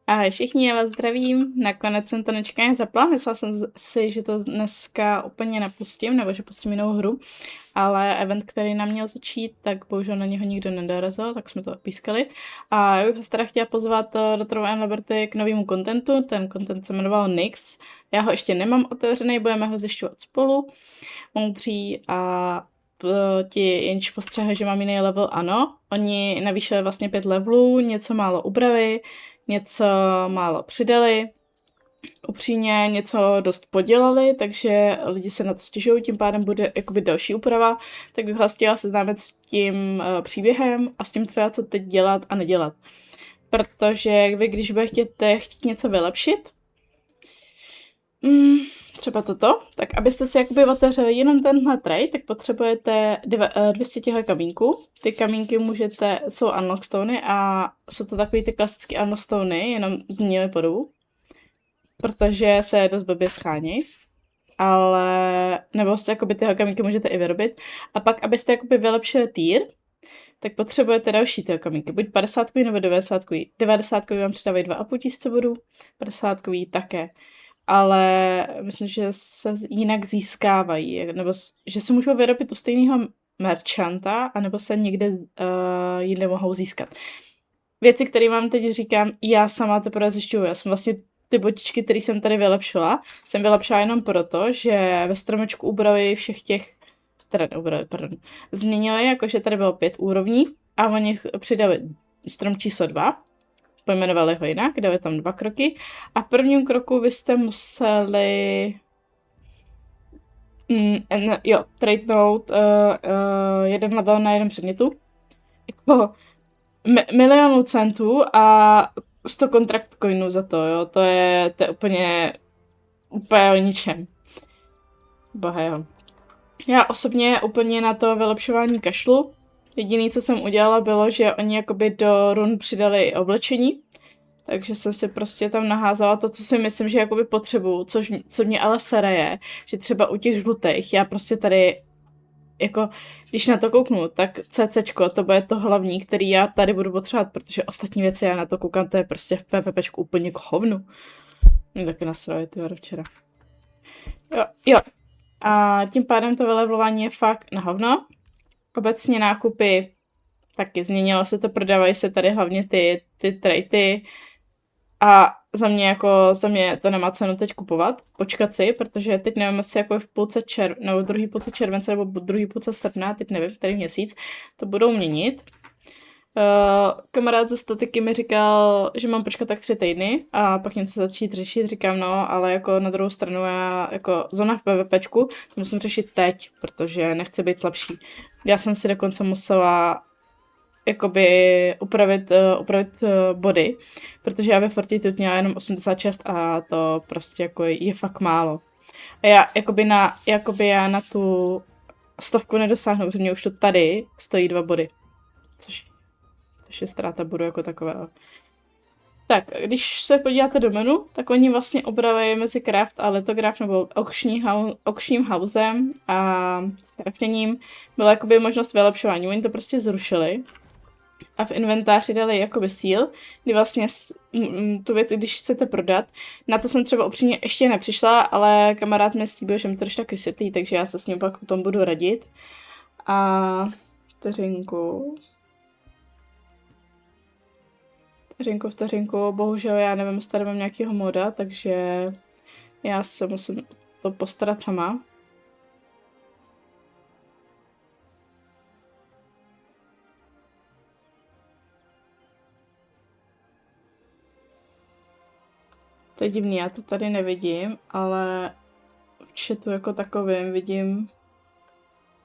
Ahoj všichni, já vás zdravím. Nakonec jsem to nečekaně zapla. Myslela jsem si, že to dneska úplně nepustím, nebo že pustím jinou hru. Ale event, který nám měl začít, tak bohužel na něho nikdo nedorazil, tak jsme to pískali. A já bych vás teda chtěla pozvat do True and Liberty k novému kontentu. Ten kontent se jmenoval NIX. Já ho ještě nemám otevřený, budeme ho zjišťovat spolu. Moudří a ti jenž postřehají, že mám jiný level, ano. Oni navýšili vlastně 5 levelů, něco málo upravy, něco málo přidali, upřímně něco dost podělali, takže lidi se na to stěžují, tím pádem bude jakoby další úprava, tak bych vás chtěla seznámit s tím příběhem a s tím třeba, co teď dělat a nedělat. Protože vy, když budete chtít něco vylepšit, třeba toto, tak abyste si jakoby otevřeli jenom tenhle tray, tak potřebujete 200 těchto kamínků. Ty kamínky jsou unlock stony a jsou to takový ty klasický unlock stony, jenom změnili podobu, protože se dost blbě schánějí. Nebo si jakoby tyhle kamínky můžete i vyrobit. A pak, abyste jakoby vylepšili týr, tak potřebujete další tyhle kamínky, buď 50 nebo 90. 90 vám přidávají 2500 bodů, 50 také. Ale myslím, že se jinak získávají, nebo že se můžou vyrobit u stejného merchanta, anebo se někde jinde mohou získat. Věci, které vám teď říkám, já sama teprve zjišťuju. Já jsem vlastně ty botičky, které jsem tady vylepšila, jsem vylepšila jenom proto, že ve stromečku ubrali všech těch, změnili, jakože tady bylo 5 úrovní a oni přidali strom číslo 2, pojmenovali ho jinak, dali tam 2 kroky a v prvním kroku vy jste museli tradenout jeden level na jeden předmětu, jako milionů centů a 100 kontrakt coinů za to, jo, to je úplně o ničem. Bohého. Já osobně úplně na to vylepšování kašlu. Jediné, co jsem udělala, bylo, že oni jakoby do run přidali oblečení, takže jsem si prostě tam naházala to, co si myslím, že jakoby potřebuju, co mě ale sere je, že třeba u těch žlutých, já prostě tady, jako, když na to kouknu, tak CCčko, to bude to hlavní, který já tady budu potřebovat, protože ostatní věci, já na to koukám, to je prostě v PvPčku úplně k hovnu. Mě taky nasrali ty včera. Jo. A tím pádem to vylevlování je fakt na hovno. Obecně nákupy taky změnilo se to, prodávají se tady hlavně ty traity a za mě to nemá cenu teď kupovat, počkat si, protože teď nevím, jestli jako v půlce nebo druhý půlce července nebo druhý půlce srpna, teď nevím, který měsíc, to budou měnit. Kamarád ze statiky mi říkal, že mám počkat tak 3 týdny a pak něco začít řešit, říkám no, ale jako na druhou stranu já jako zóna v PvPčku to musím řešit teď, protože nechci být slabší. Já jsem si dokonce musela jakoby upravit body, protože já ve Fortitude měla jenom 86 a to prostě jako je fakt málo. A já na tu 100 nedosáhnu, protože mě už to tady stojí 2 body, což je ztráta bodu jako takového. Tak, když se podíváte do menu, tak oni vlastně obrali mezi craft a litograf nebo auctionním housem a craftěním byla jakoby možnost vylepšování. Oni to prostě zrušili a v inventáři dali jakoby síl, kdy vlastně tu věc, když chcete prodat, na to jsem třeba upřímně ještě nepřišla, ale kamarád mi slíbil, že mi to trošku tak vysvětlí, takže já se s ním pak o tom budu radit. A vteřinku, bohužel já nevím, jestli tady mám nějakýho moda, takže já se musím to postarat sama. To je divný, já to tady nevidím, ale v chatu jako takovým vidím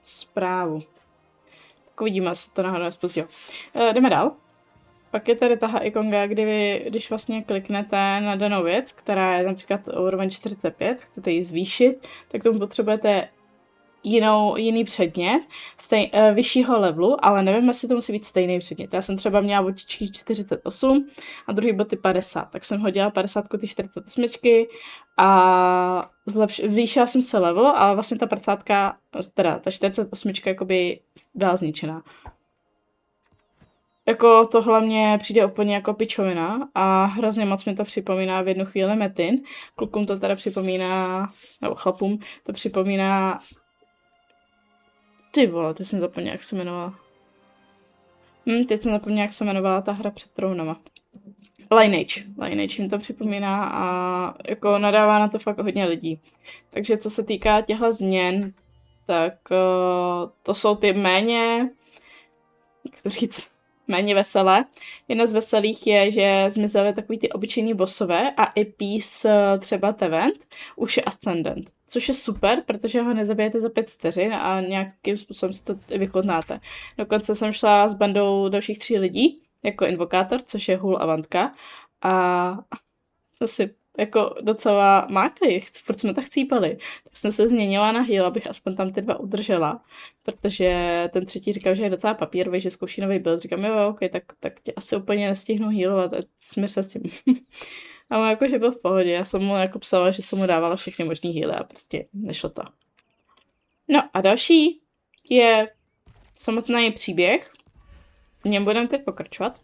zprávu. Tak uvidíme, jestli to náhodou nespozdilo. Jdeme dál. Pak je tady tahle ikonka, když vlastně kliknete na danou věc, která je například úroveň 45, chcete ji zvýšit, tak tomu potřebujete jiný předmět, vyššího levelu, ale nevím, jestli to musí být stejný předmět. Já jsem třeba měla botičky 48 a druhý boty 50, tak jsem hodila 50 ty 48 a Zvýšila jsem se level a vlastně ta 50, teda ta 48 jakoby byla zničená. Jako tohle mě přijde úplně jako pičovina a hrozně moc mi to připomíná v jednu chvíli Metin. Klukům to teda připomíná, nebo chlapům to připomíná... Ty vole, teď jsem zapomněla, jak se jmenovala. Teď jsem zapomněla, jak se jmenovala ta hra před trounama. Lineage jim to připomíná a jako nadává na to fakt hodně lidí. Takže co se týká těchto změn, tak to jsou ty méně, jak to říct, méně veselé. Jedna z veselých je, že zmizely takový ty obyčejní bossové a i pís třeba Tevent už je Ascendant. Což je super, protože ho nezabijete za 5 vteřin a nějakým způsobem si to vychutnáte. Dokonce jsem šla s bandou dalších 3 lidí jako invokátor, což je Hul a Vantka. A co si jako docela mákli, furt jsme tak chcípali. Tak jsem se změnila na heal, abych aspoň tam ty 2 udržela, protože ten třetí říkal, že je docela papírový, že zkouší nový build. Říkám, jo, ok, tak tě asi úplně nestihnu healovat, smír se s tím. A on jako, že byl v pohodě, já jsem mu jako psala, že jsem mu dávala všechny možný healy a prostě nešlo to. No a další je samotný příběh. V něm budeme teď pokračovat.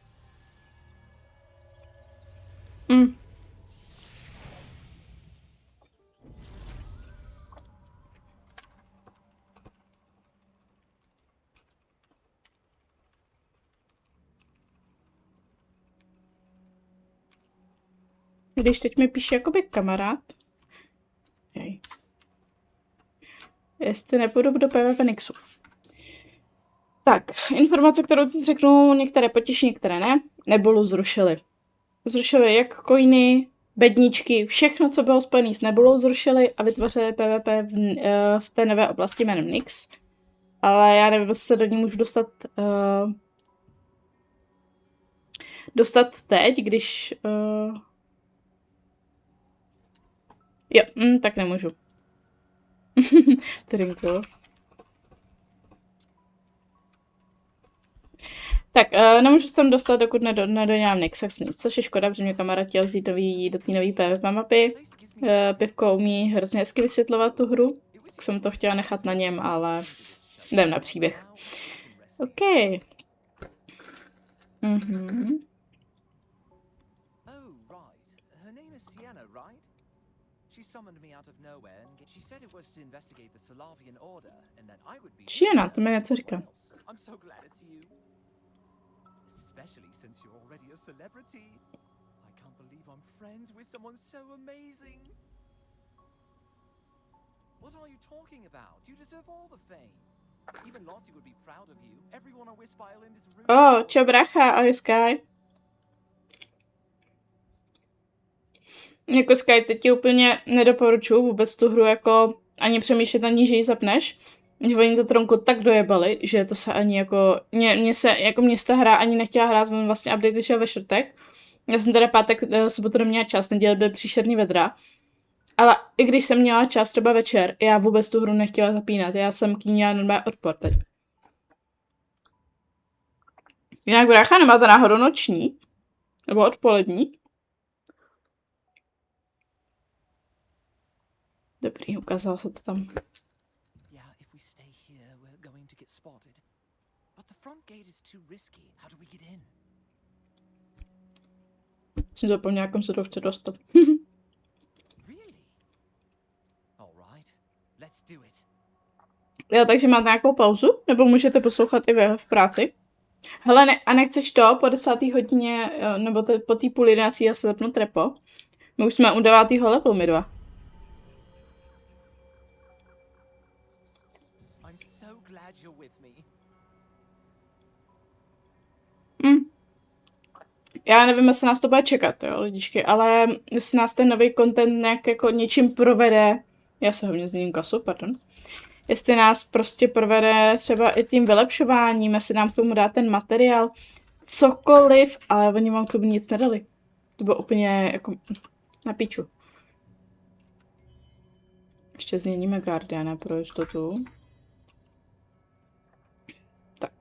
Když teď mi píše jakoby kamarád. Hej. Jestli nepůjdu do PvP NIXu. Tak, informace, kterou teď řeknu, některé potěší, některé ne. Nebulu zrušili. Zrušili jak coiny, bedničky, všechno, co bylo spojené s nebulou, zrušili a vytvořili PvP v té nové oblasti jménem NIX. Ale já nevím, jestli se do ní můžu dostat teď, když... Jo, tak nemůžu. Trinku. Tak, nemůžu se tam dostat, dokud nedodělám NIX, což je škoda, protože mě kamarád chtěl vzít do té nové PvP mapy. Pivko umí hrozně hezky vysvětlovat tu hru, tak jsem to chtěla nechat na něm, ale jdem na příběh. OK. Šiena, to mi něco říká. Čau brácha, ahoj Sky. Jako Sky, teď ti úplně nedoporučuji vůbec tu hru jako ani přemýšlet ani, že ji zapneš. Že oni to tronku tak dojebali, že to se ani jako... Mně se ta hra ani nechtěla hrát, on vlastně update vyšel ve čtvrtek. Já jsem teda pátek, sobotu neměla čas, neděli byl příšerný vedra. Ale i když jsem měla čas třeba večer, já vůbec tu hru nechtěla zapínat. Já jsem k ní měla normálně odpor teď. Jinak brácha, nemáte náhodou noční? Nebo odpolední? Dobrý, ukázalo se to tam. Jsem zapomněl, jak se to chce dostat. Jo, takže máte nějakou pauzu? Nebo můžete poslouchat i v práci? Hele, a nechceš to po 10. hodině, nebo po té 10:30 já se zapnu trepo? My už jsme u 9. levelu, my 2. Já nevím, jestli nás to bude čekat, jo, lidičky, ale jestli nás ten nový content nějak jako něčím provede, já se hodně zním kasu, pardon, jestli nás prostě provede třeba i tím vylepšováním, jestli nám k tomu dá ten materiál, cokoliv, ale oni vám k tomu nic nedali. To bylo úplně jako na piču. Ještě změníme Guardiana pro jistotu. Tak.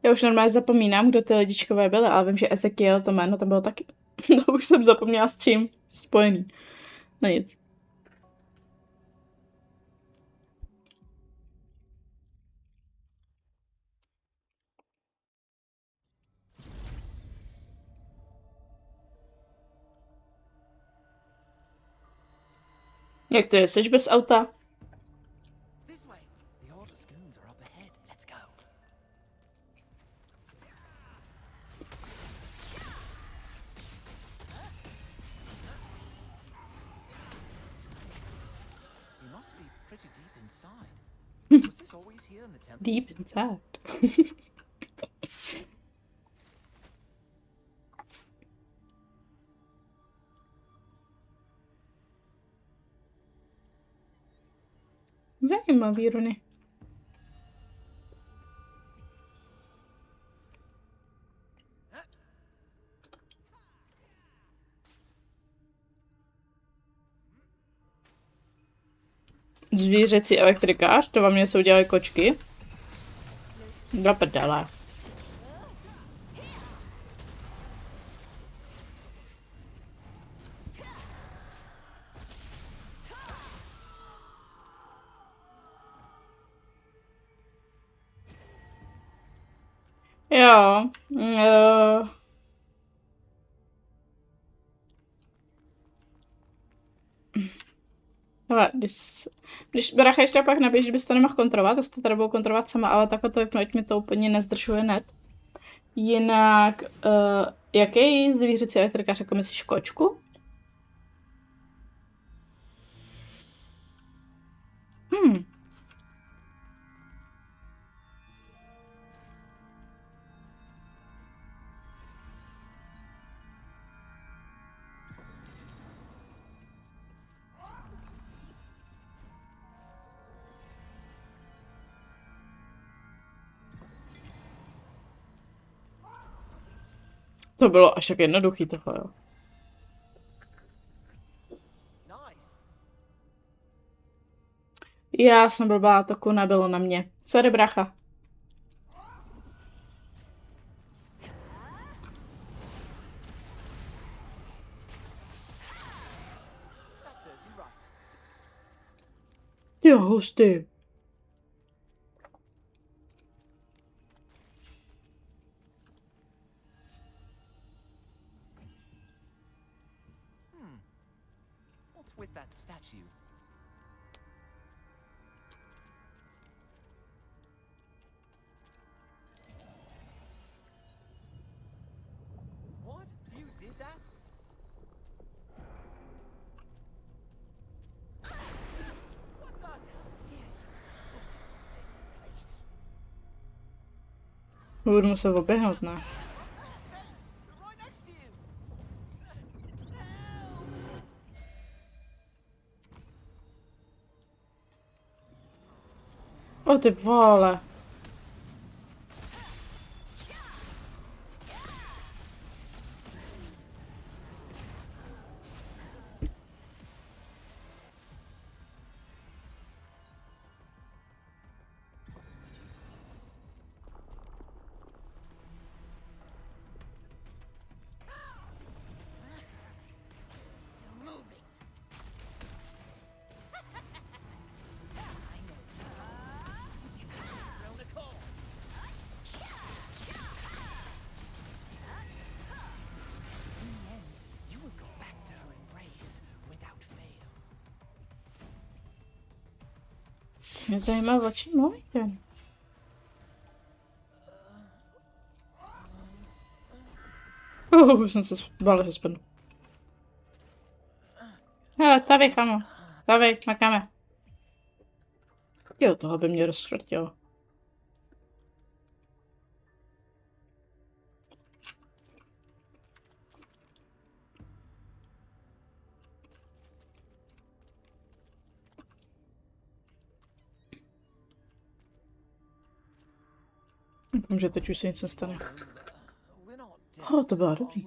Já už normálně zapomínám, kdo ty lidičkové byly, ale vím, že Ezekiel, to jméno tam bylo taky. No už jsem zapomněla s čím spojený. No nic. Jak to je? Jsi bez auta? Deep inside. Zajímavý, Runy. Zvířecí elektrikář, to vám něco udělají kočky. Dva prdele. Jo. Hele, když Bracha ještě pak napíš, že bys to nemohl kontrolovat, to si to tady budu kontrolovat sama, ale takhle to vypnout, mi to úplně nezdržuje net. Jinak, jaký zvířecí elektrikář, jako myslíš kočku? To bylo až tak jednoduchý tohle, jo. Já jsem blbá, to kuna bylo na mě. Sorry, Bracha. Jo, hosty. With that statue. What? You did that? What the? Budu muset oběhnout, ne? O ty vole. Mě zajímá, o čem mluvíte. Už jsem se bál, že spadnu. Hele, stavej, chamo. Stavej, makáme. Jo, toho by mě rozšvrtilo. Doufám, že teď už se nic nestane. To bylo dobrý.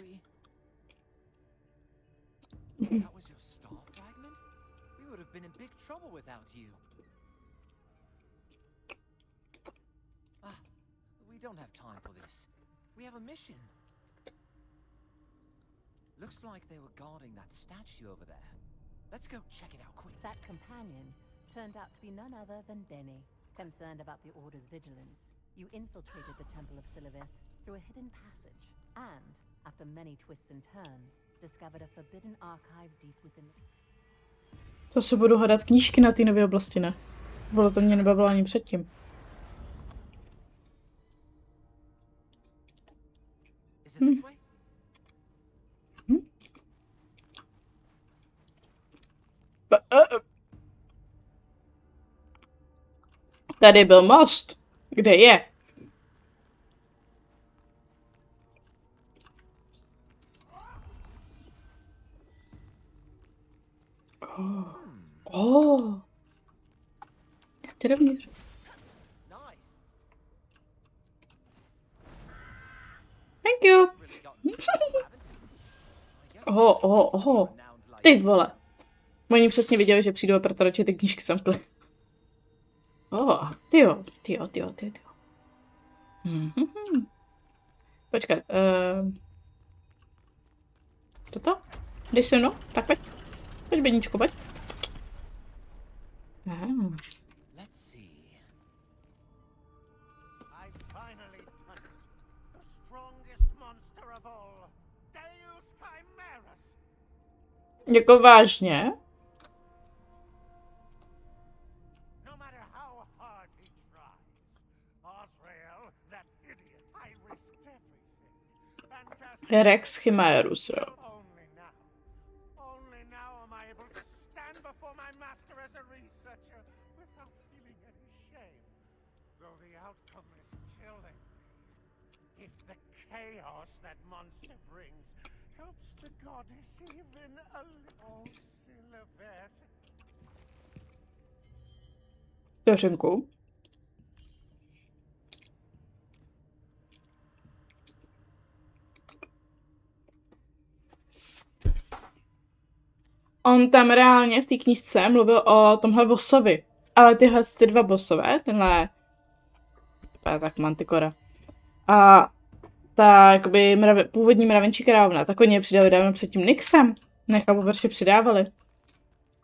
Looks like they were guarding that statue over there. Let's go check it out quick. That companion turned out to be none other than Denny. Concerned about the Order's vigilance, you infiltrated the Temple of Siliveth through a hidden passage, and, after many twists and turns, discovered a forbidden archive deep within the... To se budu hledat knížky na té nové oblasti, ne? Bylo to mě nebavilo ani předtím. Is it this way? Tady byl most. Kde je? Oh. Jde dovnitř. Nice. Thank you. Really got into it, haven't you? I guess Oho. renowned like Ty vole. Oni přesně viděli, že přijdu a proto radši ty knížky zamkli. Tyjo. Počkat. Toto? Jdeš se mnou? Tak pojď. Pojď, Beníčko, pojď. Aha. Let's see. I finally done it. The strongest monster of all. Deus Chimeras. Jako vážně? No matter how hard he tries, Osrael, that idiot, I risked everything. And just Rex Chimaerus, jo. only now am I able to stand before my master as a researcher without feeling any shame. Though the outcome is killing me. If the chaos that monster brings helps the goddess even a little, Siliveth. Vteřinku. On tam reálně v té knížce mluvil o tomhle bossovi. Ale tyhle ty dva bossové, tenhle... tak Mantikora. A ta jakoby původní mravenčí královna, tak oni je přidali dávno před tím NIXem. Nechápu, proč je přidávali.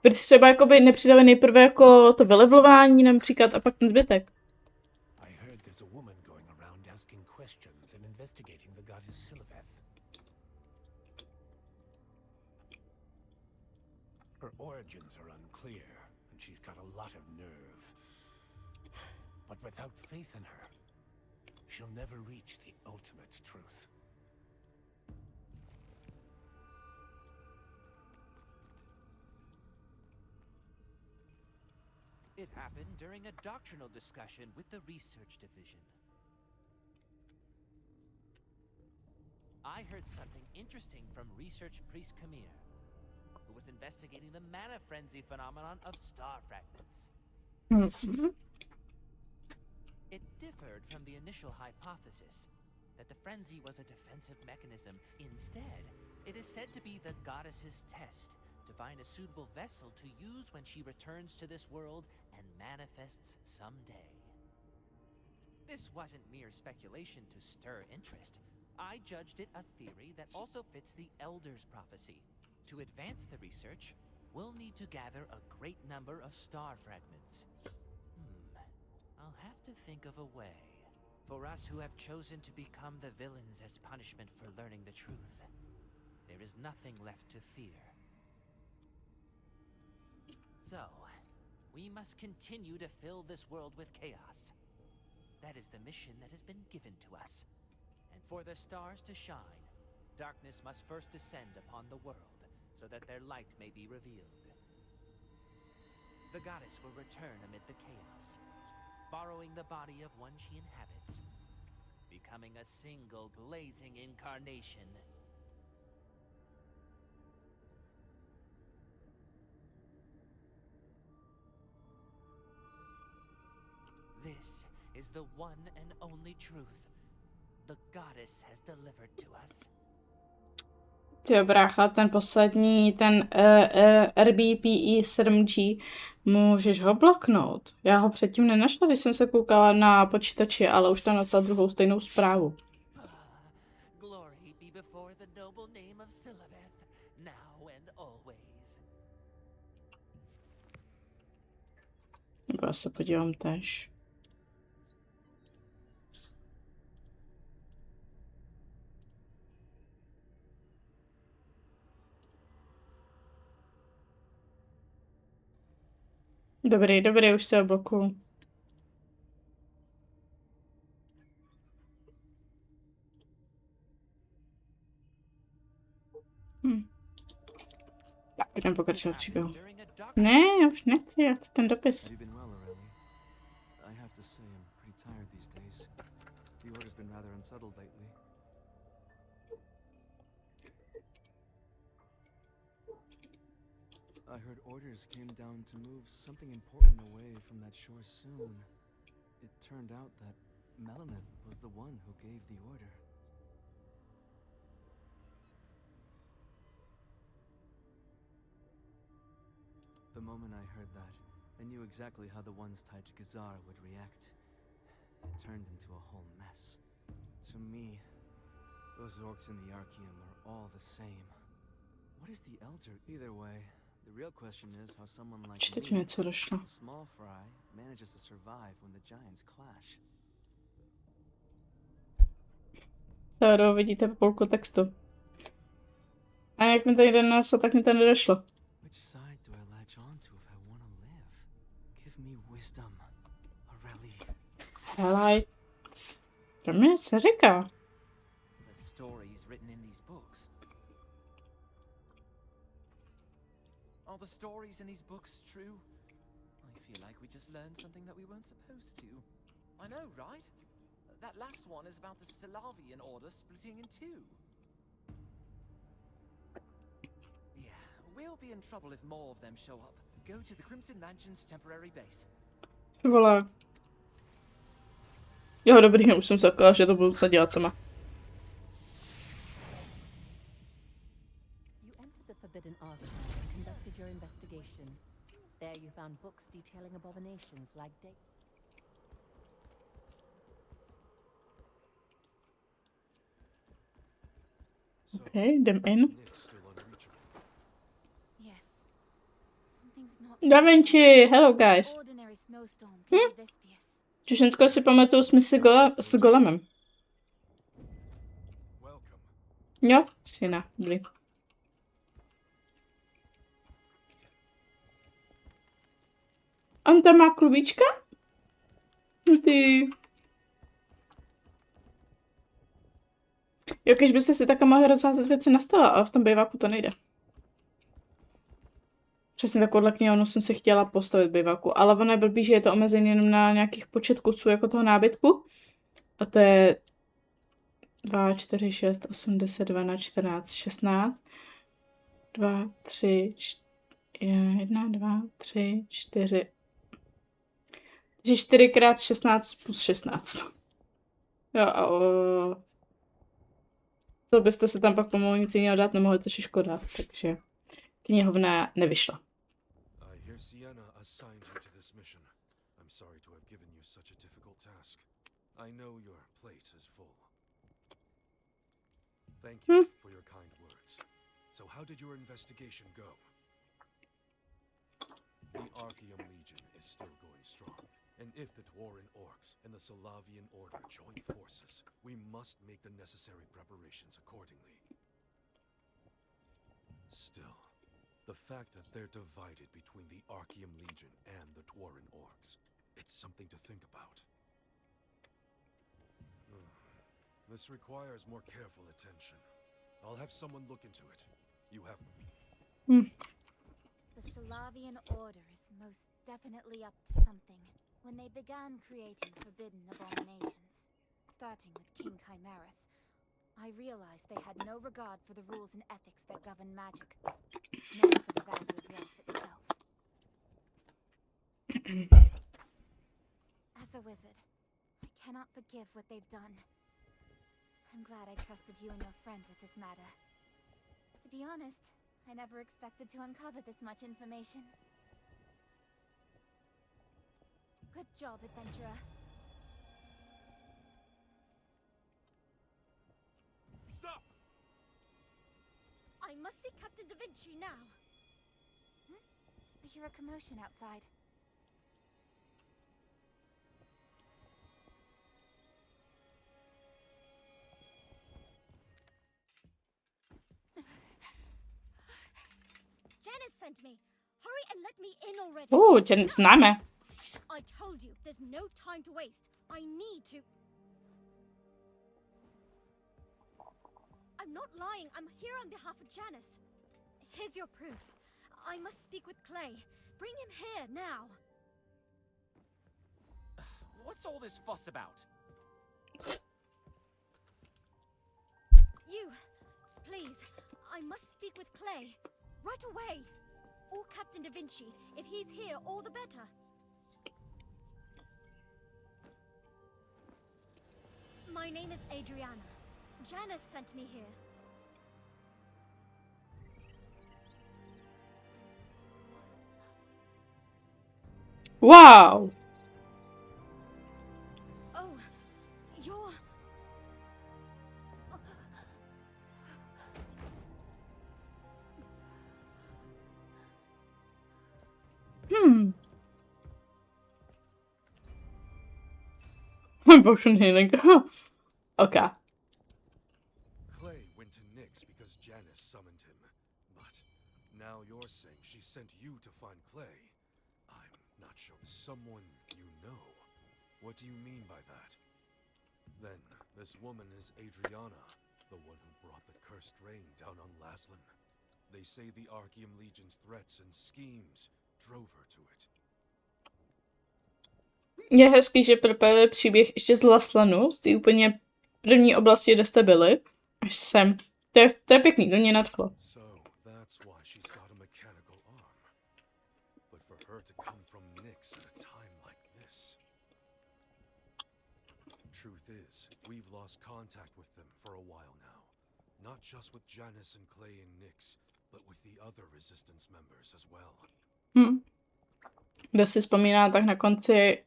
Protože třeba jakoby nepřidali nejprve jako to vylevlování například a pak ten zbytek. I heard there's a woman going around asking questions and investigating the goddess Siliveth. Her origins are unclear, and she's got a lot of nerve. But without faith in her, she'll never reach the ultimate truth. It happened during a doctrinal discussion with the research division. I heard something interesting from research priest Kamir, who was investigating the mana frenzy phenomenon of star fragments. It differed from the initial hypothesis that the frenzy was a defensive mechanism. Instead, it is said to be the goddess's test to find a suitable vessel to use when she returns to this world and manifests someday. This wasn't mere speculation to stir interest. I judged it a theory that also fits the Elder's prophecy. To advance the research, we'll need to gather a great number of star fragments. I'll have to think of a way. For us who have chosen to become the villains as punishment for learning the truth, there is nothing left to fear. So, we must continue to fill this world with chaos. That is the mission that has been given to us. And for the stars to shine, darkness must first descend upon the world, so that their light may be revealed. The goddess will return amid the chaos, borrowing the body of one she inhabits, becoming a single blazing incarnation. This is the one and only truth the goddess has delivered to us. Tyjo, brácha, ten poslední, ten RBPE 7G, můžeš ho bloknout. Já ho předtím nenašla, když jsem se koukala na počítači, ale už tam napsal druhou stejnou zprávu. Glory be before the noble name of Siliveth, now and always. Nebo já se podívám též. Dobrý, už se oblokuju. Tak, jdeme pokračovat příběhu. During a dark Ne, já už nechci, já chci ten dopis. Have you been well, Aurelie? I have to say I'm pretty tired these days. The order's been rather unsettled lately. I heard orders came down to move something important away from that shore soon. It turned out that Melanith was the one who gave the order. The moment I heard that, I knew exactly how the ones tied to Kazar would react. It turned into a whole mess. To me, those orcs in the Archeum are all the same. What is the Elder? Either way, the real question is how someone like Čtyři me, něco došlo. a small fry, manages to survive when the giants clash. Teoru, vidíte půlku textu. A jak mi to jde napsat, tak mi to nedošlo. Which side do I latch onto if I want to live? Give me wisdom, Aurelie. Hele, pro mě se říká. the stories written in these books. Are the stories in these books true? I feel like we just learned something that we weren't supposed to. I know, right? That last one is about the Salavian order splitting in two. Yeah, we'll be in trouble if more of them show up. Go to the Crimson Mansion's temporary base. Vole. Jo, dobrý, už jsem se okala, že to budu psat dělat sama. You entered the Forbidden Archive and conducted your investigation. There you found books detailing abominations like Okay, jdem in. NIX still unreachable. Yes. Something's not Da Vinci, hello guys. ordinary snowstorm can be this fierce. Češensko si pamatuju s misi s Golemem. Welcome. Jo, syna, dobrý. On tam má klubíčka? Ty. Jo, když byste si také mohli rozházet věci na stole, ale v tom býváku to nejde. Přesně takovouhle knihovnu jsem si chtěla postavit býváku, ale ono je blbý, že je to omezený jenom na nějakých počet kusů jako toho nábytku. A to je 2, 4, 6, 8, 10, 12, 14, 16. 2, 3, 1, 2, 3, 4. Takže 4 x 16 plus 16. Jo, a to byste se tam pak pomalu nic jiného dát nemohli, což je škoda, takže knihovna nevyšla. I hear Sienna assigned you to this mission. I'm sorry to have given you such a difficult task. I know your plate is full. Thank you for your kind words. So how did your investigation go? The Archeum Legion is still going strong. And if the Dwarven Orcs and the Salavian Order join forces, we must make the necessary preparations accordingly. Still, the fact that they're divided between the Archeum Legion and the Dwarven Orcs, it's something to think about. This requires more careful attention. I'll have someone look into it. You have... The Salavian Order is most definitely up to something. When they began creating forbidden abominations, starting with King Chimerus, I realized they had no regard for the rules and ethics that govern magic, nor for the value of life itself. As a wizard, I cannot forgive what they've done. I'm glad I trusted you and your friend with this matter. To be honest, I never expected to uncover this much information. Good job, adventurer. Stop! I must see Captain Da Vinci now. I hear a commotion outside. sent me. Hurry and let me in already. Tě známe. I told you, there's no time to waste. I need to... I'm not lying. I'm here on behalf of Janice. Here's your proof. I must speak with Clay. Bring him here now. What's all this fuss about? You, please. I must speak with Clay. Right away. Or Captain Da Vinci. If he's here, all the better. My name is Adriana. Janice sent me here. Wow. Oh, you're... Potion healing. Okay. Clay went to NIX because Janice summoned him. But now you're saying she sent you to find Clay. I'm not sure. Someone you know. What do you mean by that? Then, this woman is Adriana, the one who brought the cursed rain down on Laslan. They say the Archeum Legion's threats and schemes drove her to it. Je hezký, že propojili příběh ještě z Laslanu, z té úplně první oblasti, kde jste byli, až sem. To je pěkný, to mě nadchlo. So that's why she's got a mechanical arm. But for her to come from NIX at a time like this. Truth is, we've lost contact with them for a while now. Not just with Janice and Clay and NIX, but with the other resistance members as well. Kdo si vzpomíná, tak na konci,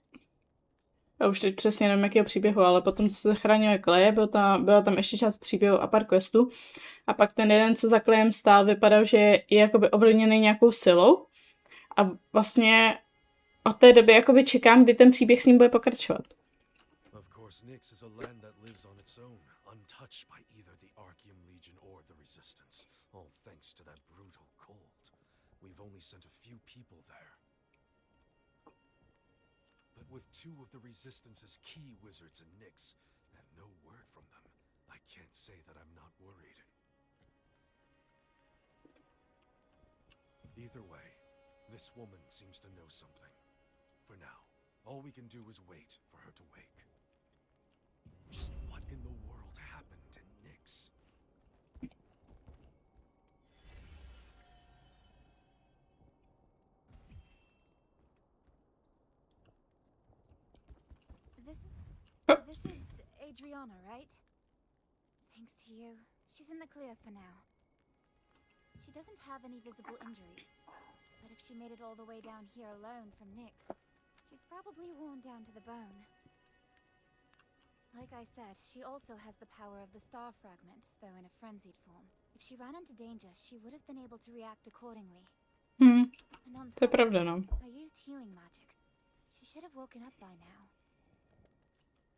já už teď přesně nevím, jakého příběhu, ale potom, co se zachránil Clay, byla tam ještě část příběhu a pár questů. A pak ten jeden, co za Clayem stál, vypadal, že je jakoby ovlivněný nějakou silou. A vlastně od té doby jakoby čekám, kdy ten příběh s ním bude pokračovat. Of course, NIX is a land that lives on its own, untouched by either the Archeum Legion or the Resistance. All thanks to that brutal cold. We've only sent a few people there. But with two of the Resistance's key wizards in NIX, and no word from them, I can't say that I'm not worried. Either way, this woman seems to know something. For now, all we can do is wait for her to wake. Just what in the world happened in NIX? This is Adriana, right? Thanks to you. She's in the clear for now. She doesn't have any visible injuries. But if she made it all the way down here alone from NIX, she's probably worn down to the bone. Like I said, she also has the power of the star fragment, though in a frenzied form. If she ran into danger, she would have been able to react accordingly. And on To je top pravda, of no. it, I used healing magic. She should have woken up by now.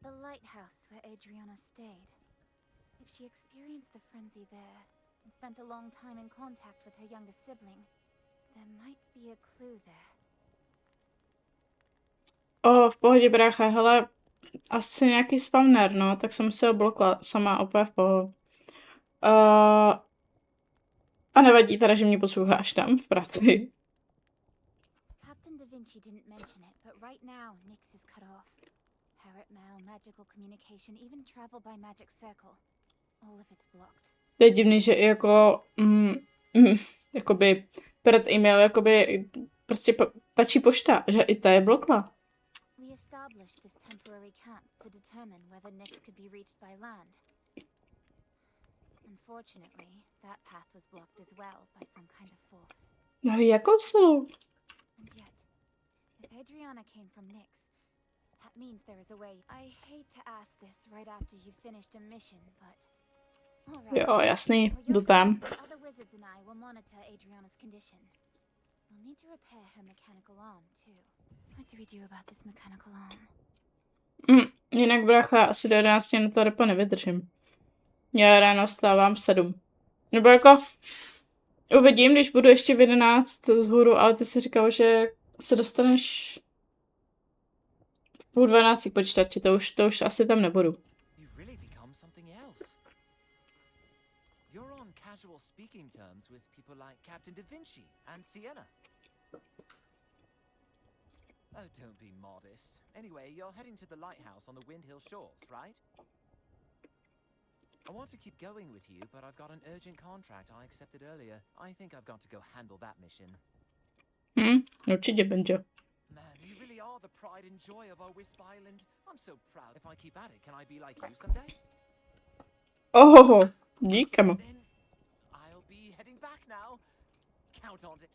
The lighthouse where Adriana stayed. If she experienced the frenzy there and spent a long time in contact with her younger sibling, there might be a clue there. V pohodě, brácha, hele, asi nějaký spawner, no, tak jsem se oblokla sama opět v pohodě. A nevadí teda, že mě posloucháš tam v práci. Captain Da Vinci didn't mention it, but right now NIX is cut off. Parrot mail, magical communication, even travel by magic circle. All of it's blocked. To je divný, že i jako, jakoby, před e-mail, jakoby, prostě tačí pošta, že i ta je blokla. We established this temporary camp to determine whether NIX could be reached by land. Unfortunately, that path was blocked as well by some kind of force. No, jakou silou? And yet, if Adriana came from NIX, that means there is a way. I hate to ask this right after you've finished a mission, but... All right. Jo, jasný, For jdu your tam. sake, the other wizards and I will monitor Adriana's condition. We'll need to repair her mechanical arm, too. What do we do about this mechanical arm? Jinak, brácha, asi do 11 na to repo nevydržím. Já ráno vstávám v 7. Nebo jako, Uvidím, když budu ještě v 11 vzhůru, ale ty jsi říkal, že se dostaneš v 11:30 počítači, to už asi tam nebudu. You've really become something else. You're on casual speaking terms with people like Captain Da Vinci and Sienna. Oh, don't be modest. Anyway, you're heading to the lighthouse on the Windhill shores, right? I want to keep going with you, but I've got an urgent contract I accepted earlier. I think I've got to go handle that mission. Určitě, Benjo. Man, you really are the pride and joy of our Wisp Island. I'm so proud. If I keep at it, can I be like you someday? Ohoho, díkama. Then I'll be heading back now. Count on it.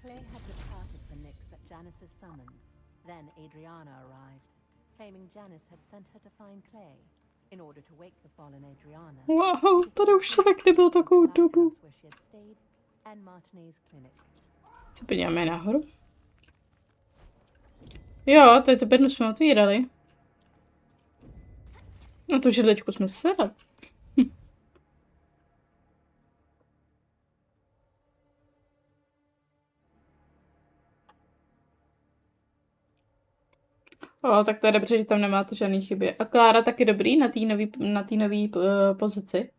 Clay had departed for NIX at Janice's summons. Then Adriana arrived, claiming Janice had sent her to find Clay in order to wake the fallen Adriana. Wow, tady už člověk nebyl takovou dobu. Where she had stayed, and Martinez's clinic. Se podíváme nahoru. Jo, tady to bednu jsme otvírali. Na tu židličku jsme se dali. O, tak to je dobře, že tam nemáte žádný chyby. A Klára taky dobrý na té nový pozici.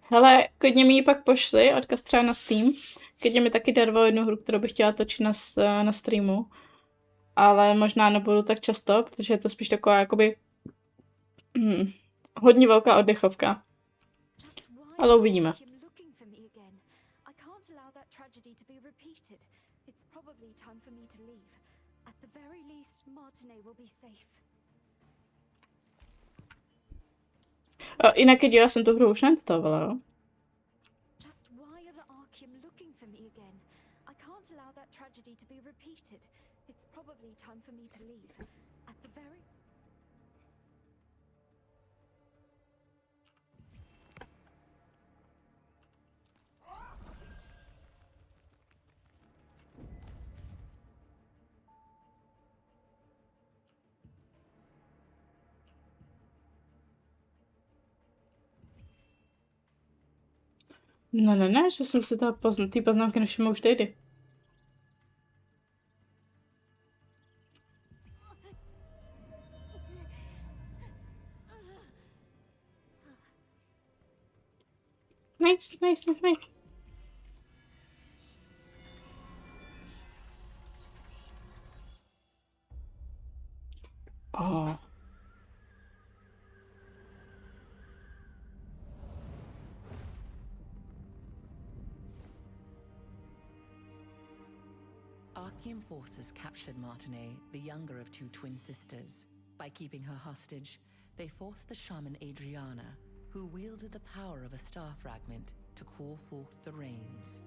Hele, klidně mi ji pak pošli, odkaz třeba na Steam. Klidně mi taky daroval jednu hru, kterou bych chtěla točit na streamu. Ale možná nebudu tak často, protože je to spíš taková jakoby hodně velká oddechovka. Ale uvidíme. Jinak já jsem tu hru už neinstalovala, jo? Ne, že jsem si ty poznámky nevšimla už tehdy. Nice. Oh. Archean forces captured Martinet, the younger of two twin sisters. By keeping her hostage, they forced the shaman Adriana, who wielded the power of a star fragment, to call forth the rains.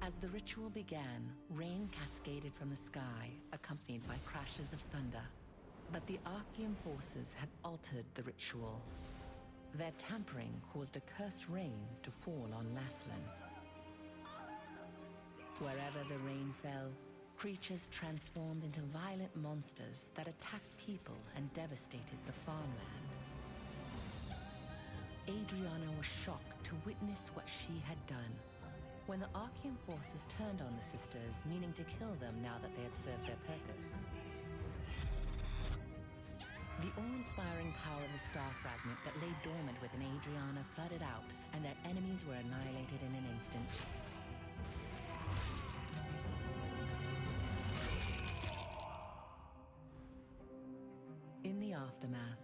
As the ritual began, rain cascaded from the sky, accompanied by crashes of thunder. But the Archean forces had altered the ritual. Their tampering caused a cursed rain to fall on Laslan. Wherever the rain fell, creatures transformed into violent monsters that attacked people and devastated the farmland. Adriana was shocked to witness what she had done. When the Archean forces turned on the sisters, meaning to kill them now that they had served their purpose. The awe-inspiring power of the star fragment that lay dormant within Adriana flooded out, and their enemies were annihilated in an instant. In the aftermath,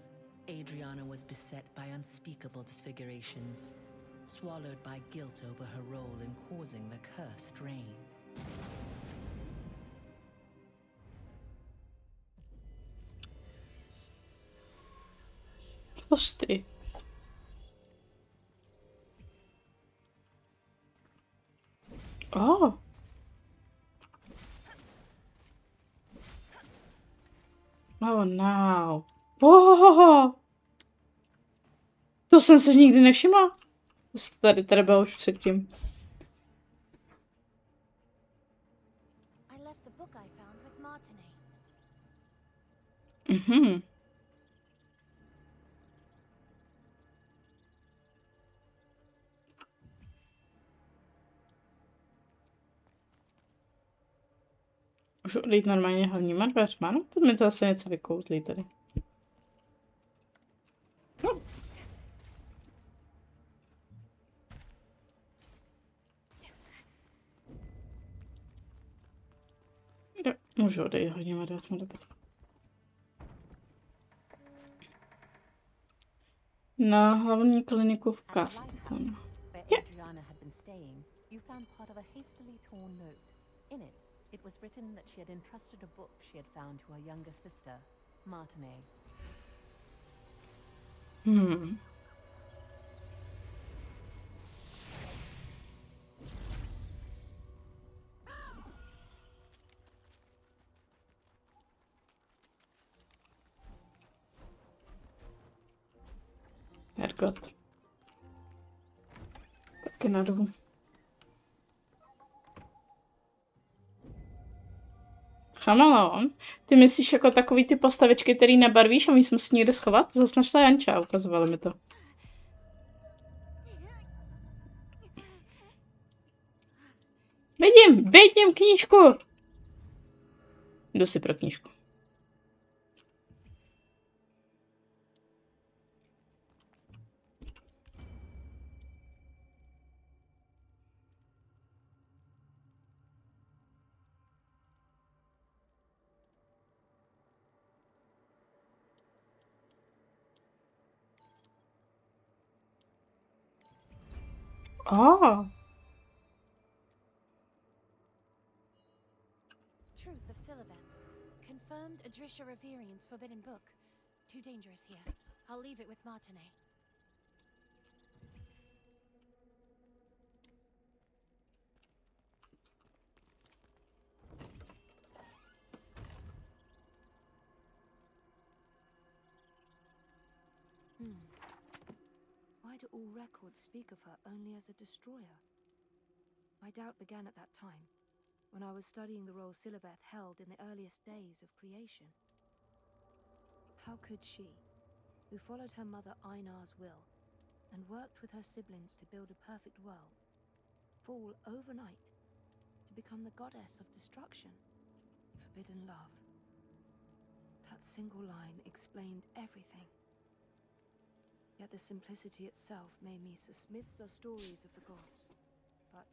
Adriana was beset by unspeakable disfigurations, swallowed by guilt over her role in causing the cursed rain. Pusty. Oh. Oh no. Oh. To jsem se nikdy nevšimla. To tady bylo už předtím. Mhm. Můžu odejít normálně hlavníma dveřma? No, to mi to zase něco vykouzlí tady. Jo, můžu odejít hlavníma dveřma, dobře. Na hlavní kliniku v Kastku. Where Adriana had been staying, you found part of a hastily torn note. In it, it was written that she had entrusted a book she had found to her younger sister, Martinet. Hergot. Taky na dobu. Chameleon? Ty myslíš jako takový ty postavičky, který nebarvíš a my jsme si někde schovat? To zase našla Janča, ukazovala mi to. Vidím knížku! Jdu si pro knížku. Oh. Truth of Sylvan. Confirmed Adrisha Reverian's forbidden book. Too dangerous here. I'll leave it with Martinet. Why do all records speak of her only as a destroyer? My doubt began at that time, when I was studying the role Siliveth held in the earliest days of creation. How could she, who followed her mother Einar's will and worked with her siblings to build a perfect world, fall overnight to become the goddess of destruction? Forbidden love. That single line explained everything. Yet the simplicity itself made me myths are stories of the gods, but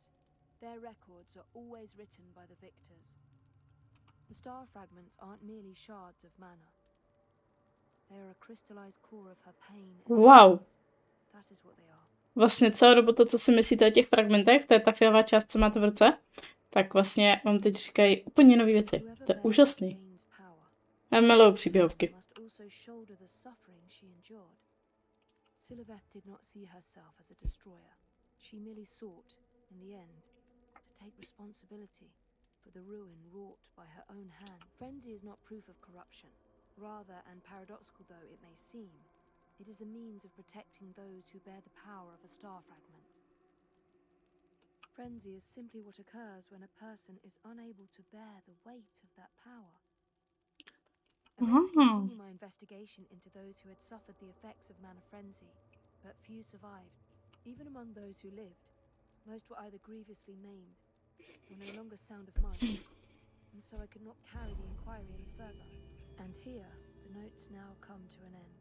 their records are always written by the victors. The star fragments aren't merely shards of mana. They are a crystallized core of her pain and Wow. that is what they are. Vlastně celou dobu to, co si myslíte o těch fragmentech, to je ta fialová část, co máte v ruce, tak vlastně vám teď říkají úplně nové věci. To je úžasný. Já miluju příběhovky. Siliveth did not see herself as a destroyer. She merely sought, in the end, to take responsibility for the ruin wrought by her own hand. Frenzy is not proof of corruption. Rather, and paradoxical though it may seem, it is a means of protecting those who bear the power of a star fragment. Frenzy is simply what occurs when a person is unable to bear the weight of that power. I went to continue my investigation into those who had suffered the effects of mana frenzy, but few survived. Even among those who lived, most were either grievously maimed or no longer sound of mind, and so I could not carry the inquiry any further. And here, the notes now come to an end.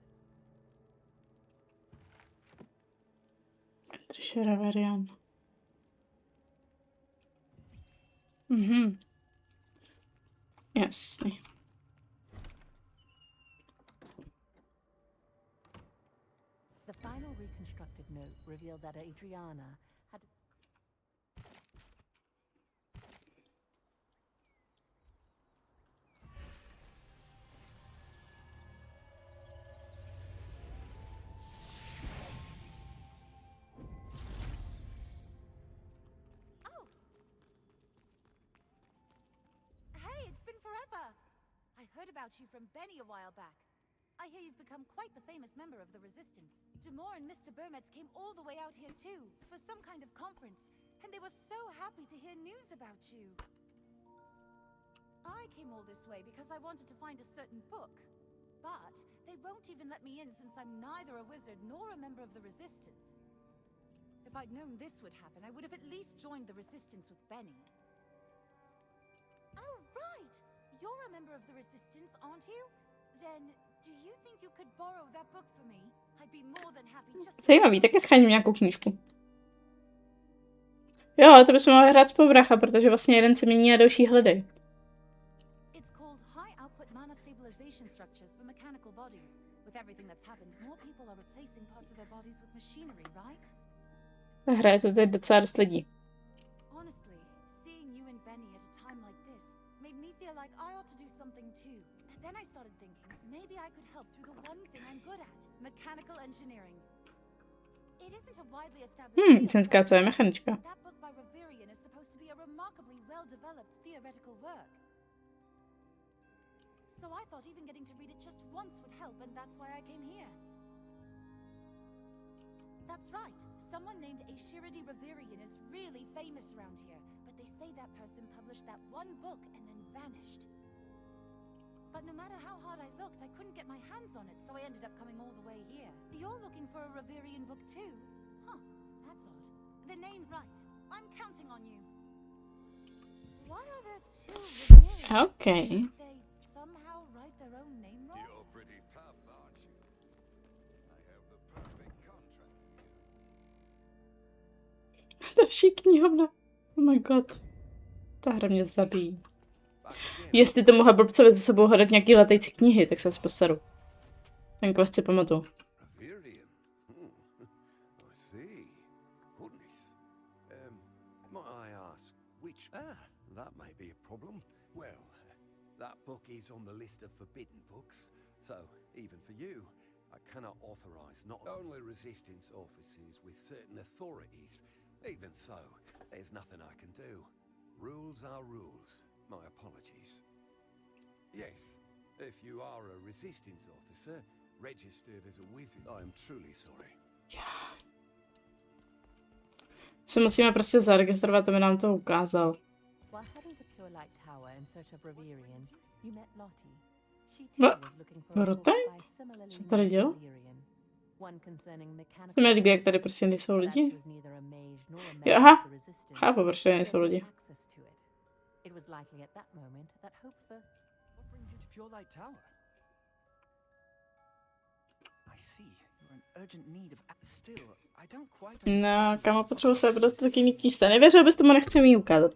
Adrisha Reverian. Jasný. The final reconstructed note revealed that Adriana had... Oh! Hey, it's been forever! I heard about you from Benny a while back. I hear you've become quite the famous member of the Resistance. Demore and Mr. Burmetz came all the way out here too, for some kind of conference, and they were so happy to hear news about you. I came all this way because I wanted to find a certain book. But they won't even let me in since I'm neither a wizard nor a member of the Resistance. If I'd known this would happen, I would have at least joined the Resistance with Benny. Oh, right! You're a member of the Resistance, aren't you? Then, do you think you could borrow that book for me? I'd be more than happy just to... Zajímavý, taky scháním nějakou knížku. Jo, to bychom mohli hrát spolu, brácha, protože vlastně jeden se mění a další hledej. It's called high output mana stabilization structures for mechanical bodies. With everything that's happened, more people are replacing parts of their bodies with machinery, right? Hraje to teď docela dost lidí. Honestly, seeing you and Benny at a time like this made me feel like I ought to do something too. And then I started thinking maybe I could help through the one thing I'm good at, mechanical engineering. It isn't a widely established Ženská, co je mechanička? That book by Reverian is supposed to be a remarkably well-developed theoretical work. So I thought even getting to read it just once would help, and that's why I came here. That's right. Someone named Ashiridi Reverian is really famous around here, but they say that person published that one book and then vanished. But no matter how hard I looked, I couldn't get my hands on it, so I ended up coming all the way here. You're looking for a Reverian book too? Huh, that's odd. The name's right. I'm counting on you. Why are there two Reverians? Okay. Did they somehow write their own name wrong? You're pretty tough, aren't you? I have the perfect contract. Další knihovna. Oh my god. Ta hra mě zabíjí. Jestli tomuhle blbcovi za sebou hledat nějaký letající knihy, tak se postaru. Ten quest si pamatuju. Reverian. I see. Goodness. Might I ask which? That may be a problem. Well, that book is on the list of forbidden books, so even for you, I cannot authorize not only resistance officers with certain authorities. Even so, there's nothing I can do. Rules are rules. My apologies. Yes, if you are a resistance officer, registered as a wizard, I am truly sorry. Se musíme prostě zaregistrovat, aby nám to ukázal. While heading to Pure Light Tower in search of Reverian, you met Lottie. She No, too was looking for a book Rote? by similarly Co tady dělal? named Reverian. One concerning To mechanical mi líbí, jak tady bodies, prostě nejsou but lidi. she was neither a mage nor a Jo, member aha, of the Resistance, chápu, proč tady nejsou so lidi. access to it. It was likely at that moment that hope for... What brings you to Pure Light Tower? I see. You're in urgent need of... Still, I don't quite... No, kamo, potřebuji se dostat do jiný knížce. Nevěřil bys tomu, nechci mi ji ukázat.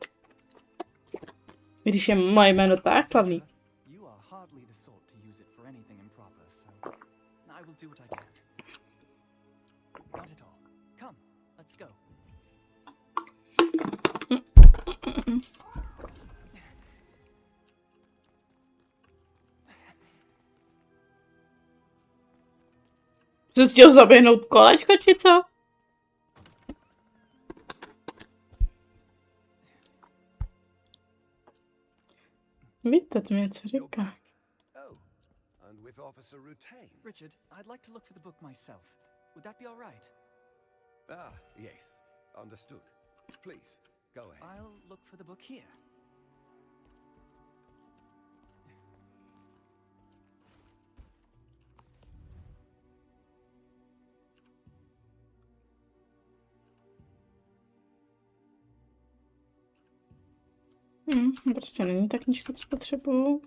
Když je moje jméno tak slavný. You are hardly the sort to use it for anything improper, so I will do what I can. Not at all. Come, let's go. Jsi chtěl zaběhnout kolečko, či co? Víte, to mě co říká. Oh, and with Officer Rutain. Richard, I'd like to look for the book myself. Would that be all right? Ah, yes. Understood. Please, go ahead. I'll look for the book here. Prostě není ta knížka, co potřebuju.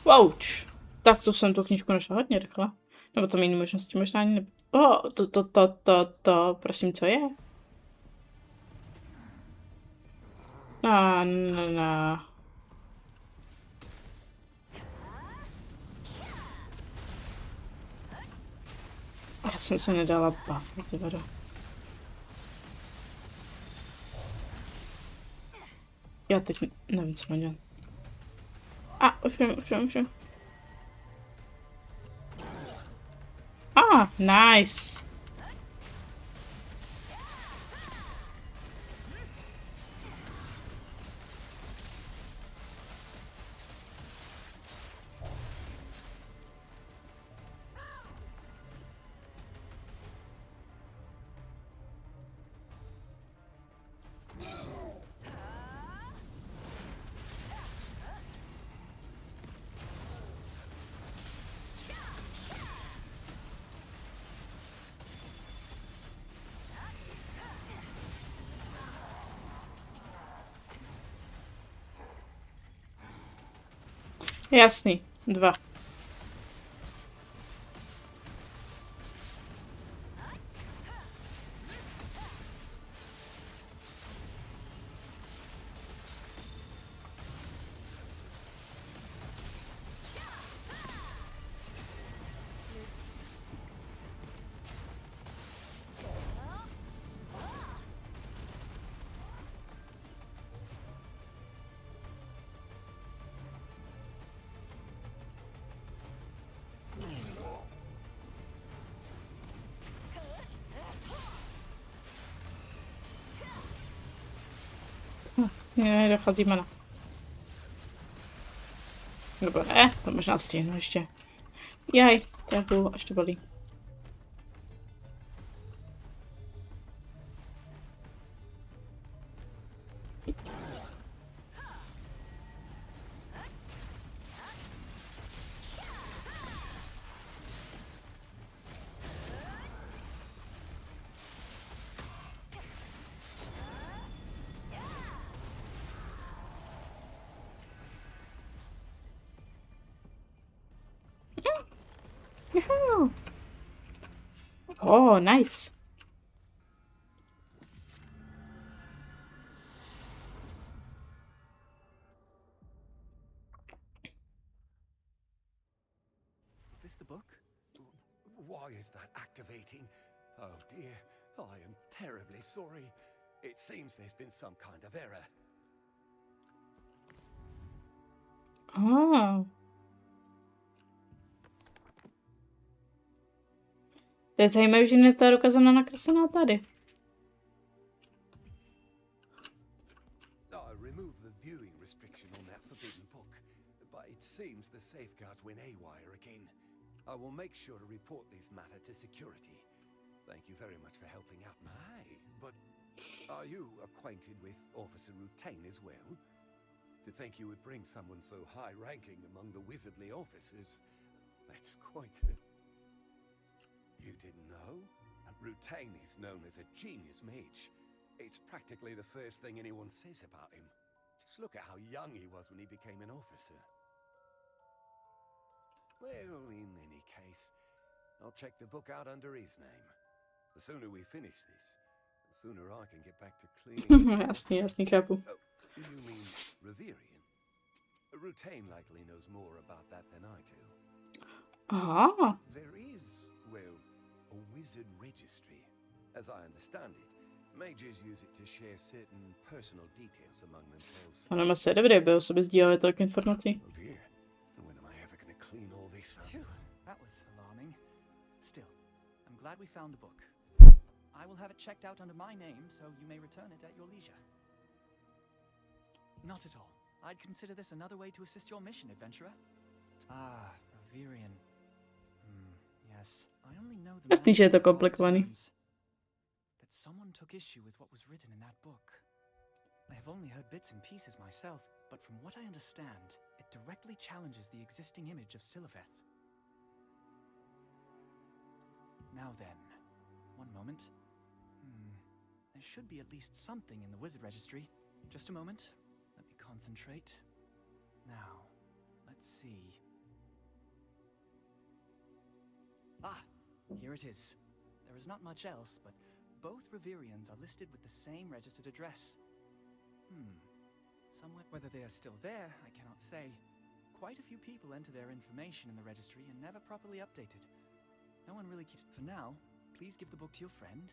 Ouch. Tak to jsem tu knížku našla hodně rychle. Nebo to jiné možnosti možná ani ne... Prosím, co je? No. Já jsem se nedala bavit, ty vado. Já teď nevím, co mám dělat. Už vím. Nice. Jasný, 2. Docházíme na. Nebo ne, to možná stihnu ještě. Jaj, jak dlouho, až to bolí. Oh, nice. Is this the book? Why is that activating? Oh dear, I am terribly sorry. It seems there's been some kind of error. Oh. To je zajímavé, že mě ta ruka zrovna nakreslená tady. I removed the viewing restriction on that forbidden book, but it seems the safeguards went haywire again. I will make sure to report this matter to security. Thank you very much for helping out. Hey, but are you acquainted with Officer Rutain as well? To think you would bring someone so high-ranking among the wizardly officers, that's quite a... You didn't know? Rutain is known as a genius mage. It's practically the first thing anyone says about him. Just look at how young he was when he became an officer. Well, in any case, I'll check the book out under his name. The sooner we finish this, the sooner I can get back to cleaning. Jasný, chápu. Oh, you mean Reverian? Rutain likely knows more about that than I do. Aha. There is, well, a wizard registry. As I understand it, mages use it to share certain personal details among themselves. To nemá se dobré, by o sobě sdíleli tolik informací. Oh dear, when am I ever going to clean all this up? Phew, that was alarming. Still, I'm glad we found the book. I will have it checked out under my name, so you may return it at your leisure. Not at all. I'd consider this another way to assist your mission, adventurer. Ah, Reverian. Yes, I only know the Jasný, že je to komplikovaný. that someone took issue with what was written in that book. I have only heard bits and pieces myself, but from what I understand, it directly challenges the existing image of Siliveth. Now then, one moment. There should be at least something in the wizard registry. Just a moment. Let me concentrate. Now, let's see. Ah, here it is. There is not much else, but both Reverians are listed with the same registered address. Somewhere, whether they are still there, I cannot say. Quite a few people enter their information in the registry and never properly updated. No one really keeps... For now, please give the book to your friend,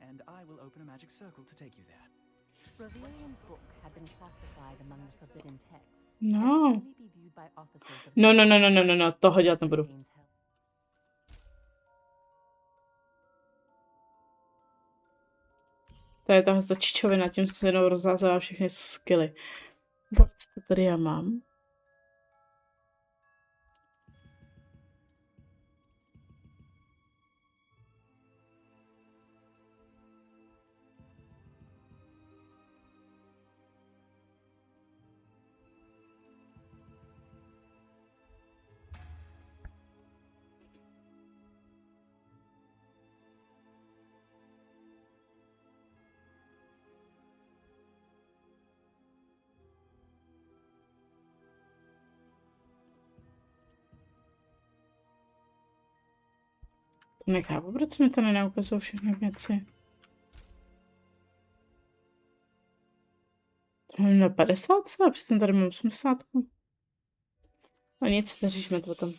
and I will open a magic circle to take you there. Reverian's book had been classified among the forbidden texts. No. It could only be viewed by officers of No, toho dělat nebudu. To je tahle čičovina, tím se jenom rozházela všechny skilly. Co to tady já mám? Nechápu, proč mi to nenaukazují všechny věci. Mám na 50, a přitom tady mám 80. No nic, neřešíme to potom.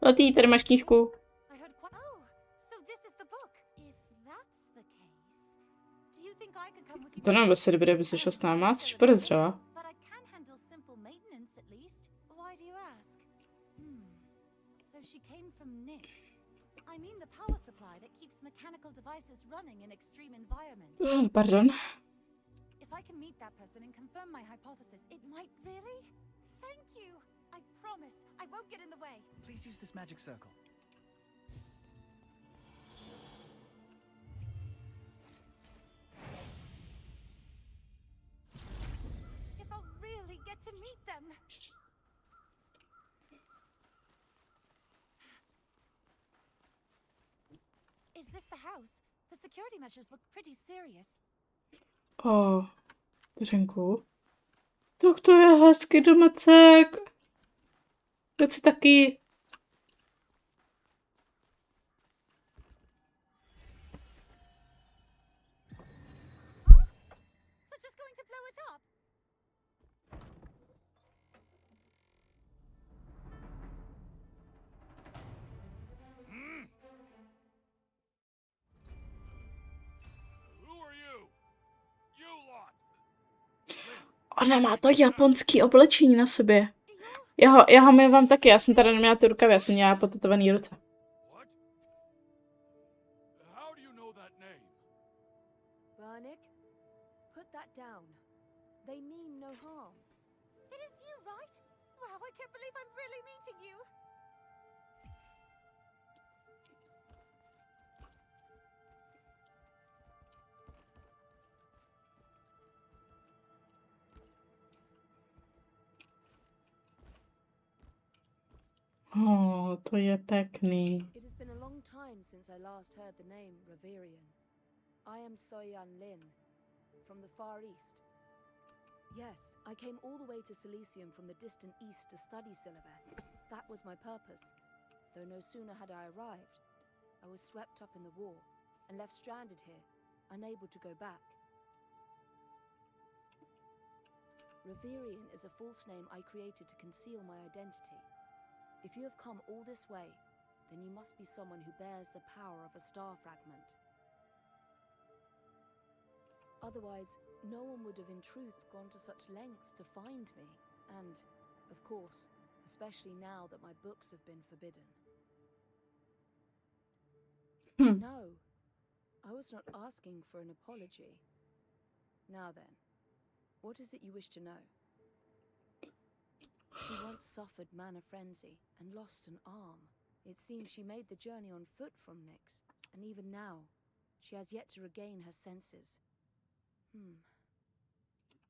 Lotý, tady máš knížku. To nám se dobré, aby se šel s náma, jsi podezřela. She came from NIX. I mean the power supply that keeps mechanical devices running in extreme environments. Pardon. If I can meet that person and confirm my hypothesis, it might really? Thank you. I promise I won't get in the way. Please use this magic circle. If I'll really get to meet them. Is this the house? The security measures look pretty serious. Dřenku. Tak to je hezký domecek. Pojď si taky. They're just going to blow it up. Ona má to japonský oblečení na sobě. Já ho mám taky, já jsem tady neměla ty rukavy, já jsem měla potetovaný ruce. Barnick, put that down. They mean no harm. It is you, right? Wow, I can't believe I'm really meeting you. To je pěkný. It has been a long time since I last heard the name Reverian. I am Soyan Lin, from the Far East. Yes, I came all the way to Silesium from the distant east to study Siliveth. That was my purpose. Though no sooner had I arrived, I was swept up in the war and left stranded here, unable to go back. Reverian is a false name I created to conceal my identity. If you have come all this way, then you must be someone who bears the power of a star fragment. Otherwise, no one would have in truth gone to such lengths to find me. And, of course, especially now that my books have been forbidden. No, I was not asking for an apology. Now then, what is it you wish to know? She once suffered mana frenzy and lost an arm. It seems she made the journey on foot from NIX, and even now, she has yet to regain her senses.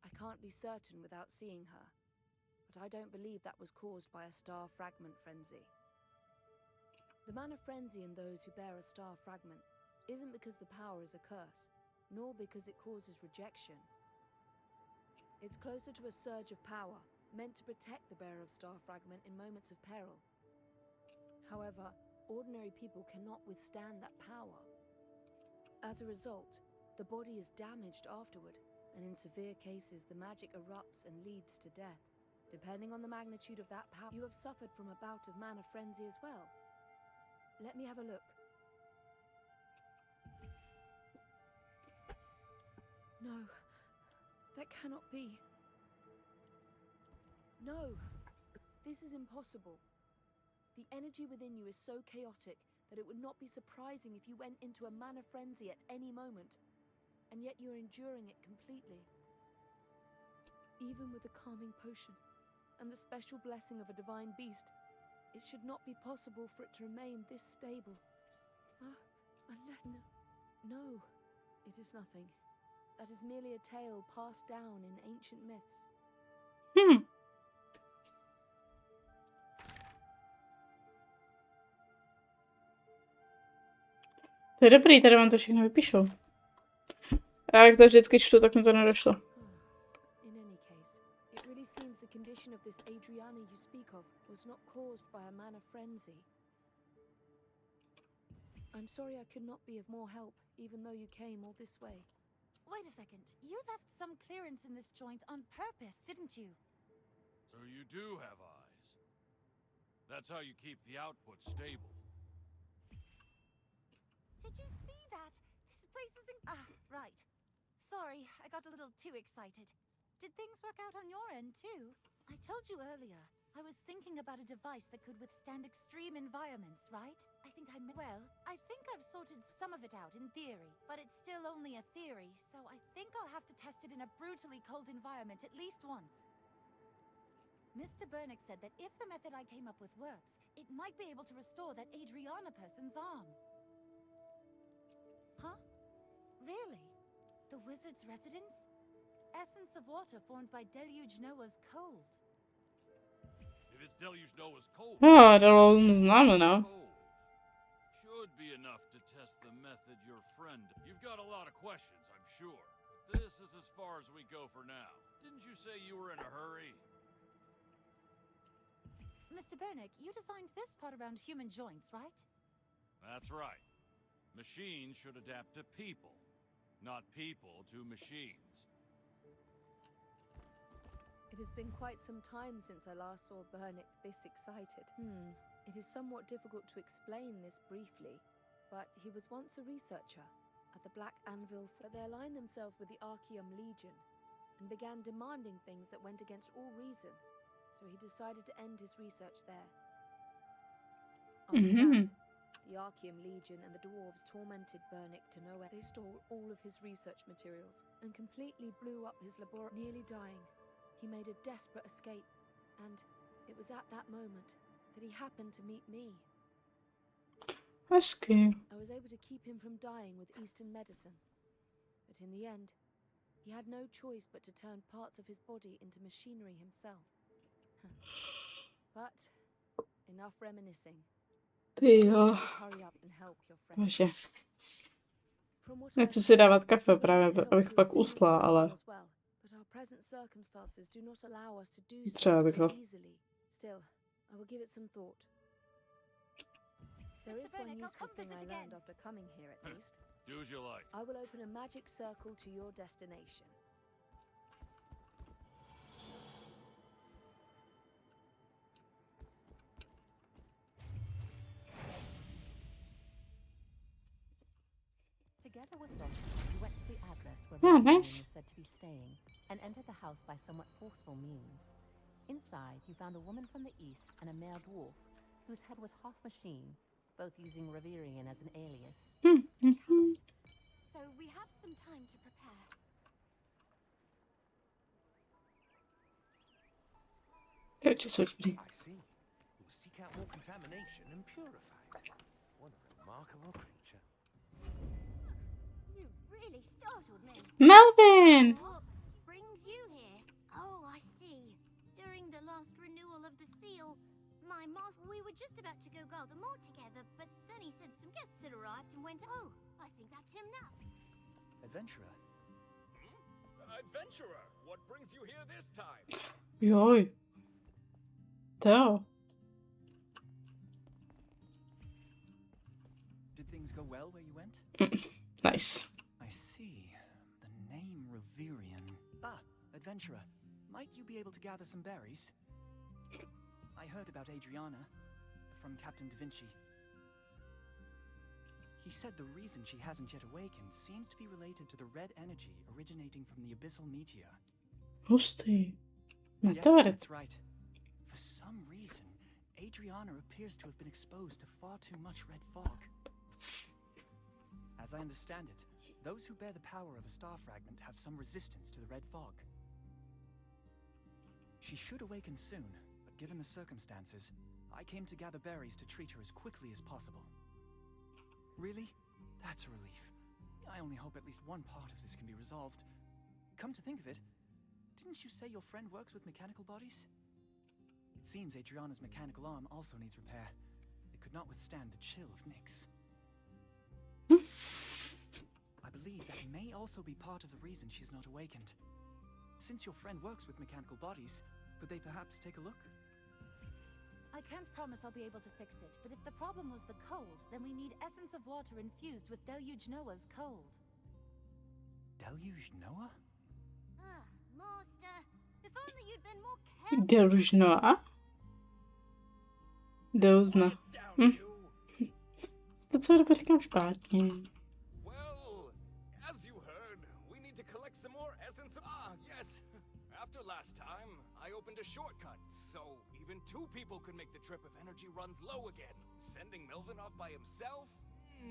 I can't be certain without seeing her, but I don't believe that was caused by a star fragment frenzy. The mana frenzy in those who bear a star fragment isn't because the power is a curse, nor because it causes rejection. It's closer to a surge of power, meant to protect the bearer of star fragment in moments of peril. However, ordinary people cannot withstand that power. As a result, the body is damaged afterward, and in severe cases the magic erupts and leads to death. Depending on the magnitude of that power, you have suffered from a bout of mana frenzy as well. Let me have a look. No, that cannot be. No, this is impossible. The energy within you is so chaotic that it would not be surprising if you went into a mana frenzy at any moment, and yet you're enduring it completely. Even with a calming potion and the special blessing of a divine beast, it should not be possible for it to remain this stable. Unless... No, it is nothing. That is merely a tale passed down in ancient myths. To je dobrý, tady vám to všechno vypíšou. A jak to vždycky čtu, tak mi to nedošlo. In any case, it really seems the condition of this Adriana you speak of was not caused by a mana frenzy. I'm sorry I could not be of more help, even though you came all this way. Wait a second. You left some clearance in this joint on purpose, didn't you? So you do have eyes. That's how you keep the output stable. Did you see that? This place is right. Sorry, I got a little too excited. Did things work out on your end, too? I told you earlier, I was thinking about a device that could withstand extreme environments, right? I think I've sorted some of it out in theory, but it's still only a theory, so I think I'll have to test it in a brutally cold environment at least once. Mr. Bernick said that if the method I came up with works, it might be able to restore that Adriana person's arm. Huh? Really? The wizard's residence? Essence of water formed by Deluge Noah's cold. If it's Deluge Noah's cold, Ja, det låter znamená. should be enough to test the method your friend. You've got a lot of questions, I'm sure. This is as far as we go for now. Didn't you say you were in a hurry? Mr. Bernick, you designed this part around human joints, right? That's right. Machines should adapt to people, not people to machines. It has been quite some time since I last saw Bernick this excited. It is somewhat difficult to explain this briefly, but he was once a researcher at the Black Anvil, but they aligned themselves with the Archeum Legion and began demanding things that went against all reason, so he decided to end his research there. After that, the Archeum Legion and the dwarves tormented Bernick to no end. They stole all of his research materials and completely blew up his laboratory, nearly dying. He made a desperate escape, and it was at that moment that he happened to meet me. Hezky. I was able to keep him from dying with Eastern medicine, but in the end, he had no choice but to turn parts of his body into machinery himself. But enough reminiscing. Ty jo. Hurry up and help your friend. Bože. Nechci si dávat kafe právě, abych pak usla, ale Present circumstances do not allow us to do třeba bych so ho. easily. Still, I will give it some thought. There is one useful thing I learned after coming here, at least. Do as you like. I will open a magic circle to your destination. Together with Ross, we went to the address where Oh, Ross nice. was said to be staying, and entered the house by somewhat forceful means. Inside, you found a woman from the east and a male dwarf, whose head was half machine, both using Reverian as an alias. So we have some time to prepare. Oči jsou divný. I see. You'll seek out more contamination and purify it. What a remarkable creature. You really startled me. Melvin! What brings you here? Oh, I see. During the last renewal of the seal, my master, we were just about to go guard them all together, but then he said some guests had arrived and went, oh, I think that's him now. Adventurer. Adventurer, what brings you here this time? Joj. To. Did things go well where you went? Nice. I see. The name Reverian. Adventurer. Might you be able to gather some berries? I heard about Adriana from Captain Da Vinci. He said the reason she hasn't yet awakened seems to be related to the red energy originating from the abyssal meteor. Hustý. Yes, Meteorit. that's right. For some reason, Adriana appears to have been exposed to far too much red fog. As I understand it, those who bear the power of a star fragment have some resistance to the red fog. She should awaken soon, but given the circumstances, I came to gather berries to treat her as quickly as possible. Really? That's a relief. I only hope at least one part of this can be resolved. Come to think of it, didn't you say your friend works with mechanical bodies? It seems Adriana's mechanical arm also needs repair. It could not withstand the chill of NIX. I believe that may also be part of the reason she is not awakened. Since your friend works with mechanical bodies, could they perhaps take a look? I can't promise I'll be able to fix it, but if the problem was the cold, then we need essence of water infused with Deluge Noah's cold. Deluge Noah? Master, if only you'd been more careful. Delužno. Deuzna. To co dobře říkám špatně. Well, as you heard, we need to collect some more essence. Yes. After last time, I opened a shortcut, so even two people could make the trip if energy runs low again. Sending Melvin off by himself?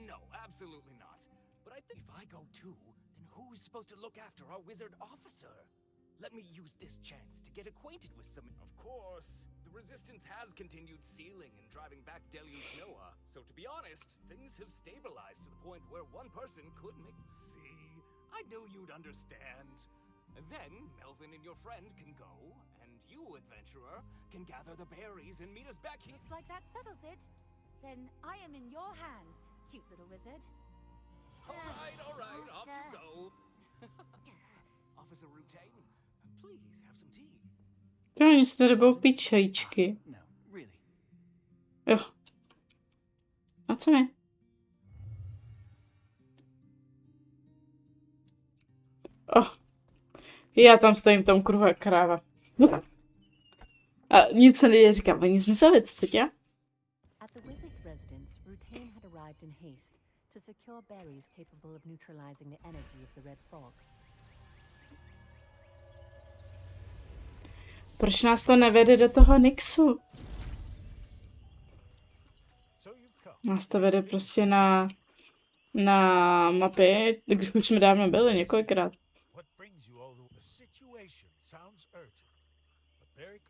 No, absolutely not. But I think if I go too, then who's supposed to look after our wizard officer? Let me use this chance to get acquainted with some. Of course, the resistance has continued sealing and driving back Deluge Noah. So to be honest, things have stabilized to the point where one person could make. See, I knew you'd understand. And then Melvin and your friend can go, and you, adventurer, can gather the berries and meet us back here. Looks like that settles it. Then I am in your hands, cute little wizard. All right, off you go. Officer Rutain, please have some tea. To oni se tady budou pít čajíčky. No, really. Jo. A co mi? Já tam stojím v tom kruhu jak kráva. A nic se neděje, říkám, oni jsme se věc, teď já? At the wizard's residence, Rutain had arrived in haste to secure berries capable of neutralizing the energy of the red fog. Proč nás to nevede do toho NIXu? Nás to vede prostě na mapy, když už jsme dávno byli několikrát.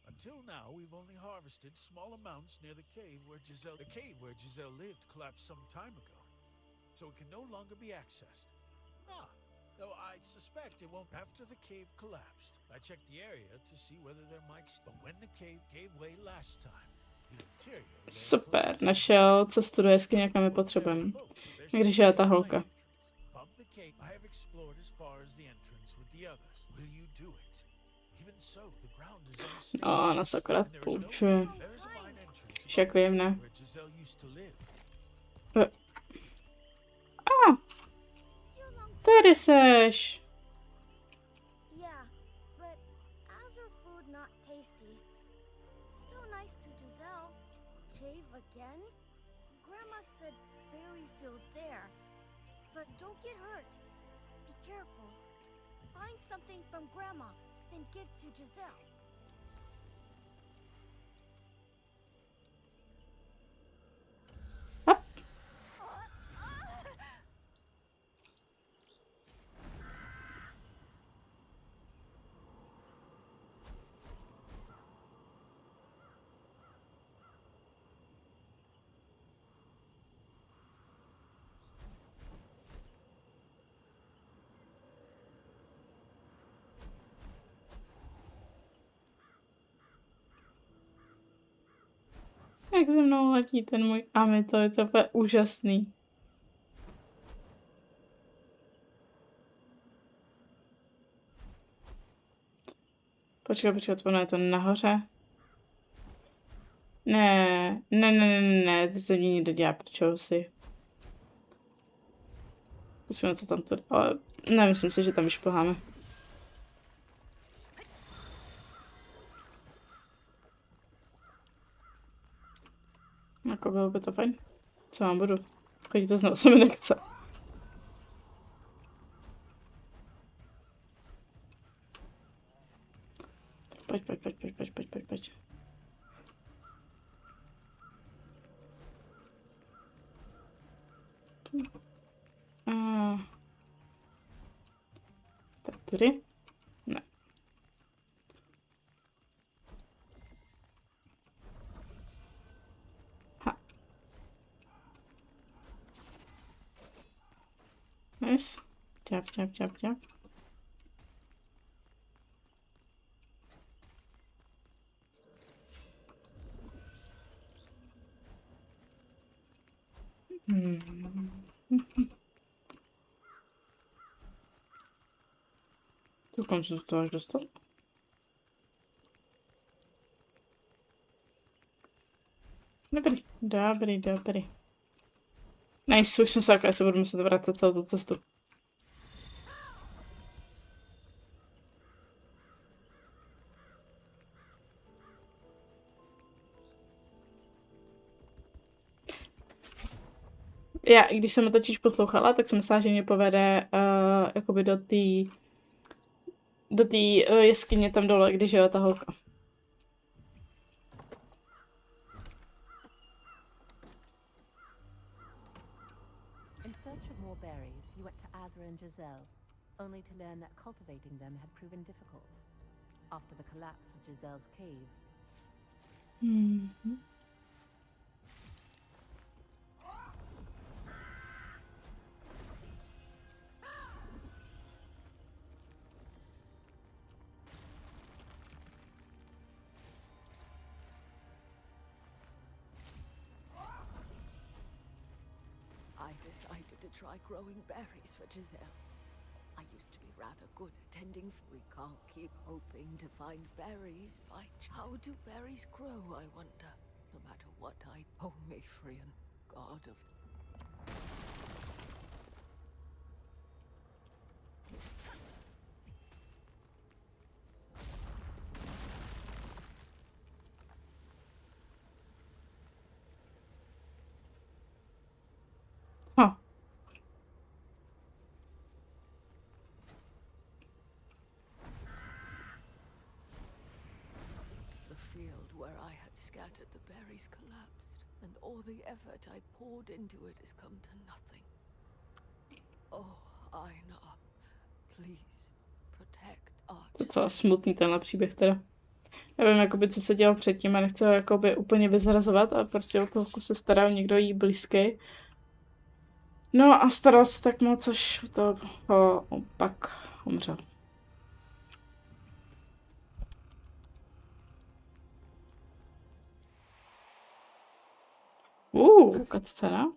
Until now, we've only harvested small amounts near the cave where Giselle lived collapsed some time ago, so it can no longer be accessed. Though I suspect it won't. After the cave collapsed, I checked the area to see whether there might. But when the cave gave way last time, the interior. Super, našel cestu do jeskyně, kam my potřebujeme. Když je ta holka. I have explored as far as the entrance with the others. Will you do it? Even so, the ground is unstable. No, nás akorát poučuje. Však vím, ne? Tady seš. Yeah, but as her food not tasty, still nice to Giselle. Cave again? Grandma said berry field there. But don't get hurt. Be careful. Find something from Grandma, then give to Giselle. Jak se mnou letí ten můj Ami, to je to úplně úžasný. Počkat, ono je to nahoře. Ne, ty se mě někdo dělá, pročeho si. Musíme to tam tady, ale nemyslím si, že tam vyšplháme. Jako bylo by to fajn. Co vám budu? Chodí to znovu, se mi nechce. Pojď. Tak tudy? Ne. Nice. Tap. Doufám, že to až dostal. Dobrý. Nice, už jsem se akorát se budu muset vrátit celou tu cestu. Já, když jsem ho totiž poslouchala, tak jsem myslela, že mě povede jakoby do té jeskyně tam dole, když je ta holka. In search of more berries, you went to Azra and Giselle, only to learn that cultivating them had proven difficult. After the collapse of Giselle's cave. I decided to try growing berries for Giselle. I used to be rather good at tending. We can't keep hoping to find berries by how do berries grow, I wonder? No matter what I... Oh, Mayfrian, god of... Huh. The field where I had scattered the berries collapsed, and all the effort I poured into it has come to nothing. Oh, Aina, please protect our... Docela smutný tenhle příběh teda. Nevím, jakoby, co se dělo předtím a nechci ho jakoby úplně vyzrazovat, ale prostě o toho se staral někdo jí blízký. No a staral se tak moc, až to pak umřel. Cutscéna.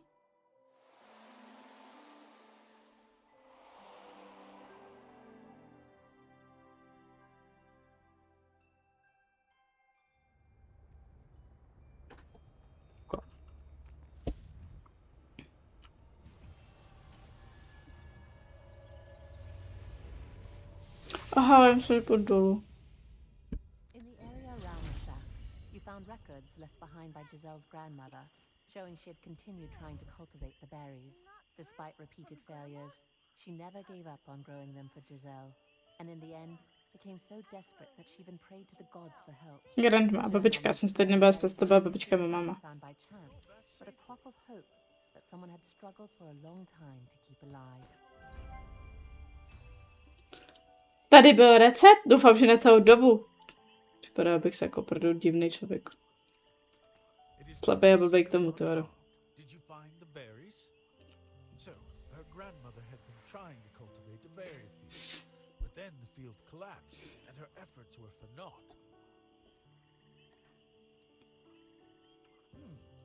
Aha, já musím jít dolů. In the area around the shack, you found records left behind by Giselle's grandmother, showing she had continued trying to cultivate the berries. Despite repeated failures, she never gave up on growing them for Giselle, and in the end, became so desperate that she even prayed to the gods for help. Grandma, babička, já jsem si teď nebyla, jestli to byla babička nebo máma. But a crop of hope that someone had struggled for a long time to keep alive. Tady byl recept? Doufám, že na celou dobu. Připadá, abych se jako opravdu divný člověk. Slepý a blbej k tomu, Teoro. Did you find the berries? So, her grandmother had been trying to cultivate a berry field, but then the field collapsed and her efforts were for naught.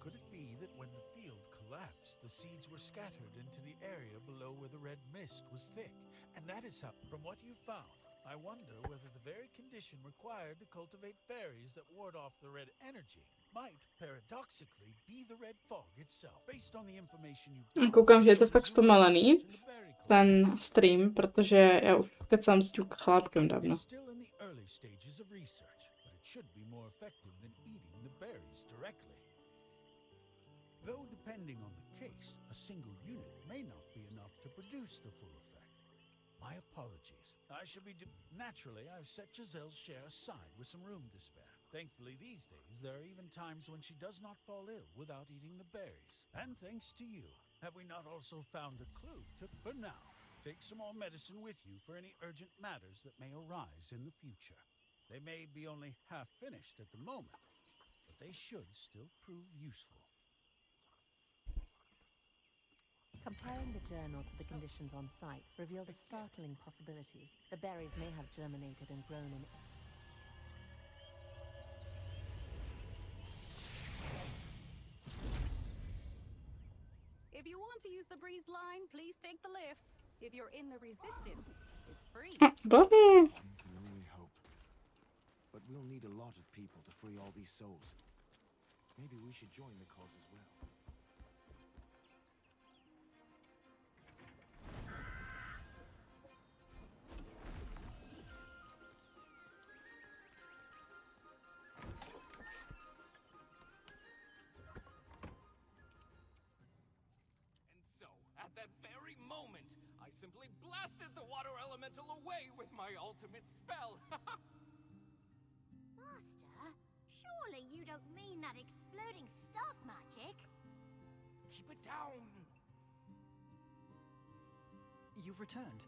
Could it be that when the field collapsed, the seeds were scattered into the area below where the red mist was thick? And that is how, from what you found, I wonder whether the very condition required to cultivate berries that ward off the red energy might, paradoxically, be the red fog itself, based on the information you... Koukám, že je to fakt zpomalený, ten stream, protože já už kecám s tím chlápkem dávno. Though depending on the case, a single unit may not be enough to produce the full effect. My apologies. I shall be... Naturally, I've set Giselle's share aside with some room to spare. Thankfully, these days, there are even times when she does not fall ill without eating the berries. And thanks to you, have we not also found a clue to, for now, take some more medicine with you for any urgent matters that may arise in the future. They may be only half finished at the moment, but they should still prove useful. Comparing the journal to the conditions on site revealed a startling possibility. The berries may have germinated and grown in... If you want to use the breeze line, please take the lift. If you're in the resistance, it's free. We can only hope. But we'll need a lot of people to free all these souls. Maybe we should join the cause as well. At that very moment, I simply blasted the water elemental away with my ultimate spell. Master, surely you don't mean that exploding staff magic? Keep it down. You've returned.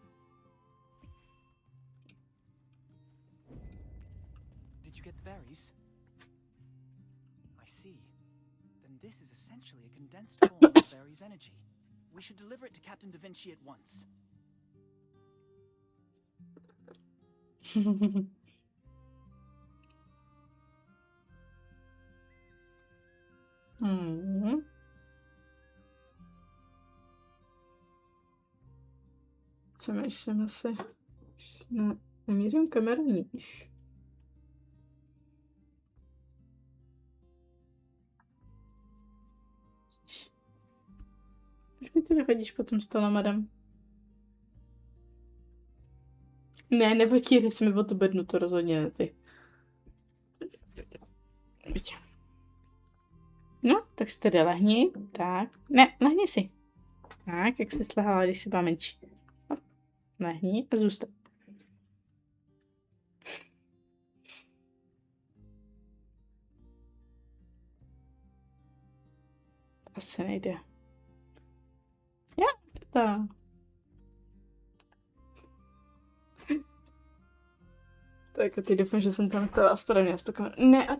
Did you get the berries? I see. Then this is essentially a condensed form of the berries' energy. We should deliver it to Captain Da Vinci at once. Přemýšlím asi. Ne, nemířím kameru níž. Proč mi ty nechodíš po tom stole, madam? Ne, nepotírej si mi o tu bednu, to rozhodně ne ty. No, tak si tady lehni. Tak, ne, lehni si. Tak, jak jsi slehala, když jsi byla menší. Lehni a zůstaň. Asi nejde. Já, teta. Tak a teď doufám, že jsem tam nechala správně s tou kamerou. Ne.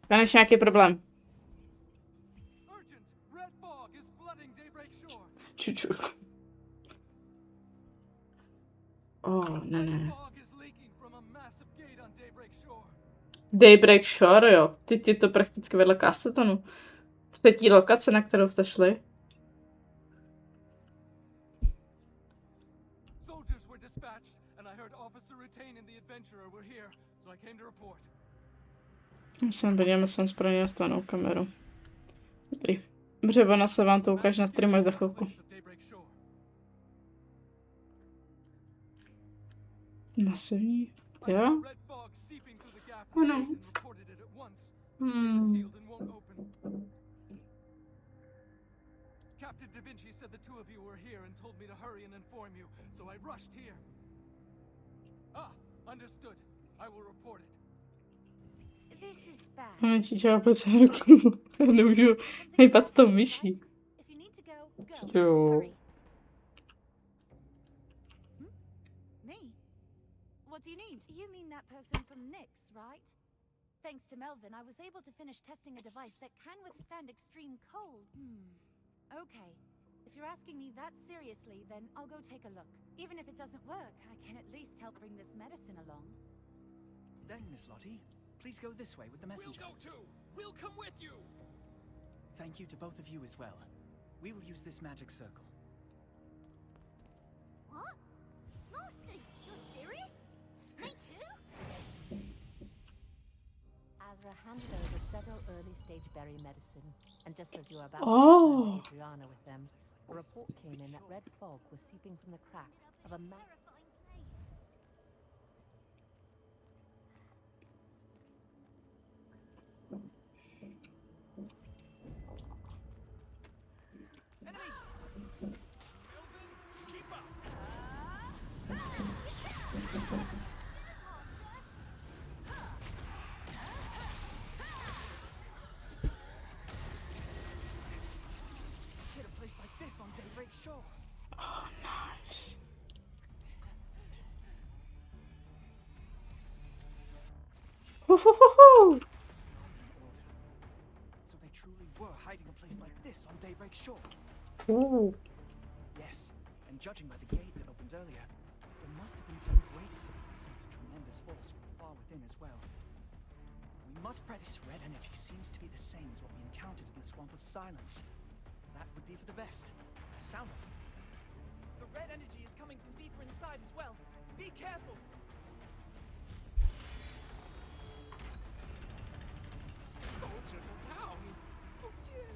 Konečně nějaký problém. Čuču. Ne. Daybreak Shore, jo. Teď je to prakticky vedle Castetonu. Třetí lokace, na kterou jste šli. Musím podívat, jsem správně nastavenou kameru. Dobrý. Dobře, ona se vám to ukáže na streamu za chvilku. Masivní. Jo? Ano. Captain Da Vinci said the two of you were here and told me to hurry and inform you, so I rushed here. Understood. I will report it. This is bad. Pane čičá počárku. Nemůžu hejbat tou myší. If you need to go, Jo. hurry. Me? What do you need? You mean that person from NIX, right? Thanks to Melvin, I was able to finish testing a device that can withstand extreme cold. Okay. If you're asking me that seriously, then I'll go take a look. Even if it doesn't work, I can at least help bring this medicine along. Then, Miss Lottie, please go this way with the messenger. We'll go too. We'll come with you. Thank you to both of you as well. We will use this magic circle. What? Master, you're serious? Me too? Azra handed over several early-stage berry medicine, and just as you were about to Oh. return Adriana with them, a report came in that red fog was seeping from the crack of a Terrifying place. Hit a place like this on Daybreak Shore. Oh, nice. Woohoo! So they truly were hiding a place like this on Daybreak Shore. Ooh. Yes, and judging by the gate that opened earlier, there must have been some great sense of tremendous force from far within as well. We must pray this red energy seems to be the same as what we encountered in the Swamp of Silence. That would be for the best. The sound of it. The Red energy is coming from deeper inside as well. Be careful. Soldiers are down. Oh dear.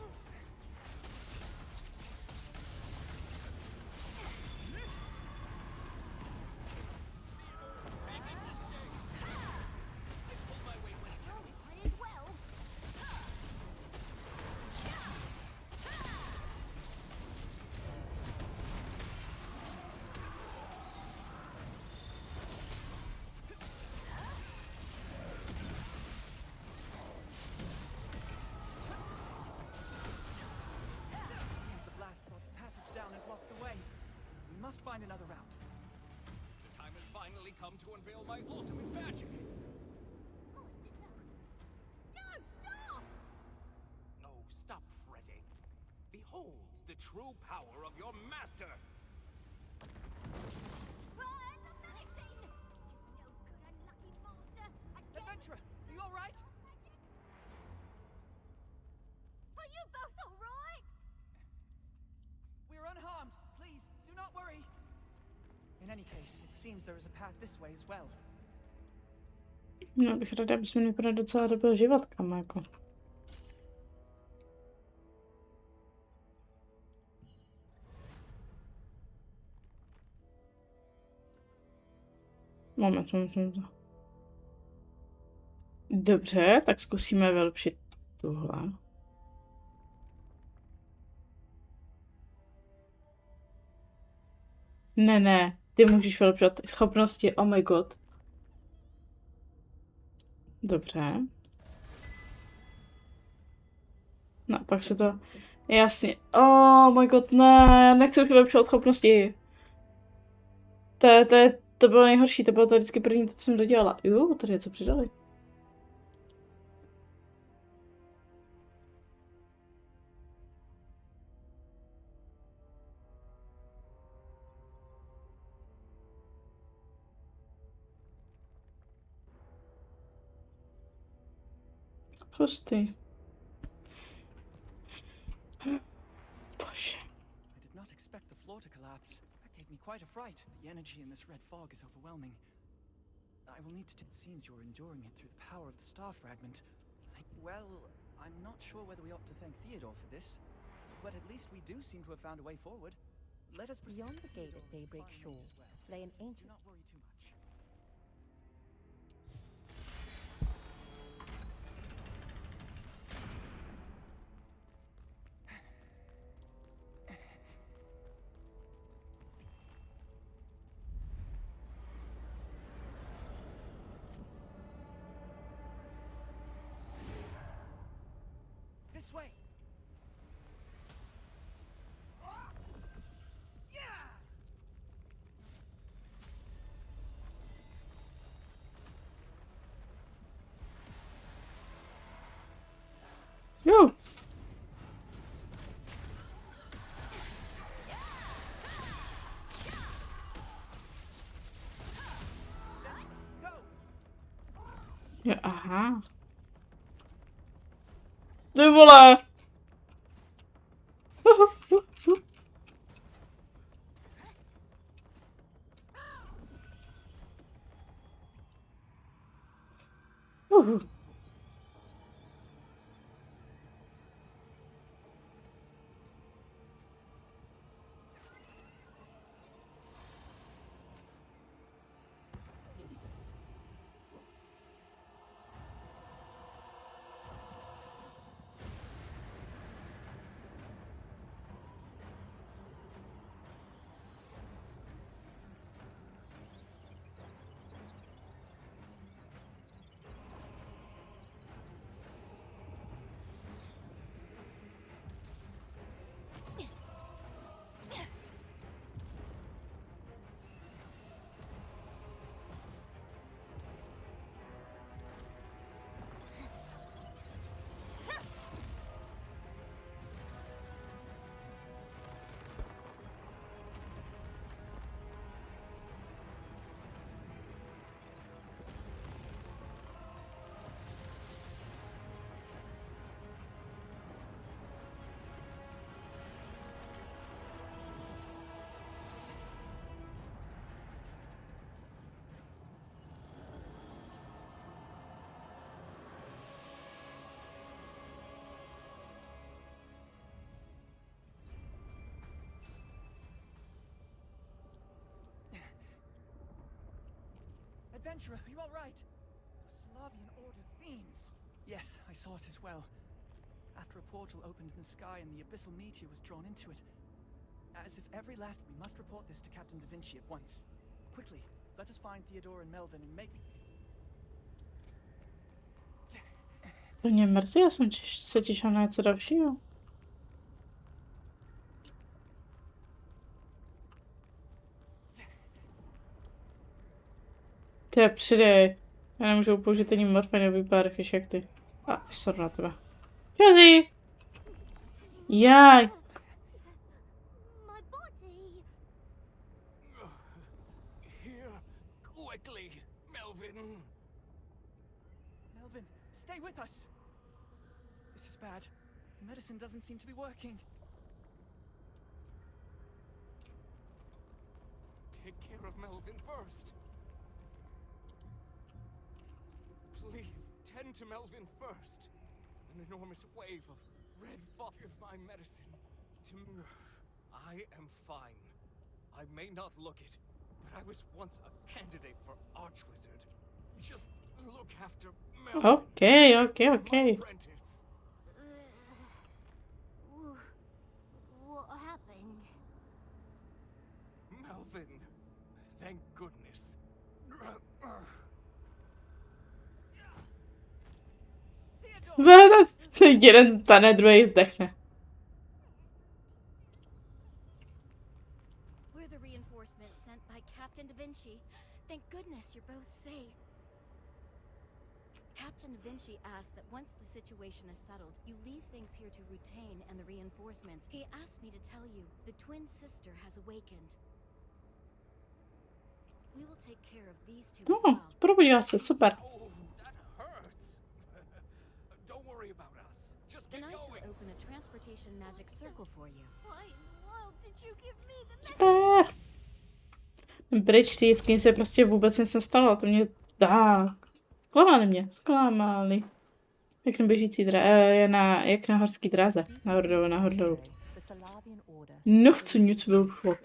Must find another route. The time has finally come to unveil my ultimate magic. Master, no. No, stop! Oh, stop fretting. Behold the true power of your master. The menacing! You no good unlucky master! Again! Adventurer, are you alright? Are you both alright? We're unharmed. Please, do not worry. In any case, it seems there is a path this way as well. No, bych ráda, abys mi vypadal docela dobil živatkama, jako. Moment. Dobře, tak zkusíme vylepšit tuhle. Ne, ty můžeš vylepšovat schopnosti, oh my god. Dobře. No, pak se to... Jasně. Oh my god, ne, nechci už vylepšovat schopnosti. To bylo nejhorší, to bylo to vždycky první, co jsem dodělala. Jo, tady je co přidali. Hustý. Bože. I did not expect the floor to collapse. That gave me quite a fright. The energy in this red fog is overwhelming. I will need to... It seems you're enduring it through the power of the star fragment. Well, I'm not sure whether we ought to thank Theodore for this, but at least we do seem to have found a way forward. Let us... Beyond the gate at Daybreak Shore lay an ancient... Do not worry too much. This way. Jo. Jo, aha. Ty vole. adventurer, are you all right? Those Slavian Order fiends. Yes, I saw it as well. After a portal opened in the sky and the abyssal meteor was drawn into it. As if every last... We must report this to Captain Da Vinci at once. Quickly, let us find Theodore and Melvin and make... To mě mrzí, já jsem se těšila na něco dalšího. To je přidej. Já nemůžu použít ani morfenový barv, jak ty. A, sorry na tebe. Čozi! Jaj! My body! Here, quickly, Melvin. Melvin, stay with us! This is bad. The medicine doesn't seem to be working. Take care of Melvin first. Please, tend to Melvin first. An enormous wave of red fog of my medicine. I am fine. I may not look it, but I was once a candidate for Archwizard. Just look after Melvin. Okay. My apprentice. What happened? Melvin, thank goodness. Jeden stane, druhý zdechne. We're the reinforcements sent by Captain Da Vinci. Thank goodness you're both safe. Captain Da Vinci asked that once the situation is settled, you leave things here to Rutain and the reinforcements. He asked me to tell you, the twin sister has awakened. We will take care of these two as well. Probudila se, super. Oh, that hurts. Don't worry about us. Just get Then I shall going. open a transportation magic circle for you. Why in the world did you give me the Super. Bridge týdky se prostě vůbec nic nestalo, to mě dá. Zklamali. Jak na běžící jak na horský dráze. Nahoru dolů. Nechci nic vylfot.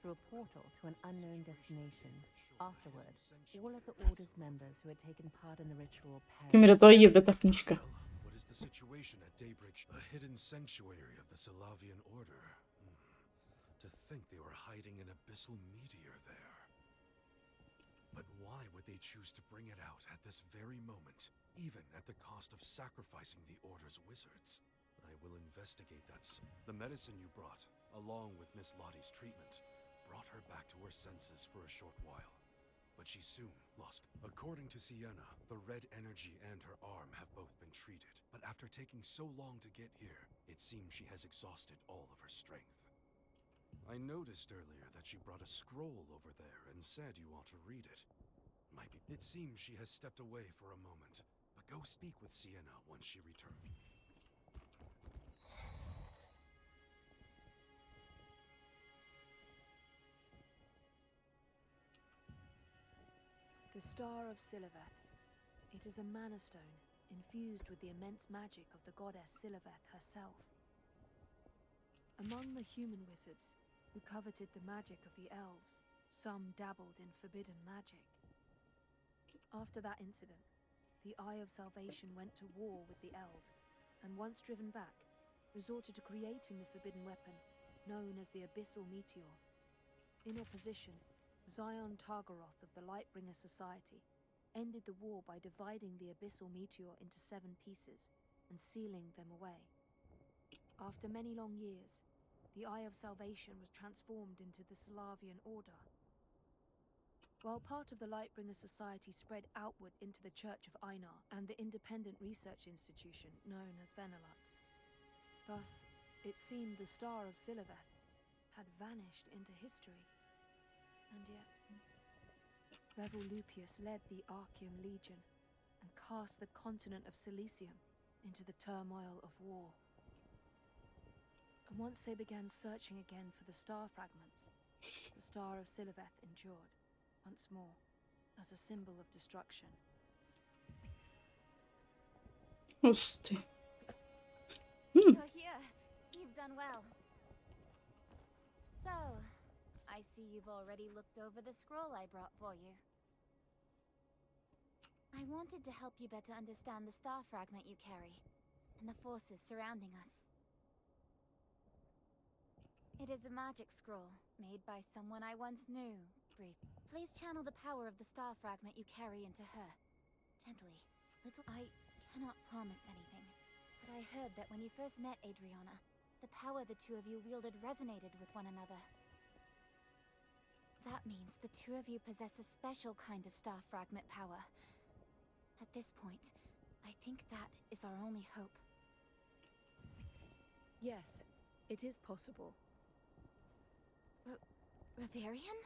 Through a portal to an unknown destination. Afterward, all of the Order's members who had taken part in the ritual Mi do toho jebe ta knížka. What is the situation at daybreak? A hidden sanctuary of the Slavian Order. To think they were hiding an abyssal meteor there. But why would they choose to bring it out at this very moment, even at the cost of sacrificing the Order's wizards? I will investigate that. The medicine you brought, along with Miss Lottie's treatment, brought her back to her senses for a short while, but she soon lost. According to Sienna, the red energy and her arm have both been treated, but after taking so long to get here, it seems she has exhausted all of her strength. I noticed earlier that she brought a scroll over there and said you ought to read it. It seems she has stepped away for a moment, but go speak with Sienna once she returns. The Star of Siliveth. It is a mana stone infused with the immense magic of the goddess Siliveth herself. Among the human wizards who coveted the magic of the elves, some dabbled in forbidden magic. After that incident, the Eye of Salvation went to war with the elves, and once driven back, resorted to creating the forbidden weapon known as the Abyssal Meteor. In opposition, Zion Targaroth of the Lightbringer Society ended the war by dividing the Abyssal Meteor into 7 pieces and sealing them away. After many long years, the Eye of Salvation was transformed into the Slavian Order. While part of the Lightbringer Society spread outward into the Church of Einar and the independent research institution known as Venelux. Thus, it seemed the Star of Siliveth had vanished into history. And yet, Revolupius led the Archeum Legion and cast the continent of Cilicium into the turmoil of war. And once they began searching again for the star fragments, the Star of Siliveth endured, once more, as a symbol of destruction. Hosty. You're here. You've done well. So, I see you've already looked over the scroll I brought for you. I wanted to help you better understand the star fragment you carry, and the forces surrounding us. It is a magic scroll, made by someone I once knew, brief. Please channel the power of the star fragment you carry into her. Gently. I cannot promise anything, but I heard that when you first met Adriana, the power the two of you wielded resonated with one another. That means the two of you possess a special kind of star fragment power. At this point, I think that is our only hope. Yes, it is possible. Reverian?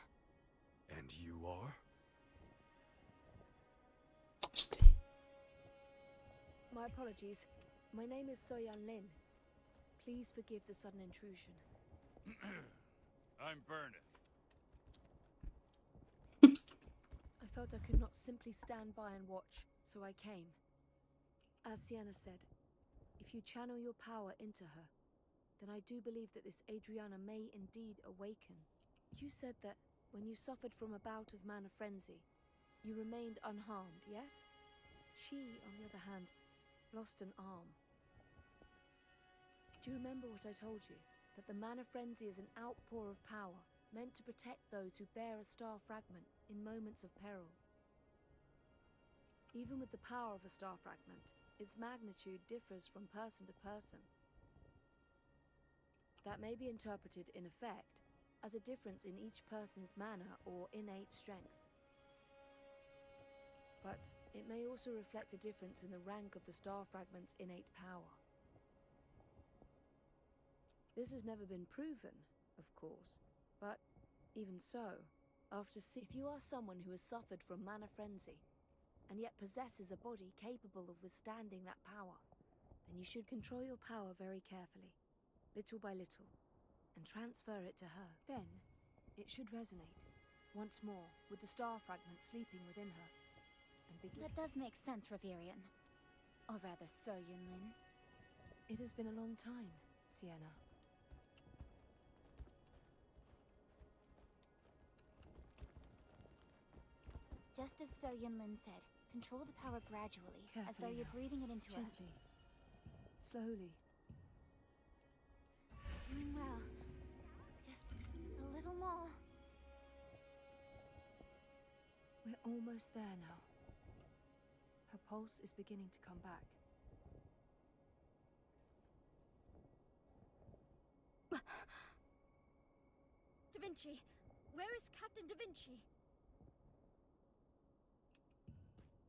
And you are? My apologies. My name is Soyan Lin. Please forgive the sudden intrusion. I'm Bernard. I felt I could not simply stand by and watch, so I came. As Sienna said, if you channel your power into her, then I do believe that this Adriana may indeed awaken. You said that when you suffered from a bout of mana frenzy, you remained unharmed, yes? She, on the other hand, lost an arm. Do you remember what I told you? That the mana frenzy is an outpour of power, meant to protect those who bear a star fragment in moments of peril. Even with the power of a star fragment, its magnitude differs from person to person. That may be interpreted, in effect, as a difference in each person's mana or innate strength. But it may also reflect a difference in the rank of the star fragment's innate power. This has never been proven, of course, but even so, if you are someone who has suffered from mana frenzy, and yet possesses a body capable of withstanding that power, then you should control your power very carefully, little by little, and transfer it to her. Then, it should resonate, once more, with the star fragment sleeping within her, and begin. That does make sense, Reverian. Or rather, so, Yunlin. It has been a long time, Sienna. Just as So Yunlin said, control the power gradually, Carefully as though you're now. breathing it into Gently. Slowly. Doing well. Just a little more. We're almost there now. Her pulse is beginning to come back. Da Vinci! Where is Captain Da Vinci?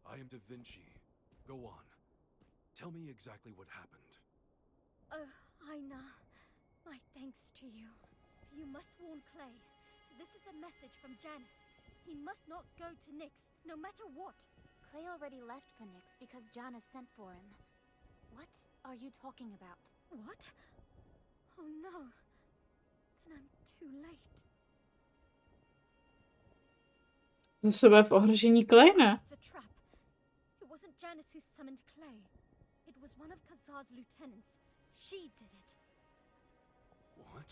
I am Da Vinci. Go on. Tell me exactly what happened. Oh, Aina. My thanks to you. You must warn Clay. This is a message from Janice. He must not go to NIX, no matter what. Clay already left for NIX because Janice sent for him. What are you talking about? What? Oh no. Then I'm too late. Sebe v ohrožení Clay, ne? It's a trap. It wasn't Janice who summoned Clay. It was one of Kazar's lieutenants. She did it. What?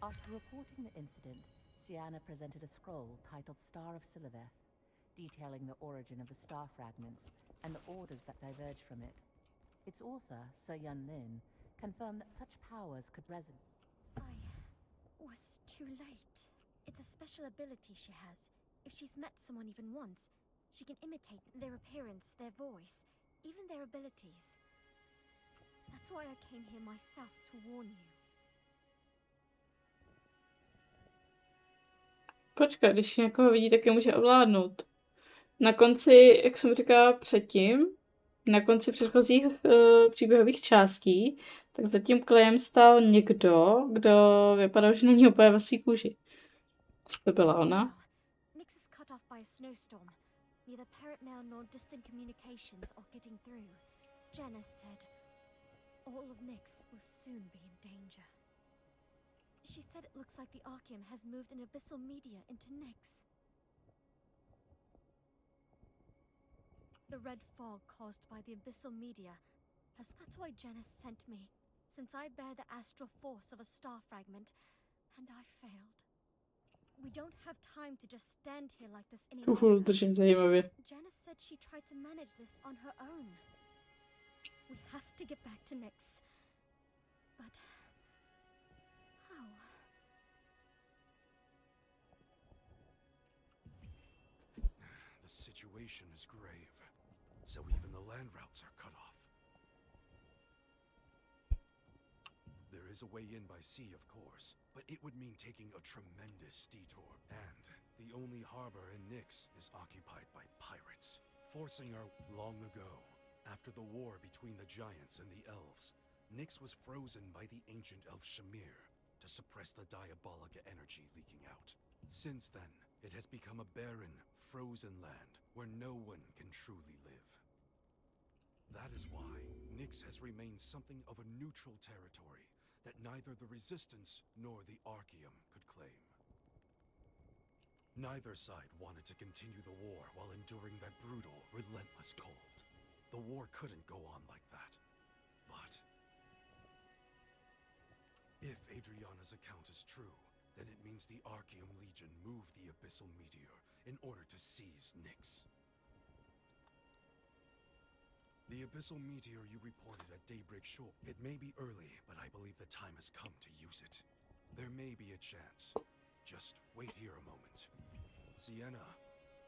After reporting the incident, Sienna presented a scroll titled Star of Siliveth, detailing the origin of the star fragments and the orders that diverge from it. Its author, Soyan Lin, confirmed that such powers could resonate. I was too late. It's a special ability she has. If she's met someone even once, she can imitate their appearance, their voice, even their abilities. That's why I came here myself to warn you. Počkat, když někoho vidí, tak je může ovládnout. Na konci, jak jsem říkala předtím, na konci předchozích příběhových částí, tak za tím Clayem stál někdo, kdo vypadal, že není úplně ve svý kůži. To byla ona. NIX is cut off by a snowstorm. Neither parrot mail nor distant communications are getting through. Janice said all of NIX will soon be in danger. She said it looks like the Archeum has moved an abyssal media into NIX. The red fog caused by the abyssal media. That's why Janice sent me, since I bear the astral force of a star fragment, and I failed. We don't have time to just stand here like this any longer. Držím zajímavě. Janice said she tried to manage this on her own. We have to get back to NIX. But how? The situation is grave, so even the land routes are cut off. There is a way in by sea, of course, but it would mean taking a tremendous detour. And the only harbor in NIX is occupied by pirates, forcing our... Long ago, after the war between the giants and the elves, NIX was frozen by the ancient elf Shamir to suppress the diabolic energy leaking out. Since then, it has become a barren, frozen land where no one can truly live. That is why NIX has remained something of a neutral territory that neither the Resistance nor the Archaeum could claim. Neither side wanted to continue the war while enduring that brutal, relentless cold. The war couldn't go on like that. But if Adriana's account is true, then it means the Archaeum Legion moved the Abyssal Meteor in order to seize NIX. The Abyssal Meteor you reported at Daybreak Shore. It may be early, but I believe the time has come to use it. There may be a chance. Just wait here a moment. Sienna,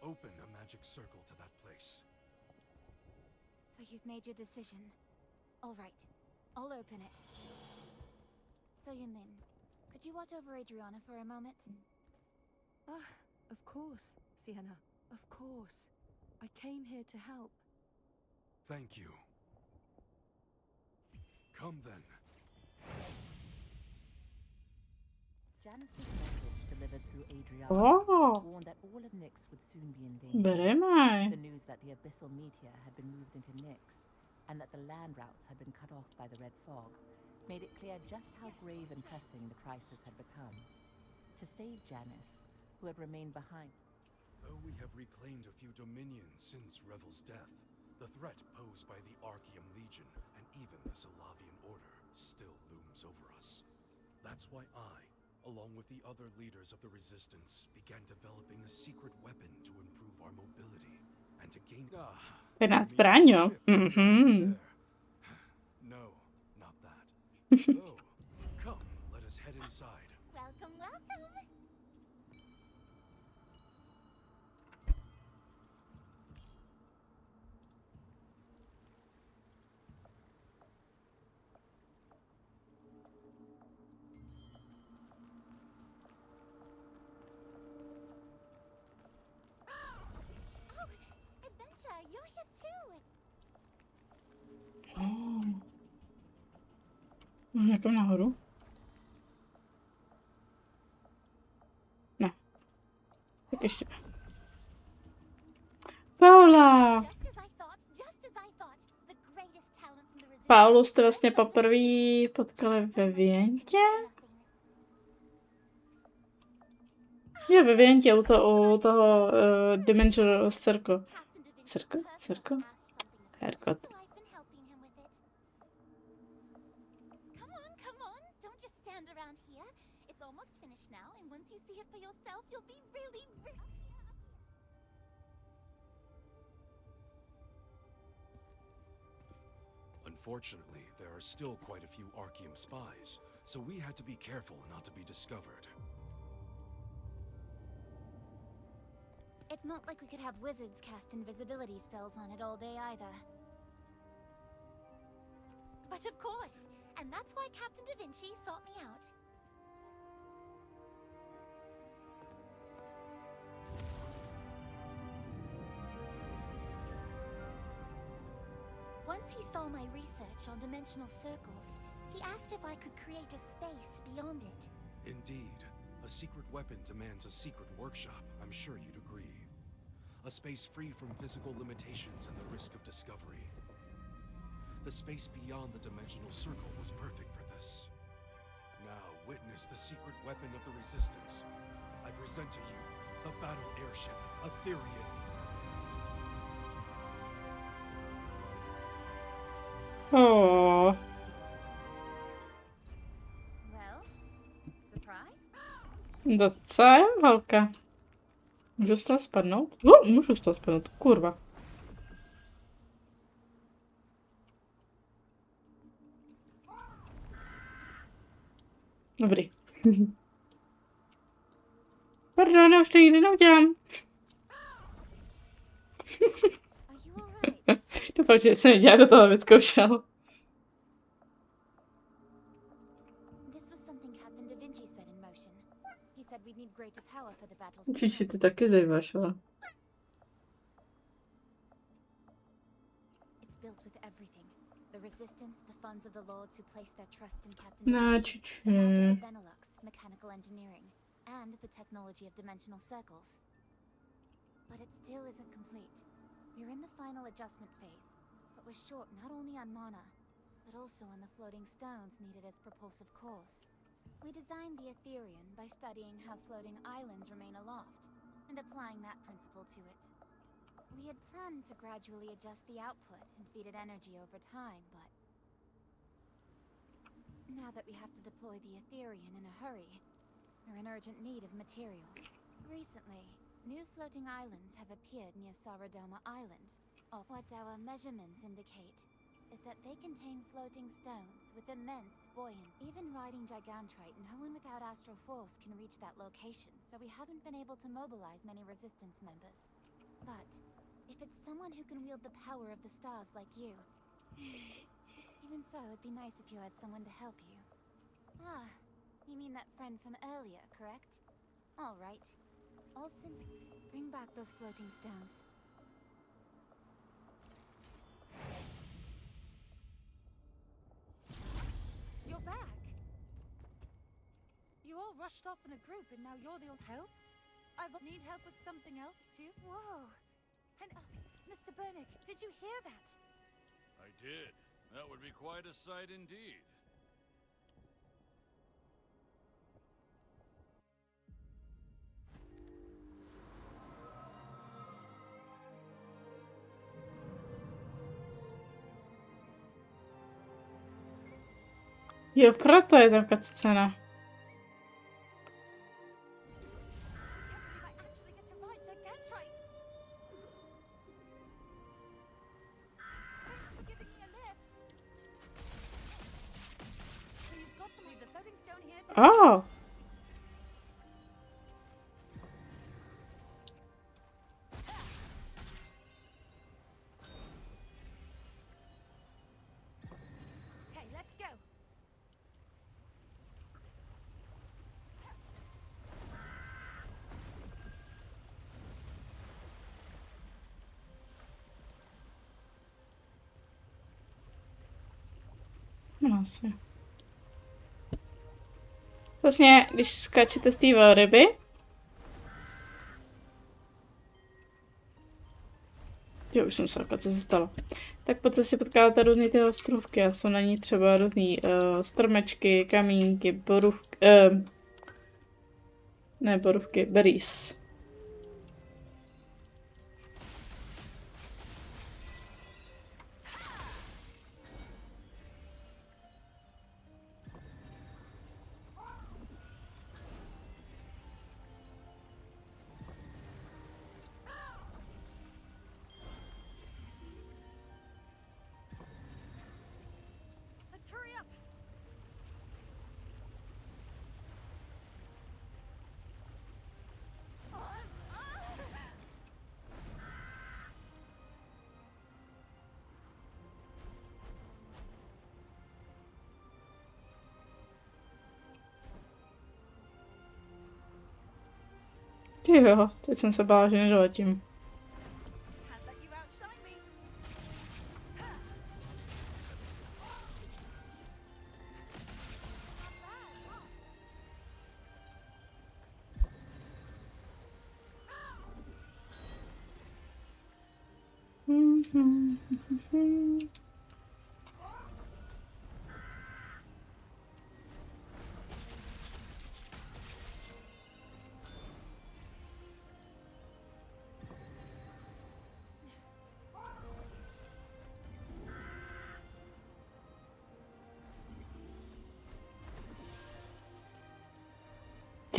open a magic circle to that place. So you've made your decision. All right, I'll open it. So Yunlin, could you watch over Adriana for a moment? Ah, of course, Sienna. Of course. I came here to help. Thank you. Come then. Janice's message delivered through Adriana warned that all of NIX would soon be in danger. Beremaj. The news that the Abyssal Meteor had been moved into NIX and that the land routes had been cut off by the Red Fog made it clear just how grave and pressing the crisis had become. To save Janice, who had remained behind. Though we have reclaimed a few dominions since Revel's death, the threat posed by the Archaeum Legion and even the Salavian Order still looms over us. That's why I, along with the other leaders of the Resistance, began developing a secret weapon to improve our mobility and to gain... Jedna zbraň, jo? Mhm. No, not that. So, come, let us head inside. Welcome, welcome. You're here too. Někam nahoru? Ne. Tak ještě. Paula! Paulu jste vlastně poprvé potkali ve Věntě? Jo, ve Věntě u toho Dimensional Circle. Circle? Herkot. Unfortunately, there are still quite a few Archaeum spies, so we had to be careful not to be discovered. It's not like we could have wizards cast invisibility spells on it all day either. But of course, and that's why Captain Da Vinci sought me out. Once he saw my research on dimensional circles, he asked if I could create a space beyond it. Indeed. A secret weapon demands a secret workshop, I'm sure you'd agree. A space free from physical limitations and the risk of discovery. The space beyond the dimensional circle was perfect for this. Now witness the secret weapon of the Resistance. I present to you the battle airship, Aetherian. Well, surprise? Docela je holka. Můžu z toho spadnout? Můžu z toho spadnout, kurva. Dobrý. Pardon, já už to nikdy neudělám. Doufám, že jsem dělal do toho vyzkoušel. Určitě ty taky zajímáš, ale... Na čuču. Mechanical engineering and the technology of dimensional circles. But it still isn't complete. We're in the final adjustment phase, but we're short not only on mana, but also on the floating stones needed as propulsive cores. We designed the Ethereum by studying how floating islands remain aloft, and applying that principle to it. We had planned to gradually adjust the output and feed it energy over time, but now that we have to deploy the Ethereum in a hurry, we're in urgent need of materials. Recently, new floating islands have appeared near Saradoma Island. What our measurements indicate is that they contain floating stones with immense buoyancy. Even riding Gigantrite, no one without astral force can reach that location, so we haven't been able to mobilize many resistance members. But if it's someone who can wield the power of the stars like you, even so, it'd be nice if you had someone to help you. Ah, you mean that friend from earlier, correct? All right. I'll simply bring back those floating stones. You're back. You all rushed off in a group, and now you're the help. I need help with something else too. Whoa! And Mr. Bernick, did you hear that? I did. That would be quite a sight indeed. Jo, proto je tam cutscéna. Oh. Okay, let's go. No, asi. Vlastně, když skáčete z té velryby, jo, už jsem se co se stalo, tak potom si potkáváte různý ty ostrovky a jsou na ní třeba různý stromečky, kamínky, borůvky, ne borůvky, berries. Jo, teď jsem se bála, že nedoletím.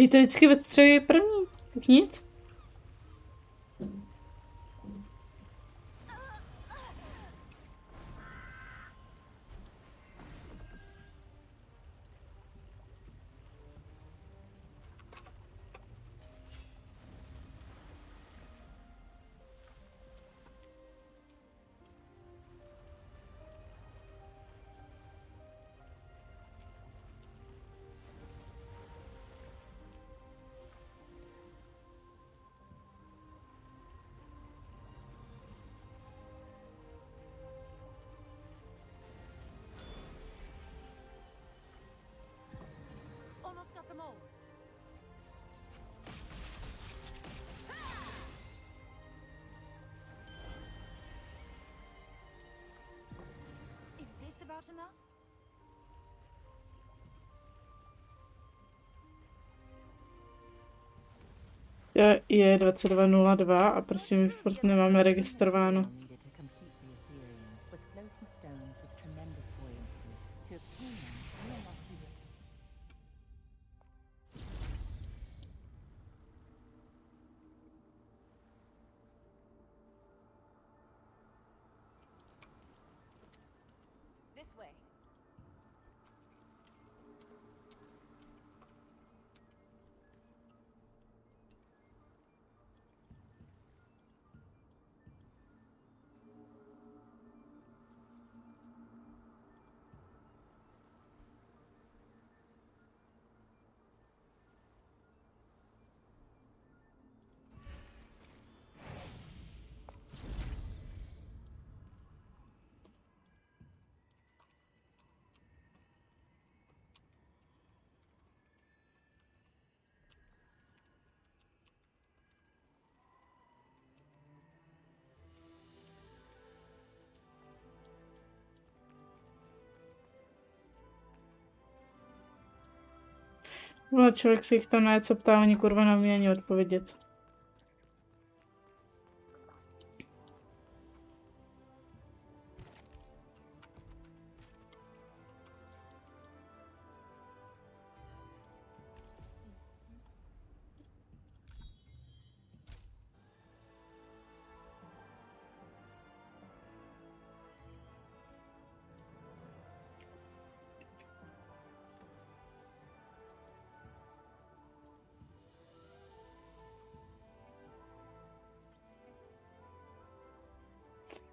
Že to vždycky odstřelí první. Tak nic. Almost got them all. Is this about enough? Je 22:02 a prostě my furt nemáme registrováno. This way. Vole, člověk se jich tam na něco ptá, oni kurva neumí ani odpovědět.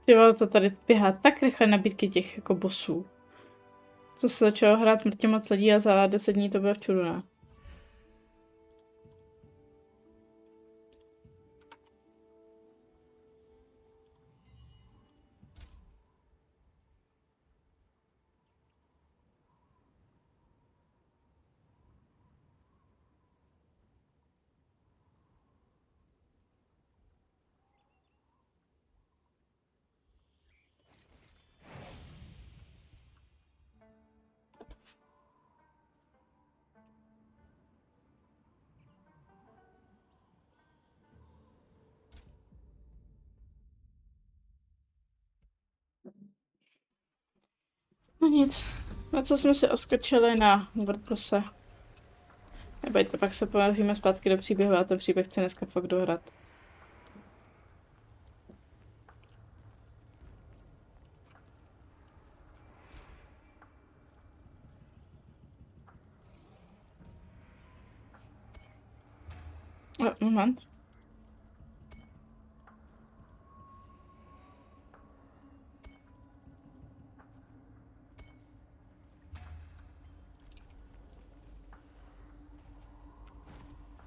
Ty vole, to tady běhá tak rychle nabídky těch jako bossů. Co se začalo hrát mrtě moc lidí a za 10 dní to bylo v čudu, ne? No nic, na co jsme si oskočili na WordPresse. Nebojte, pak se povrátíme zpátky do příběhu a ten příběh chci dneska fakt dohrát. Moment.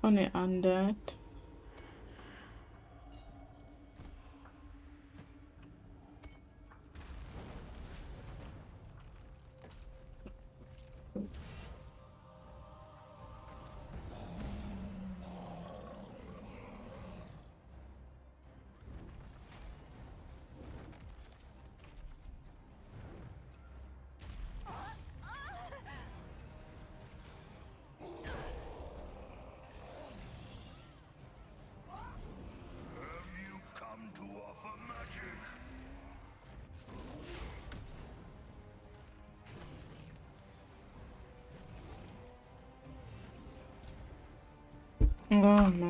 On je undead. No, no.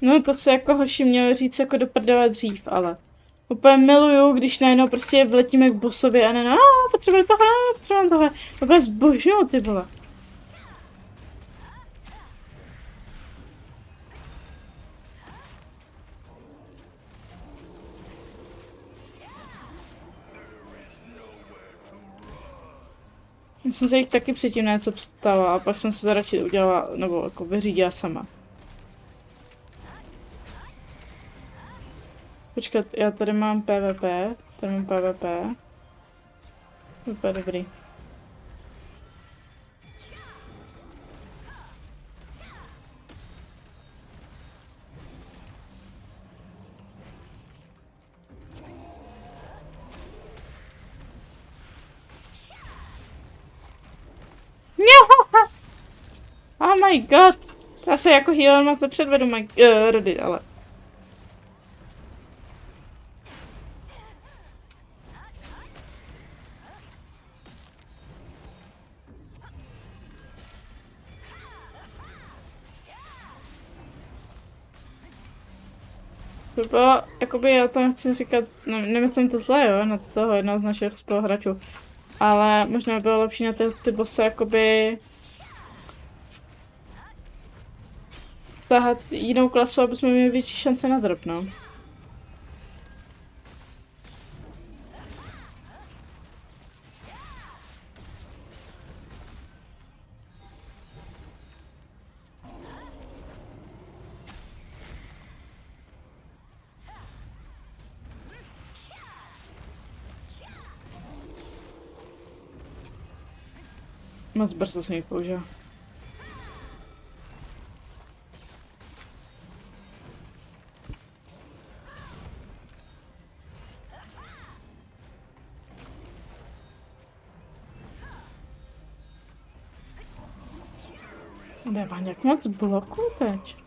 No to se jako hoši měli říct jako do prdele dřív, ale úplně miluju, když najednou prostě vletíme k bossovi a ne, potřebuji tohle, úplně zbožňuju, ty vole. Já jsem se jich taky předtím něco ptala a pak jsem se to radši udělala, nebo jako vyřídila sama. Počkat, já tady mám PvP, Úplně dobrý. Oh my god! Já se jako healer moc nepředvedu, Rody, ale... To bylo, jakoby já to nechci říkat, nemyslím to zle, jo, na toho jednoho z našich spoluhráčů. Ale možná by bylo lepší na ty bossy, jakoby... tahat jinou klasu, aby jsme měli větší šance na drop, no. Moc brzo jsem ji použil. Nemá nějak moc bloků teď.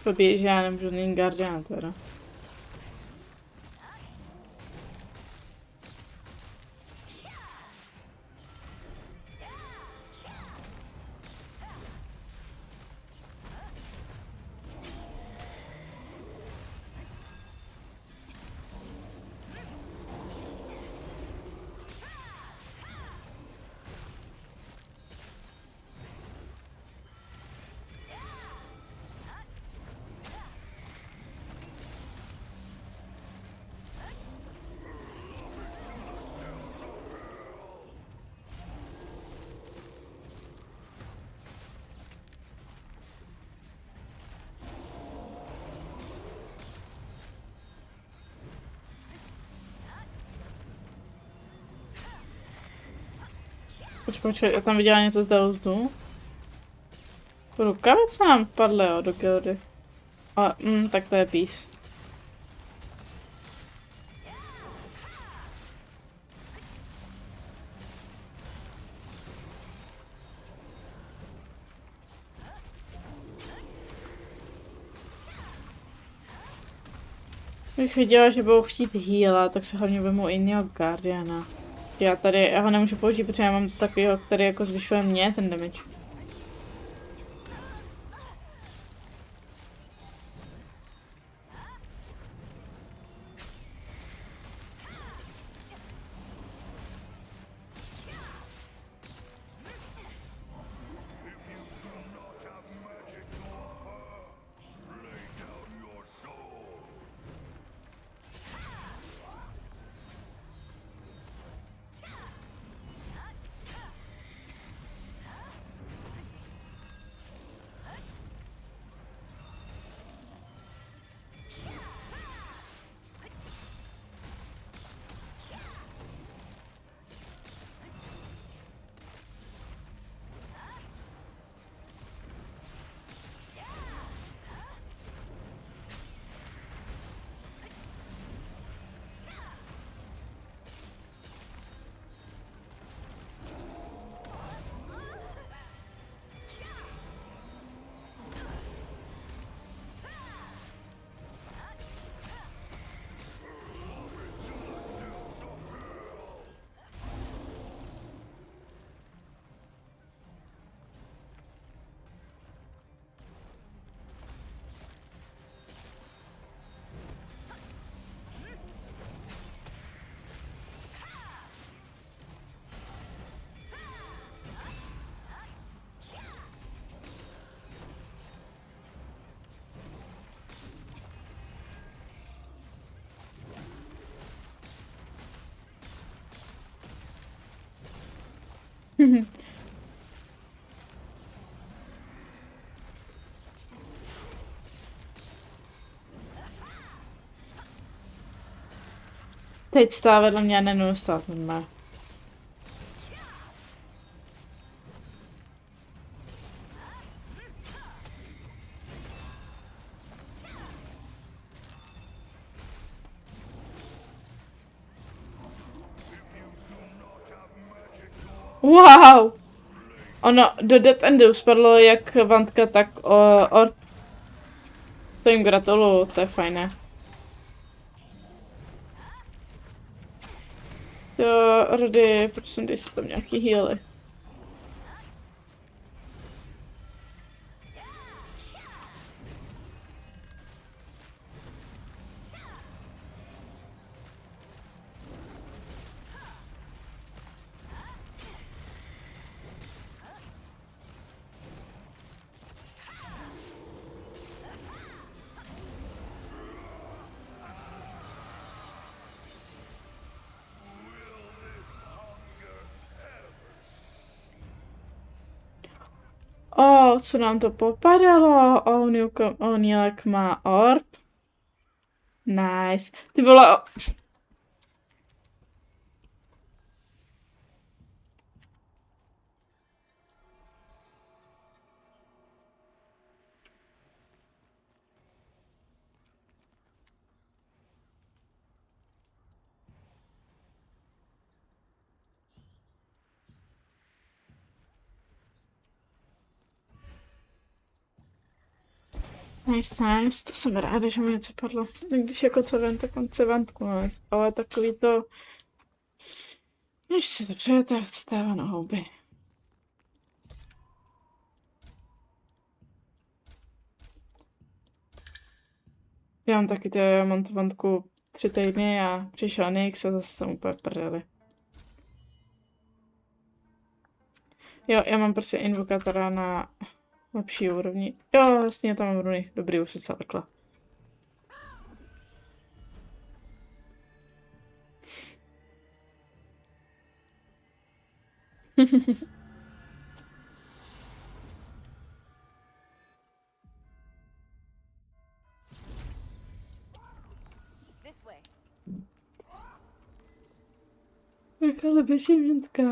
Blbý, že já nemůžu není guardian teda. Počkej, já tam viděla něco z deltu. Rukavice nám padly, jo, do gildy. Ale, tak to je pís. Když viděla, že budou chtít heala, tak se hlavně vemu jiného guardiana. Já ho nemůžu použít, protože já mám takovýho, který jako zvyšuje mě ten damage. Teď stál vedle mě a nenuji stát normálně. Wow! Ono do Dead Endu spadlo jak Vantka, tak Orb. To jim gratuluju, to je fajné. Jo, Rody, prosím, dej si tam nějaký healy. Co nám to popadalo? Onílek má orb. Nice. Ty vole... Nice, to jsem ráda, že mi něco padlo. Když jako co vím, tak mám cevantku, no. Ale takový to... Když si to přejete, chcete na houby. Já mám taky já mám tu vantku 3 týdny a přišel NIX a zase jsem úplně prdeli. Jo, já mám prostě invokátora na lepší úrovni. Jo, jasně, já tam mám runy. Dobrý, už se takhle. Jaká lebešiměntka.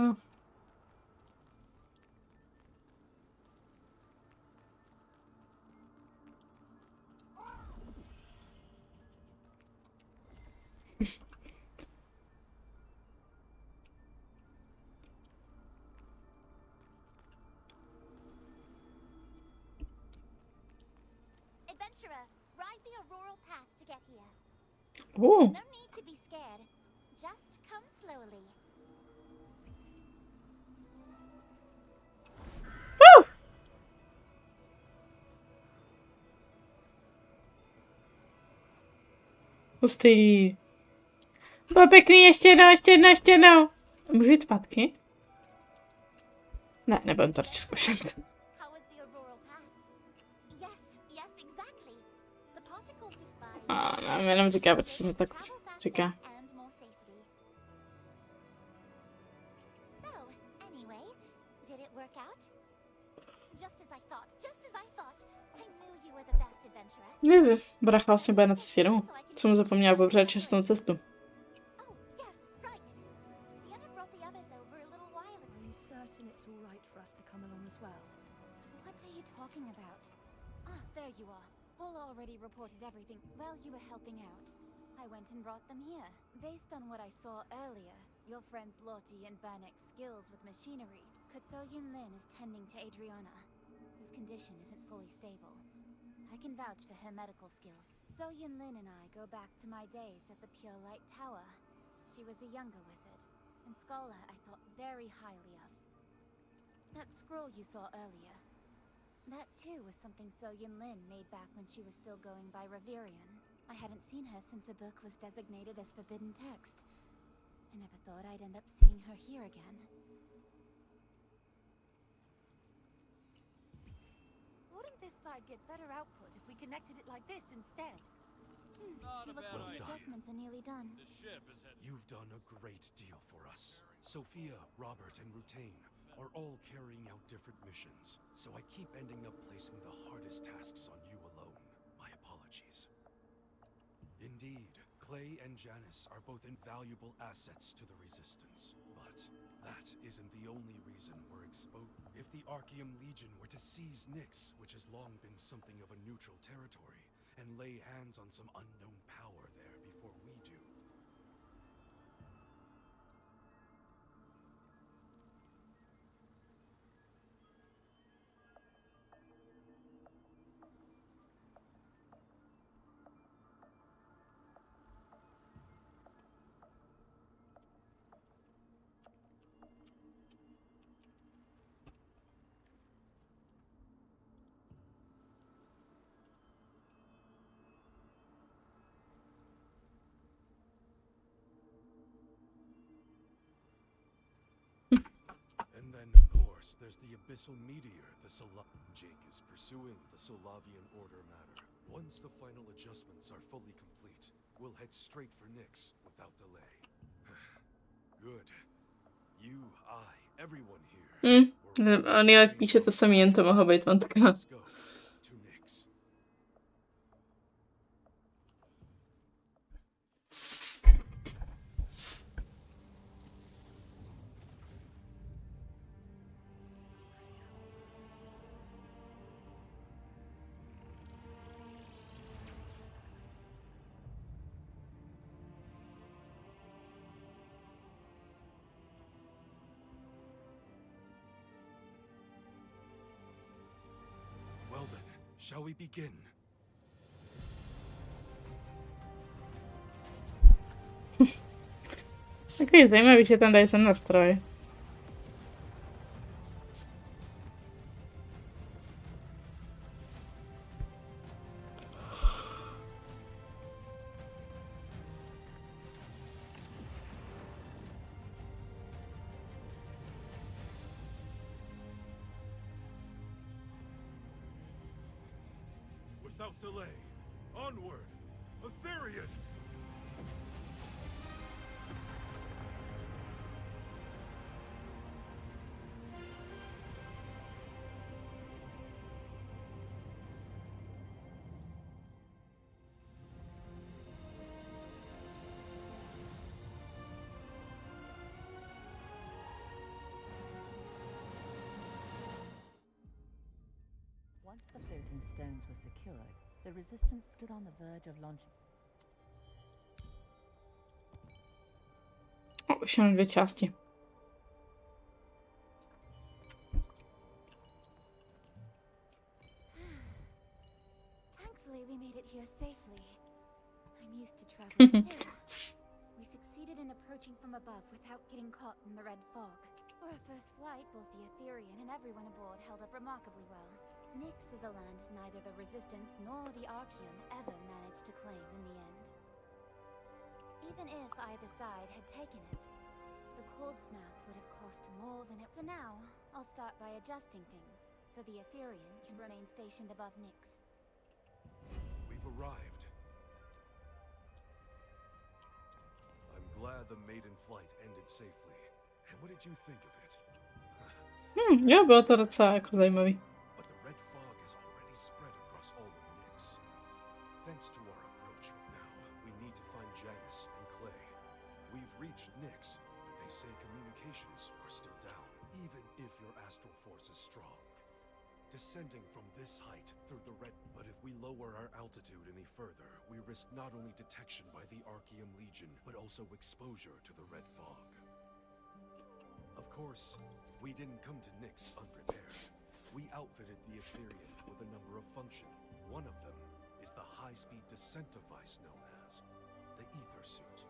Adventurer, ride the auroral path to get here. Oh. No need to be scared. Just come slowly. Hustý. Bylo pěkný, ještě jednou. Můžu jít zpátky? Ne, nebudem to radši zkoušet. Ne, jenom říká, protože se mi tak říká. Ne, bracha vlastně bude na cestě domů. Jsem zapomněla pobřát čestnou cestu. Reported everything while you were helping out. I went and brought them here. Based on what I saw earlier, your friends Lottie and Bernek's skills with machinery, So-Yun Lin is tending to Adriana, whose condition isn't fully stable. I can vouch for her medical skills. So-Yun Lin and I go back to my days at the Pure Light Tower. She was a younger wizard, and scholar I thought very highly of. That scroll you saw earlier, that too was something So-Yun Lin made back when she was still going by Reverian. I hadn't seen her since the book was designated as forbidden text. I never thought I'd end up seeing her here again. Wouldn't this side get better output if we connected it like this instead? Not a Looks bad like the idea. adjustments are nearly done. The ship is headed. You've done a great deal for us. Sophia, Robert, and Rutain, are all carrying out different missions, so I keep ending up placing the hardest tasks on you alone. My apologies. Indeed, Clay and Janice are both invaluable assets to the Resistance, but that isn't the only reason we're exposed. If the Archeum Legion were to seize NIX, which has long been something of a neutral territory, and lay hands on some unknown power there before we do. And then, of course, there's the abyssal meteor, the Jake is pursuing the Solavian Order matter. Once the final adjustments are fully complete, we'll head straight for NIX without delay. Good. You, I, everyone here. On jak píše to samý, jen to mohlo být fantaká. Let's go to NIX. Well then, shall we begin? Takový zajímavý, že tam dají sem nástroj. Without delay, onward, Ethereum! Once the floating stones were secured, the Resistance stood on the verge of launching. Už jenom 2 části. Thankfully, we made it here safely. I'm used to traveling too. We succeeded in approaching from above without getting caught in the red fog. For our first flight, both the Etherean and everyone aboard held up remarkably well. NIX is a land neither the Resistance nor the Archeum ever managed to claim in the end. Even if either side had taken it, the cold snap would have cost more than it. For now, I'll start by adjusting things, so the Etherean can remain stationed above NIX. We've arrived. I'm glad the maiden flight ended safely. And what did you think of it? Jo, bylo to docela jako zajímavý. But the red fog has already spread across all of NIX. Thanks to our approach, now we need to find Janice and Clay. We've reached NIX, but they say communications are still down, even if your astral force is strong. Descending from this height through the red, but if we lower our altitude any further, we risk not only detection by the Archeum Legion, but also exposure to the red fog. Of course, we didn't come to NIX unprepared. We outfitted the Etherean with a number of functions. One of them is the high-speed descent device known as the Ether Suit.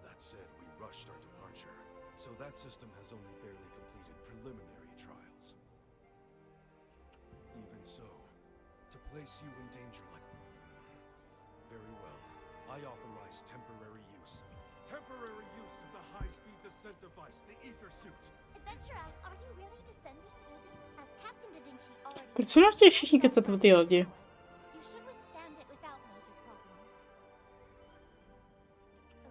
That said, we rushed our departure, so that system has only barely completed preliminary trials. Even so, to place you in danger like... Very well. I authorize temporary use. Temporary use of the high-speed descent device, the Ether Suit. Adventurer, are you really descending using... As Captain Da Vinci already... Proč se nechtějí všichni kecat v té lodi? You should withstand it without major problems.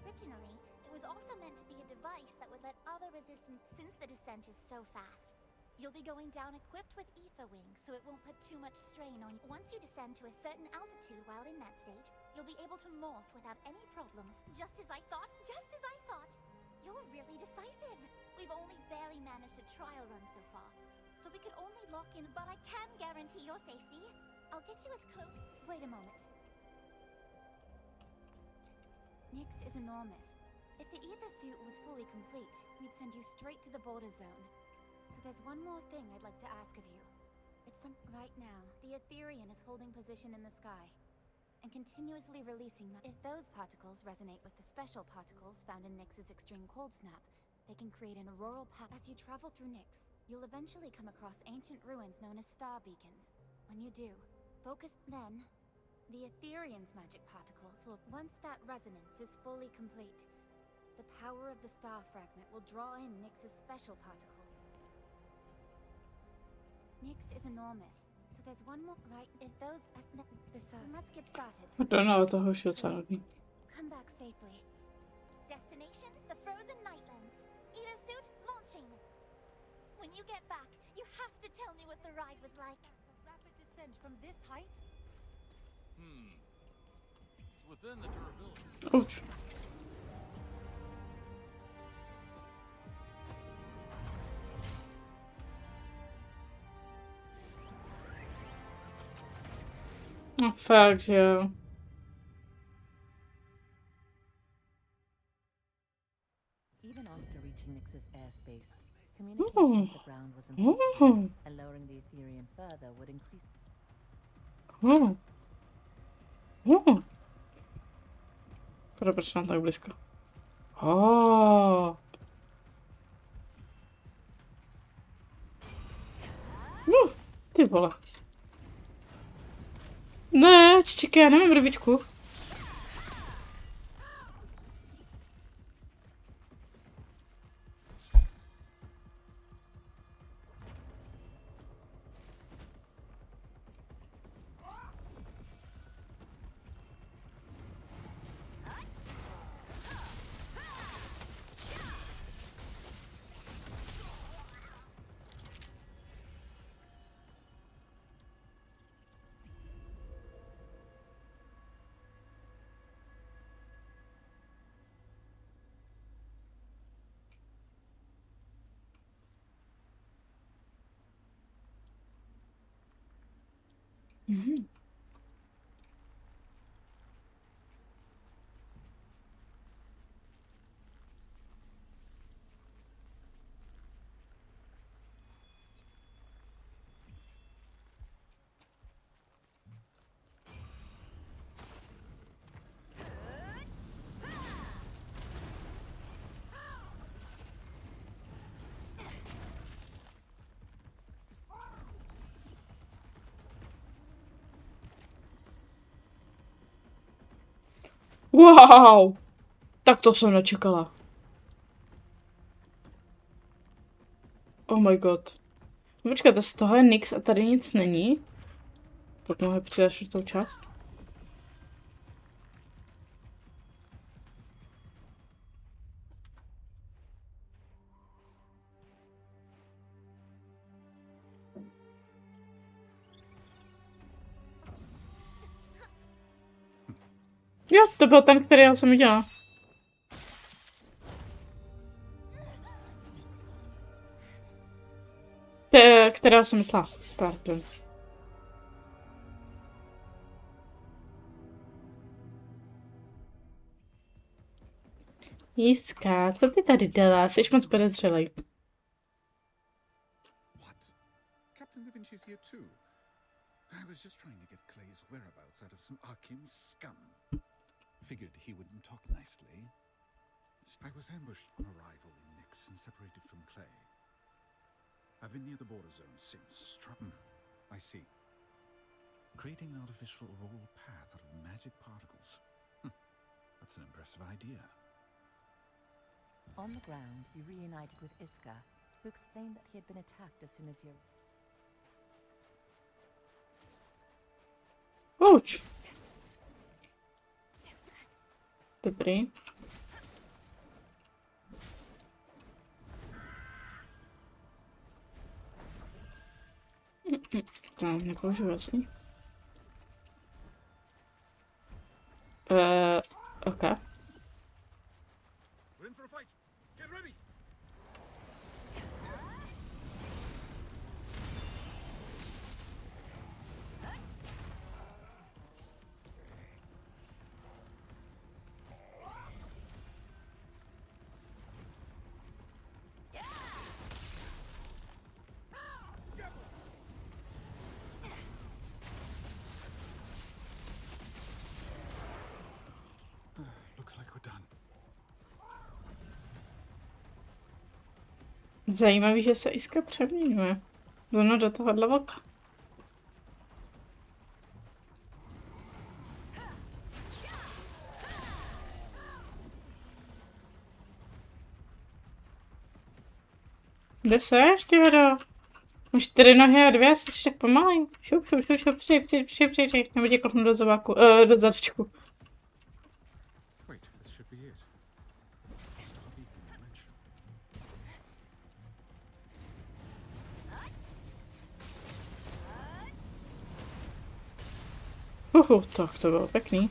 Originally, it was also meant to be a device that would let other resistance since the descent descent is so fast. You'll be going down equipped with ether wings, so it won't put too much strain on you. Once you descend to a certain altitude while in that state, you'll be able to morph without any problems. Just as I thought, just as I thought. You're really decisive. We've only barely managed a trial run so far, so we could only lock in, but I can guarantee your safety. I'll get you as close. Wait a moment. NIX is enormous. If the ether suit was fully complete, we'd send you straight to the border zone. So there's one more thing I'd like to ask of you. It's right now, the Ethereum is holding position in the sky and continuously releasing if those particles resonate with the special particles found in NIX's extreme cold snap, they can create an auroral path. As you travel through NIX, you'll eventually come across ancient ruins known as star beacons. When you do, focus then. The Ethereum's magic particles will, once that resonance is fully complete, the power of the star fragment will draw in NIX's special particles. NIX is enormous, so there's one more right if those let's get started. I don't know toho už docela hodně. Come back safely. Destination, the frozen nightlands. Ether suit launching. When you get back, you have to tell me what the ride was like. Rapid descent from this height? It's within the durability. Ouch. No fakt, jo. Even after reaching NIX's airspace, communication with the ground was impossible, and lowering the Ethereum further would increase. Proč nám tak blízko? Oh. Ty vole. Ne, čekaj, já nemám rybičku. Wow! Tak to jsem nečekala. Oh my god. Počkejte, z toho je NIX a tady nic není. Pojďme ho přidat šestou část. Jo, to byl ten, který já jsem viděla. Která jsem myslela. Pardon. Jiska, co ty tady děláš? Jsi moc podezřelej. What? Captain Levinci's here too. I was just trying to get Clay's whereabouts out of some arcane scum. Figured he wouldn't talk nicely. I was ambushed on arrival in NIX and separated from Clay. I've been near the border zone since. I see. Creating an artificial auroral path out of magic particles. That's an impressive idea. On the ground, you reunited with Iska, who explained that he had been attacked as soon as you... Ouch. Dobrý. Tam nepoužiju jasný. OK. We're in for a fight. Get ready. Looks like we're done. Zajímavý, že se Iskra přeměňuje. Ono do tohohle vlka. Kde seš, ty hro? Máš 4 nohy a 2, jsi tak pomalej. Šup, přijď. Nebo tě klopnu do zobáku, do zadečku. Wait, this should be it. Start eating dimension. Tak to bylo pěkný.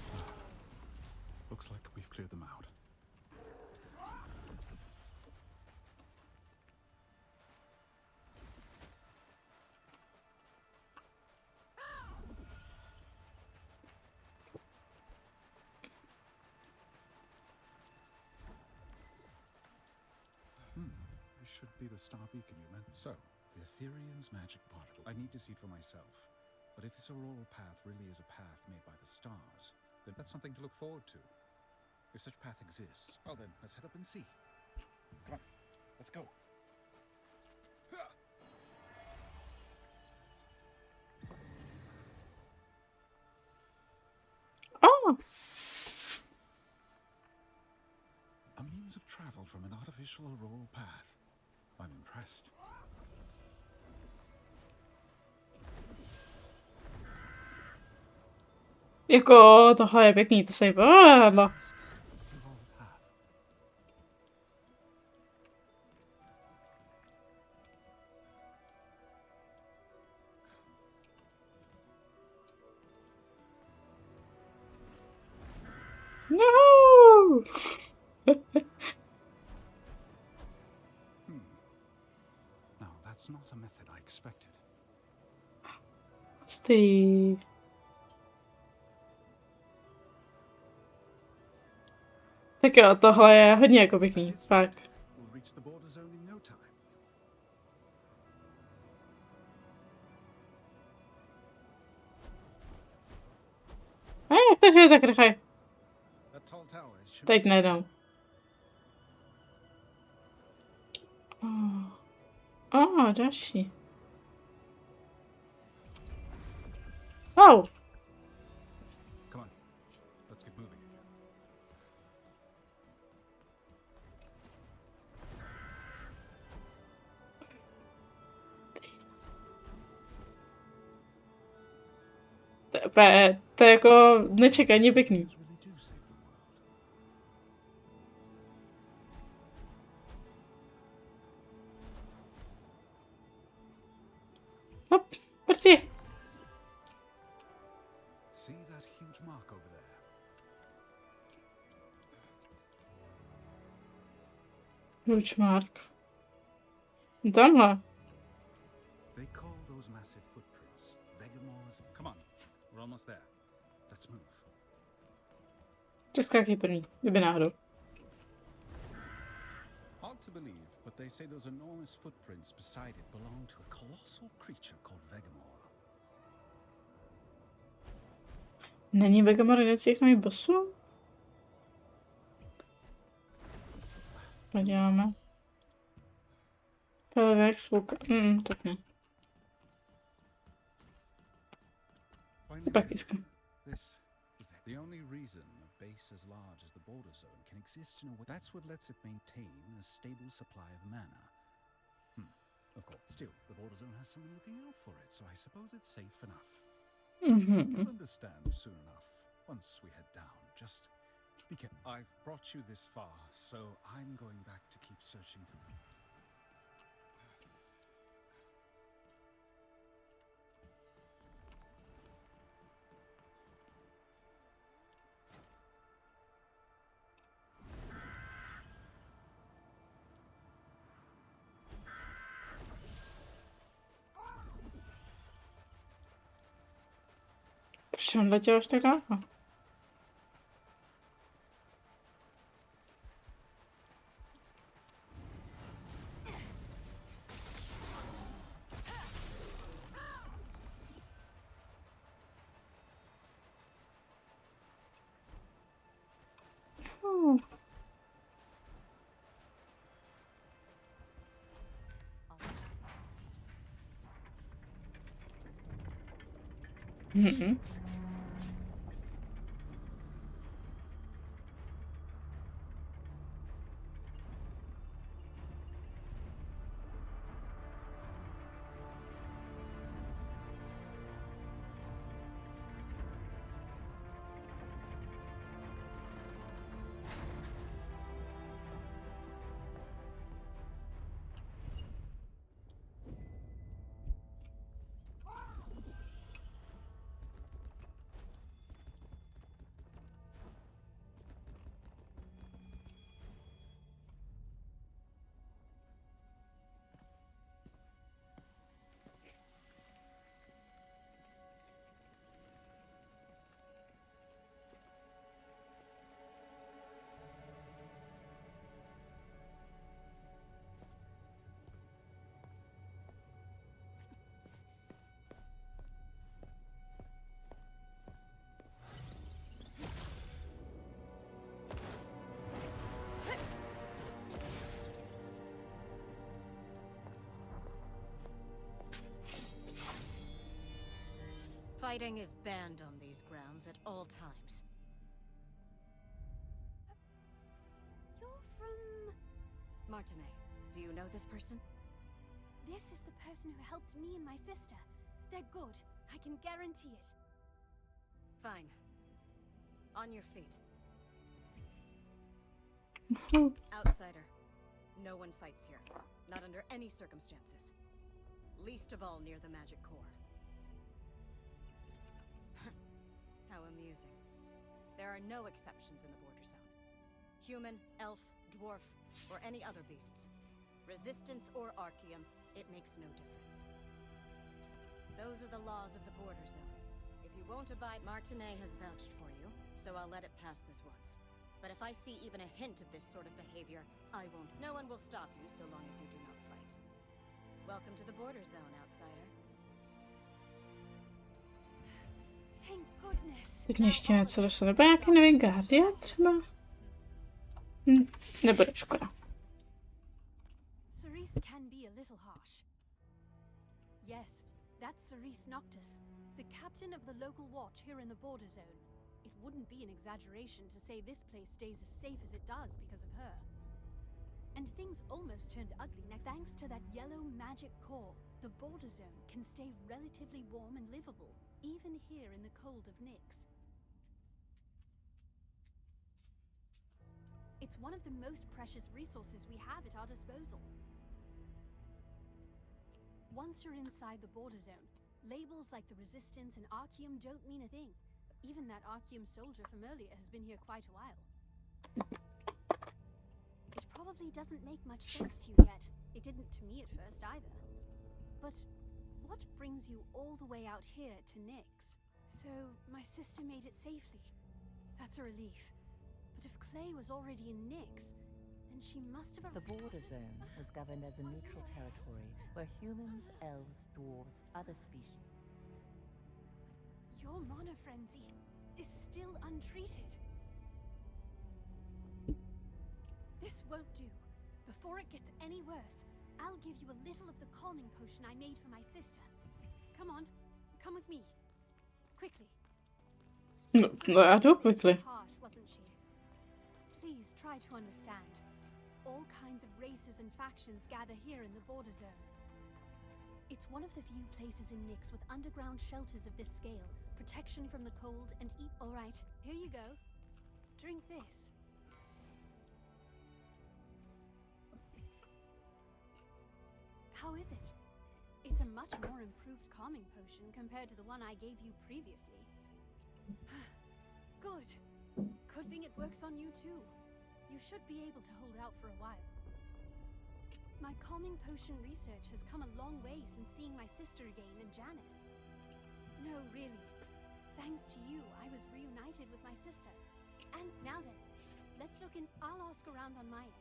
Looks like we've cleared them out. This should be the star beacon you meant. So, the Ethereum's magic particle. I need to see it for myself. But if this auroral path really is a path made by the stars, then that's something to look forward to. If such path exists, well then, let's head up and see. Come on, let's go. Oh! A means of travel from an artificial auroral path. I'm impressed. Jako tohle je pěkný, to se jí povedlo. No! No, that's not a method I expected. Stý. Tak jo, tohle je hodně jako pěkný, fakt. We'll reach the border zone in no time. Jak to, že je tak rychle? That tall tower is Teď nejdou. Další. Wow. Come on, let's get moving again. To je jako nečekaně pěkný. Hop, prostě. See that huge mark over there? Ručmark. Tamhle. They call those massive footprints Vegamores. Come on, we're almost there. Let's move. Přeskákej první, kdyby náhodou. Hard to believe, but they say those enormous footprints beside it belong to a colossal creature called Vegamore. Není Vegamor jeden z těch nových bossů? Podíváme. Paradox, tak ne. Pak jiskám. This is the only reason a base as large as the border zone can exist in a way. That's what lets it maintain a stable supply of mana. Of course, still, the border zone has someone looking out for it, so I suppose it's safe enough. You'll understand soon enough, once we head down. Just be careful. I've brought you this far, so I'm going back to keep searching for them. Proč on letěl až tak dálko? Mm-mm. Fighting is banned on these grounds at all times. You're from... Martinet, do you know this person? This is the person who helped me and my sister. They're good. I can guarantee it. Fine. On your feet. Outsider. No one fights here. Not under any circumstances. Least of all near the magic core. How amusing. There are no exceptions in the border zone. Human, elf, dwarf, or any other beasts. Resistance or Archaeum, it makes no difference. Those are the laws of the border zone. If you won't abide, Martinet has vouched for you, so I'll let it pass this once. But if I see even a hint of this sort of behavior, I won't. No one will stop you so long as you do not fight. Welcome to the border zone, outsider. Thank goodness. Teď mě ještě něco došlo, nebo nějaký nový Guardian třeba? Nebude, škoda. Cerise can be a little harsh. Yes, that's Cerise Noctis, the captain of the local watch here in the border zone. It wouldn't be an exaggeration to say this place stays as safe as it does because of her. And things almost turned ugly next. Thanks to that yellow magic core, the border zone can stay relatively warm and livable, even here in the cold of NIX. It's one of the most precious resources we have at our disposal. Once you're inside the border zone, labels like the Resistance and Archaeum don't mean a thing. Even that Archaeum soldier from earlier has been here quite a while. It probably doesn't make much sense to you yet. It didn't to me at first either. But what brings you all the way out here to NIX? So, my sister made it safely. That's a relief. But if Clay was already in NIX, then she must have... The border zone was governed as a neutral territory where humans, elves, dwarves, other species... Your mana frenzy is still untreated. This won't do. Before it gets any worse, I'll give you a little of the calming potion I made for my sister. Come on, come with me. Quickly. No, já jdu quickly. Harsh, wasn't she? Please try to understand. All kinds of races and factions gather here in the border zone. It's one of the few places in NIX with underground shelters of this scale, protection from the cold, and eat. All right, here you go. Drink this. How is it? It's a much more improved calming potion compared to the one I gave you previously. Good. Good thing it works on you too. You should be able to hold out for a while. My calming potion research has come a long way since seeing my sister again and Janice. No, really. Thanks to you, I was reunited with my sister. And now then, let's look in. I'll ask around on my end.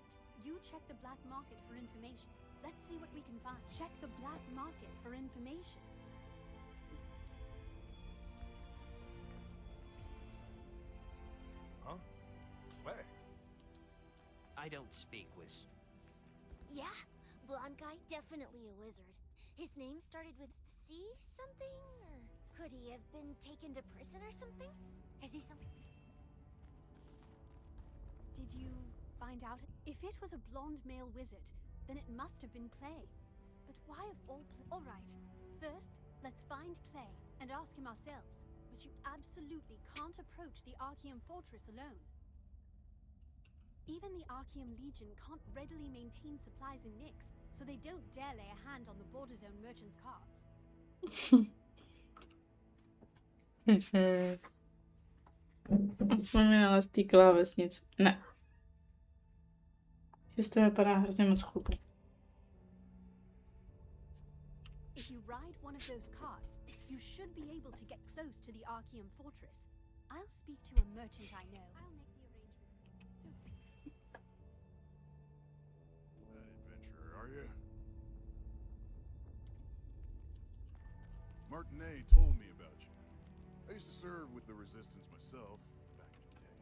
You check the black market for information. Let's see what we can find. Check the black market for information. Huh? Clay? I don't speak with... Yeah, blonde guy, definitely a wizard. His name started with C something? Or could he have been taken to prison or something? Is he something? Did you find out? If it was a blonde male wizard, then it must have been Clay. But why of all right, first, let's find Clay and ask him ourselves. But you absolutely can't approach the Archeum fortress alone. Even the Archeum Legion can't readily maintain supplies in NIX, so they don't dare lay a hand on the border zone merchants' carts. Vzpomínala z té klávesnice. Ne. Že to vypadá hrozně moc chlupu. If you ride one of those carts, you should be able to get close to the Archeum fortress. I'll speak to a merchant I know. I'll make the arrangements. That adventurer, are you? Martinet told me about you. I used to serve with the resistance myself back in the day.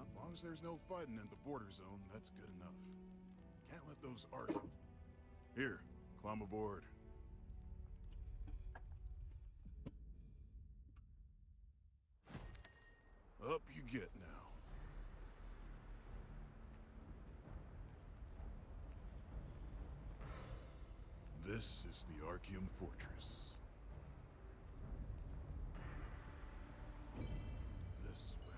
As long as there's no fighting in the border zone, that's good enough. Can't let those argue. Here, climb aboard. Up you get now. This is the Archeum Fortress. This way.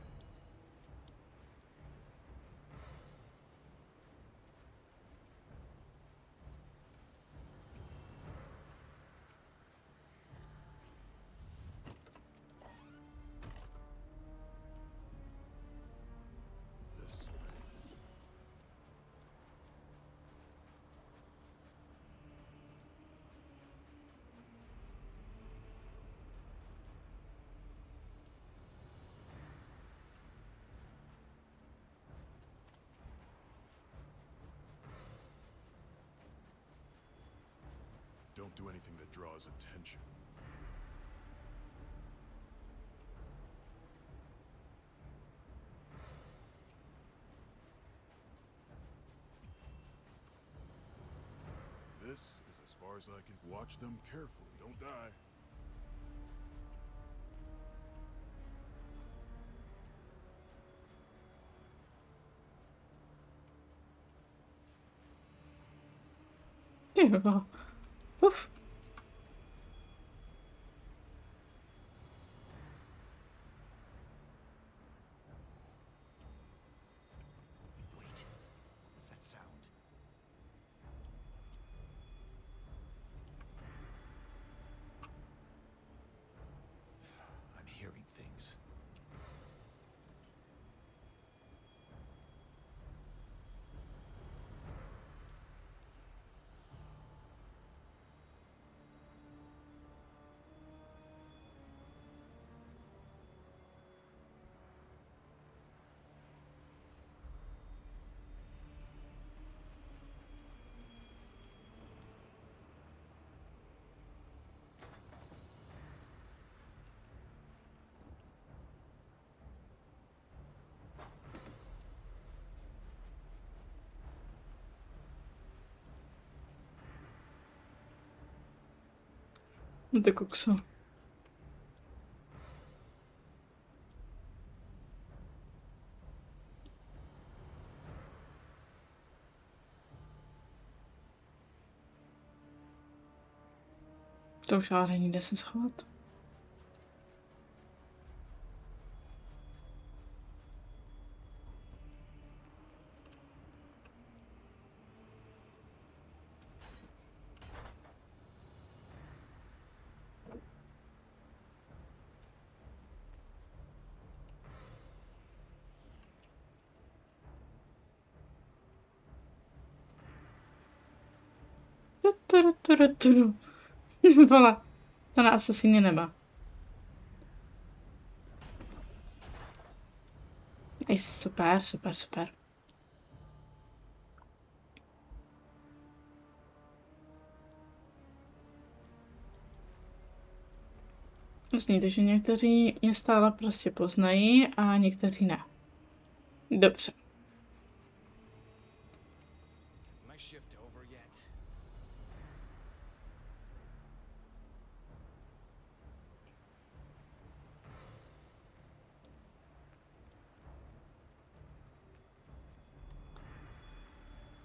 This way. Don't do anything that draws attention. This is as far as I can. Watch them carefully, don't die. Uf. Wait, what's that sound? I'm hearing things. No ty kokso. To už ale není kde se schovat. Vole, to na asasíny nemá. Super, super, super. Vlastně, takže někteří mě stále prostě poznají a někteří ne. Dobře.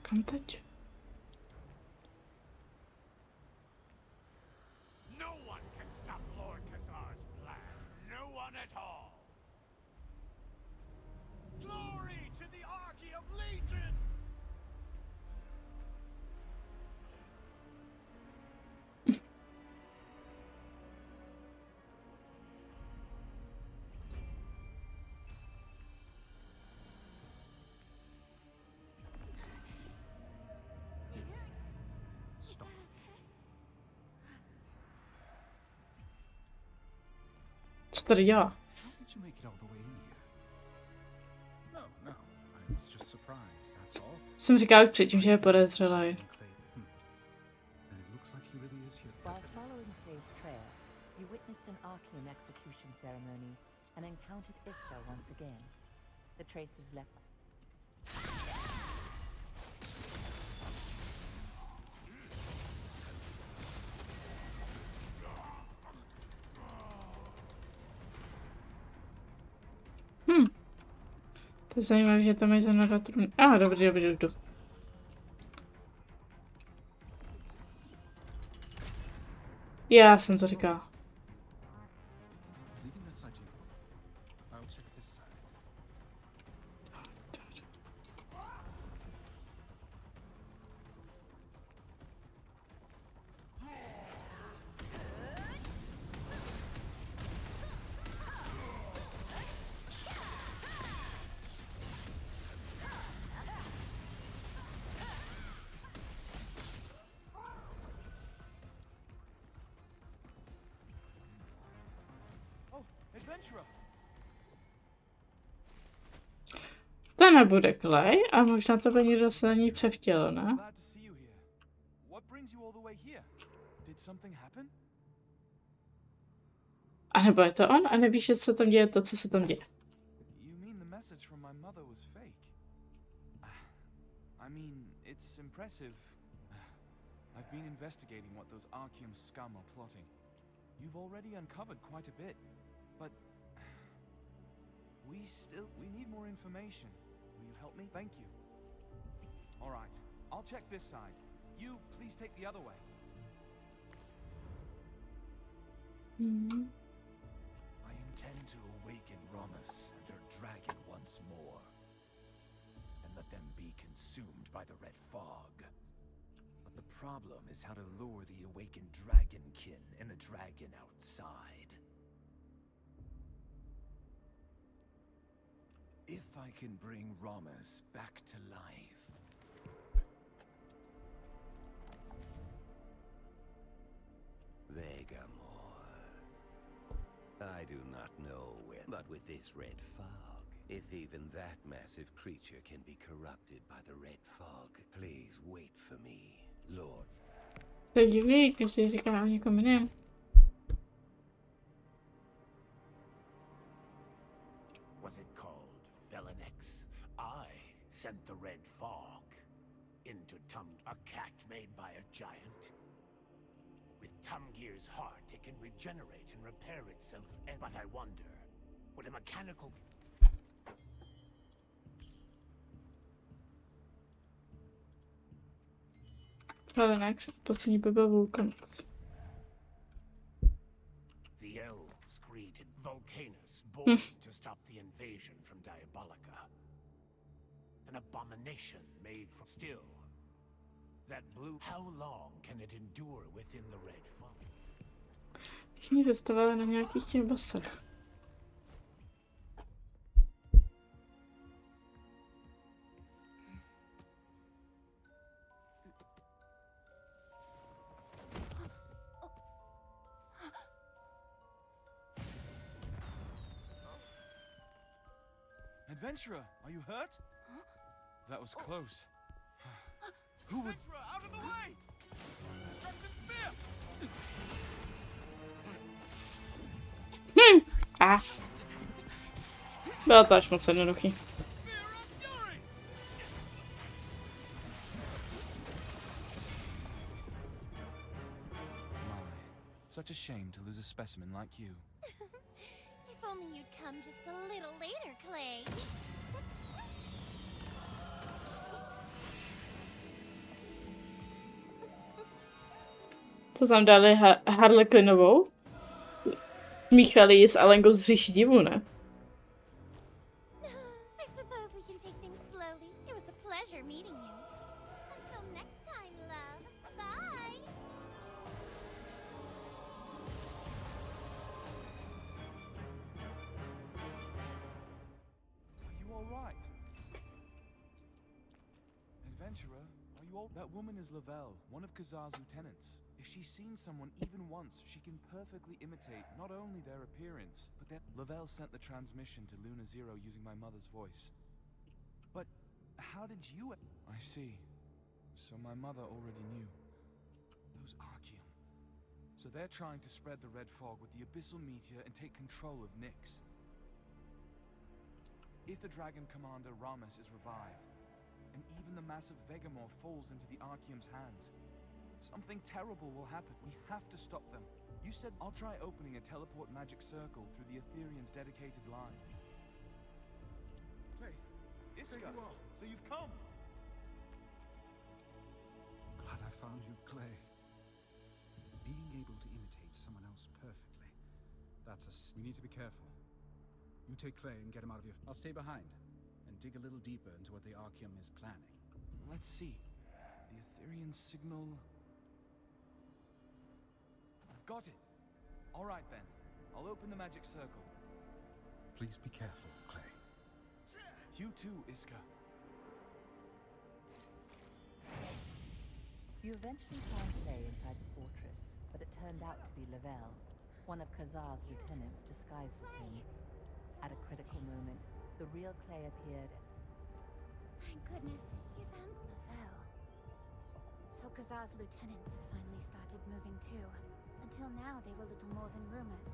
Kam teď? No one can stop Lord Khazar's plan. No one at all. Glory to the Archaeum Legion! Co tady dělá? Did you make it all the way in here? No, I was just surprised, that's all. Jsem říkal už předtím, že je podezřelý. While following Clay's trail, you witnessed an Archean execution ceremony and encountered Iska once again. The traces left. To je zajímavé, že tam je generátor. Dobrý. Já jsem to říkala. To nebude Clay a možná to by někdo se na ní převtělo, ne? A nebo je to on a nevíš, že se tam děje to, co se tam děje. I've been investigating what those Archeum scum are plotting. You've already uncovered quite a bit, but we need more information. Will you help me? Thank you. All right, I'll check this side. You, please take the other way. I intend to awaken Romus and her dragon once more, and let them be consumed by the red fog. But the problem is how to lure the awakened dragonkin and the dragon outside. If I can bring Romus back to life. Vegamore. I do not know when, but with this red fog, if even that massive creature can be corrupted by the red fog, please wait for me, Lord. To je divný, když si říká o někom jiném. Was it called Felonix? I sent the red fog into a cat made by a giant. With Tamgir's heart, it can regenerate and repair itself. But I wonder, would a mechanical... Felonix, placení by byl vulkan. The elves created Volcanus, born to stop the invasion from Diabolica. An abomination made from still. That blue... How long can it endure within the red fog? Všichni zastavili na nějakých těch bosech. Adventurer, are you hurt? That was close. Who would... Adventurer, out of the way! Destruction spear! Bylo to až moc jednoduchý. Such a shame to lose a specimen like you. If only you'd come just a little later, Clay. Co tam dali Harlequinovou? Míchali ji s Alenkou z říši divu, ne? I suppose we can take things slowly. It was a pleasure meeting you. Until next time, love. Bye. Are you all right? Adventurer, are you all... That woman is Lavelle, one of Kazar's lieutenants. If she's seen someone even once, she can perfectly imitate not only their appearance, but that Lavelle sent the transmission to Luna Zero using my mother's voice. But how did you... I see. So my mother already knew. Those Archeum. So they're trying to spread the red fog with the abyssal meteor and take control of NIX. If the Dragon Commander Ramus is revived, and even the massive Vegamorph falls into the Archeum's hands, something terrible will happen. We have to stop them. You said I'll try opening a teleport magic circle through the Ethereum's dedicated line. Clay, Iska, there you are. so you've come. Glad I found you, Clay. Being able to imitate someone else perfectly, that's a... We need to be careful. You take Clay and get him out of your... I'll stay behind and dig a little deeper into what the Archeum is planning. Let's see. The Ethereum signal... I've got it. All right then. I'll open the magic circle. Please be careful, Clay. You too, Iska. You eventually found Clay inside the fortress, but it turned out to be Lavelle, one of Kazar's lieutenants disguised as him. At a critical moment, the real Clay appeared. Thank goodness, you found Lavelle. So Kazar's lieutenants have finally started moving too. Until now, they were little more than rumors.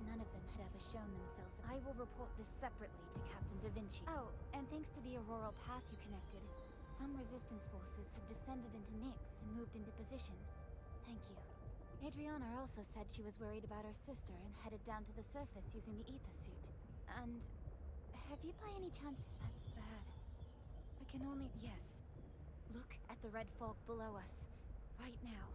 None of them had ever shown themselves. I will report this separately to Captain Da Vinci. Oh, and thanks to the auroral path you connected, some resistance forces have descended into NIX and moved into position. Thank you. Adriana also said she was worried about her sister and headed down to the surface using the ether suit. And have you by any chance... That's bad. I can only... Yes. Look at the red fog below us. Right now.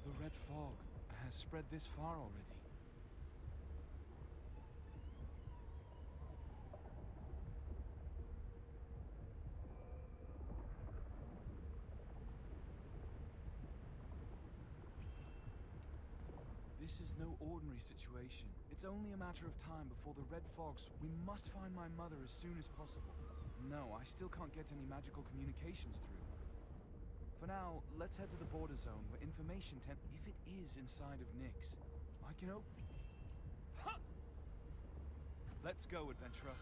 The red fog has spread this far already. This is no ordinary situation. It's only a matter of time before the red fogs... We must find my mother as soon as possible. No, I still can't get any magical communications through. For now, let's head to the border zone where information if it is inside of NIX, I can open... Huh! Let's go, adventurer.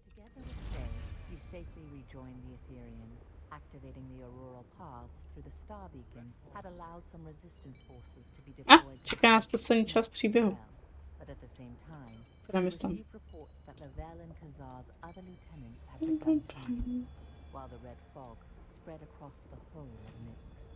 Together with Clay, you safely rejoined the Ethereum. Activating the auroral paths through the star beacon had allowed some resistance forces to be deployed. Čeká nás poslední část příběhu. But at the same time, Teda we myslím. received reports that Lavelle and Kazar's other lieutenants had begun plotting, while the red fog spread across the whole of NIX.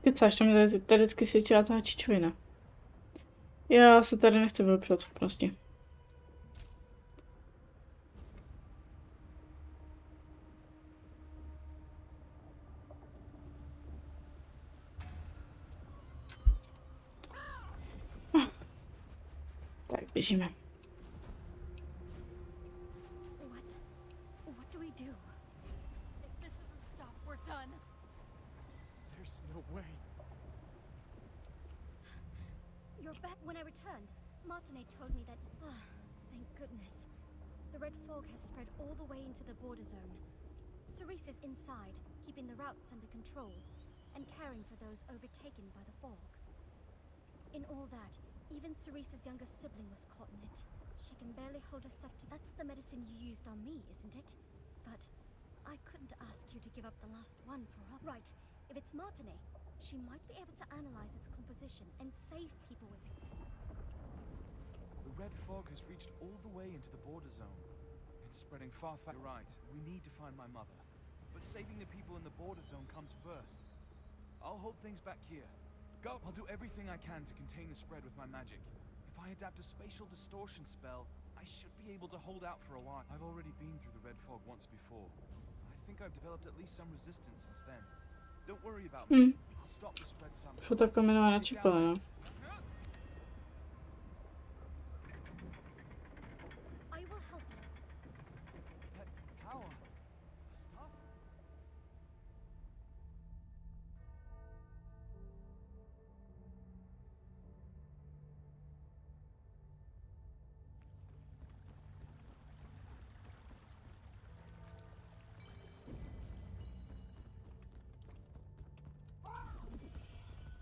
Kecáš, tam tady vždycky svědčila ta čičovina. Já se tady nechci vylepšovat schopnosti. Tak, běžíme. What do we do? If this doesn't stop, we're done. There's no way. You're back. When I returned, Martinet told me that... thank goodness. The red fog has spread all the way into the border zone. Cerise is inside, keeping the routes under control, and caring for those overtaken by the fog. In all that, even Cerise's younger sibling was caught in it. She can barely hold herself to... That's the medicine you used on me, isn't it? But I couldn't ask you to give up the last one for her. Right, if it's Martinet, she might be able to analyze its composition and save people with it. The red fog has reached all the way into the border zone. It's spreading far. Right, we need to find my mother. But saving the people in the border zone comes first. I'll hold things back here. Go! I'll do everything I can to contain the spread with my magic. If I adapt a spatial distortion spell, I should be able to hold out for a while. I've already been through the red fog once before. I think I've developed at least some resistance since then. Don't worry about me. I'll stop the spread somehow. Šlo takhle jmenované čepele, no. I will help you. That power. Stuff?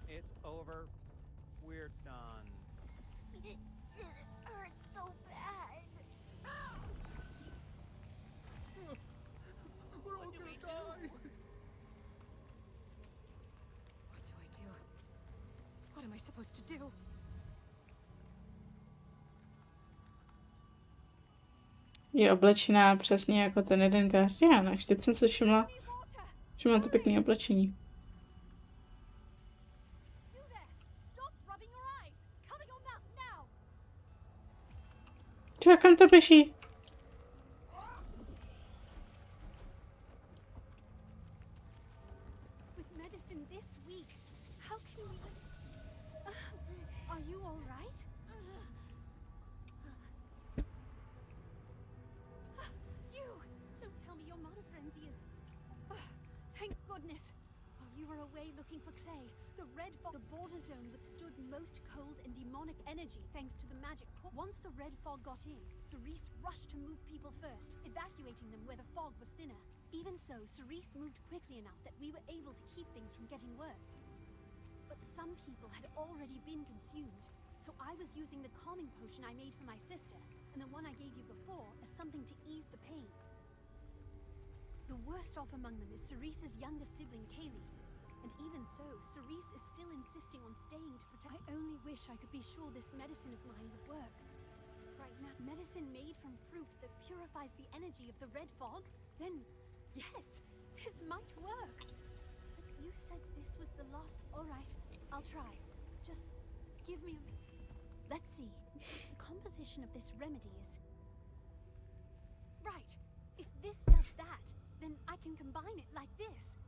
It's over. We're done. It hurts so bad. We're all gonna die. What do I do? What am I supposed to do? Je oblečená přesně jako ten jeden guardian. Až teď jsem se všimla to pěkné oblečení. Čo, kam to běží? With medicine this weak, how can we... Are you all right? You! Don't tell me your mana frenzy is... Thank goodness! While you were away looking for Clay, the red fog, the border zone withstood most cold and demonic energy thanks to the magic. Once the red fog got in, Cerise rushed to move people first, evacuating them where the fog was thinner. Even so, Cerise moved quickly enough that we were able to keep things from getting worse. But some people had already been consumed, so I was using the calming potion I made for my sister, and the one I gave you before, as something to ease the pain. The worst off among them is Cerise's younger sibling, Kaylee. And even so, Cerise is still insisting on staying to protect. I only wish I could be sure this medicine of mine would work. Right now, medicine made from fruit that purifies the energy of the red fog? Then, yes, this might work. But you said this was the last... Alright, I'll try. Just give me... Let's see. The composition of this remedy is... Right, if this does that, then I can combine it like this.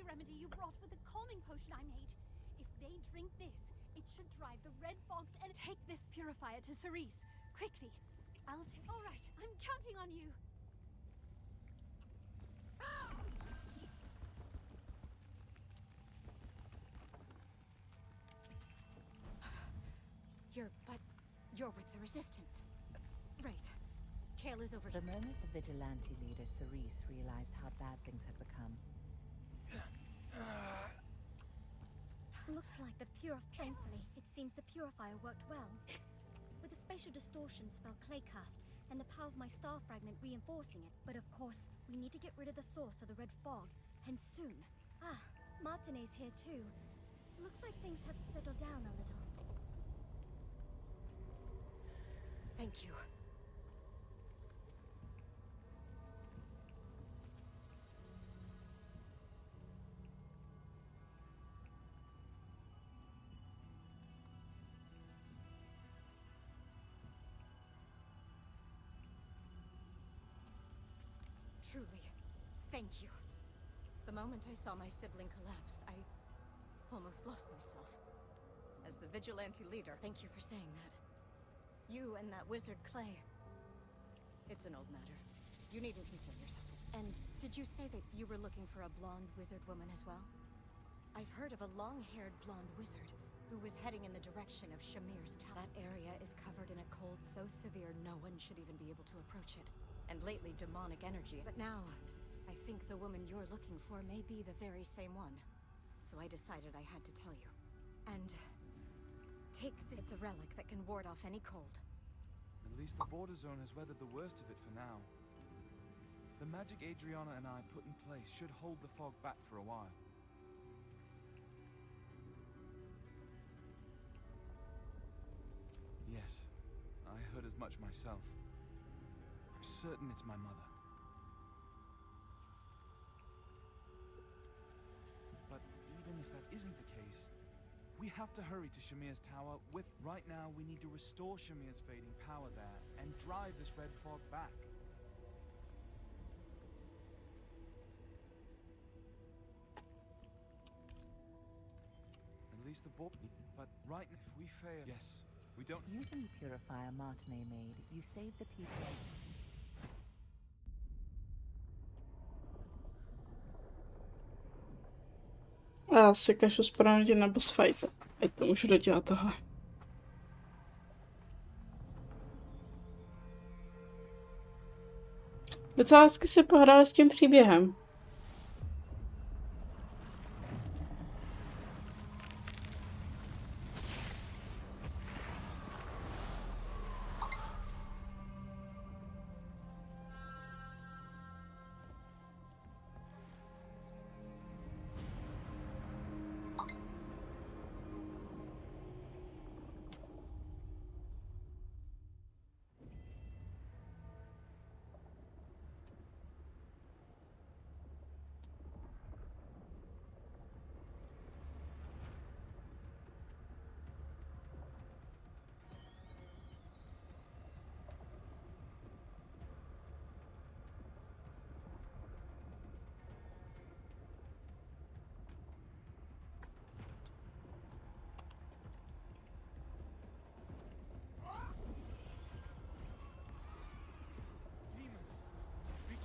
Remedy you brought with the calming potion I made. If they drink this, it should drive the red fogs and take this purifier to Cerise. Quickly. I'll take... All right, I'm counting on you. You're with the Resistance. Right. Kale is over... The moment the vigilante leader Cerise realized how bad things had become. Looks like the Thankfully, it seems the purifier worked well. With the spatial distortion spell Claycast and the power of my star fragment reinforcing it. But of course, we need to get rid of the source of the red fog, and soon. Martinet's here too. Looks like things have settled down a little. Thank you. Truly, thank you. The moment I saw my sibling collapse, I almost lost myself. As the vigilante leader, thank you for saying that. You and that wizard Clay. It's an old matter. You needn't concern yourself. And did you say that you were looking for a blonde wizard woman as well? I've heard of a long-haired blonde wizard who was heading in the direction of Shamir's tower. That area is covered in a cold so severe no one should even be able to approach it. And lately demonic energy. But now, I think the woman you're looking for may be the very same one. So I decided I had to tell you. And it's a relic that can ward off any cold. At least the border zone has weathered the worst of it for now. The magic Adriana and I put in place should hold the fog back for a while. Yes, I heard as much myself. I'm certain it's my mother. But even if that isn't the case, we have to hurry to Shamir's tower. Right now, we need to restore Shamir's fading power there and drive this red fog back. At least the board. But right now, if we fail, yes, we don't. Using the purifier Martinet made, you saved the people. Já si kašu správně na boss fight. Ať to můžu dodělat tohle. Docela hezky si pohrála s tím příběhem.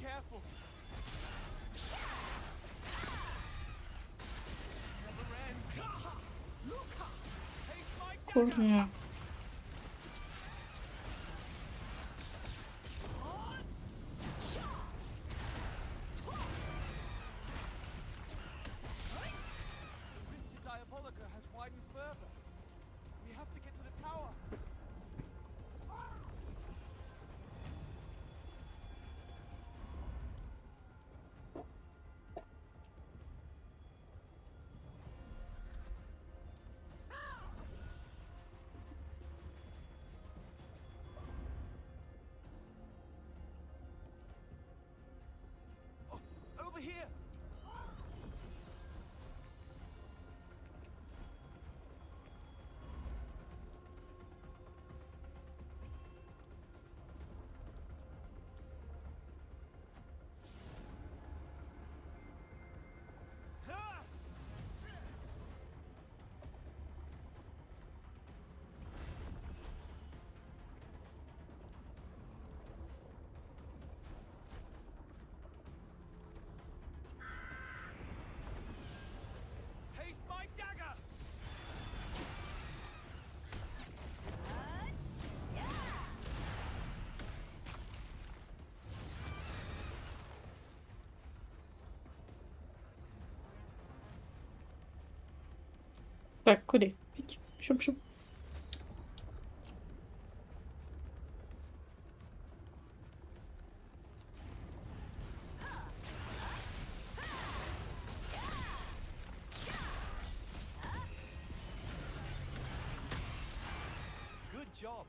Careful. Kurně. Diabolica has widened further. We have to get to the tower. Over here! Tak, kudy? Pojď. Šup, šup. Good job.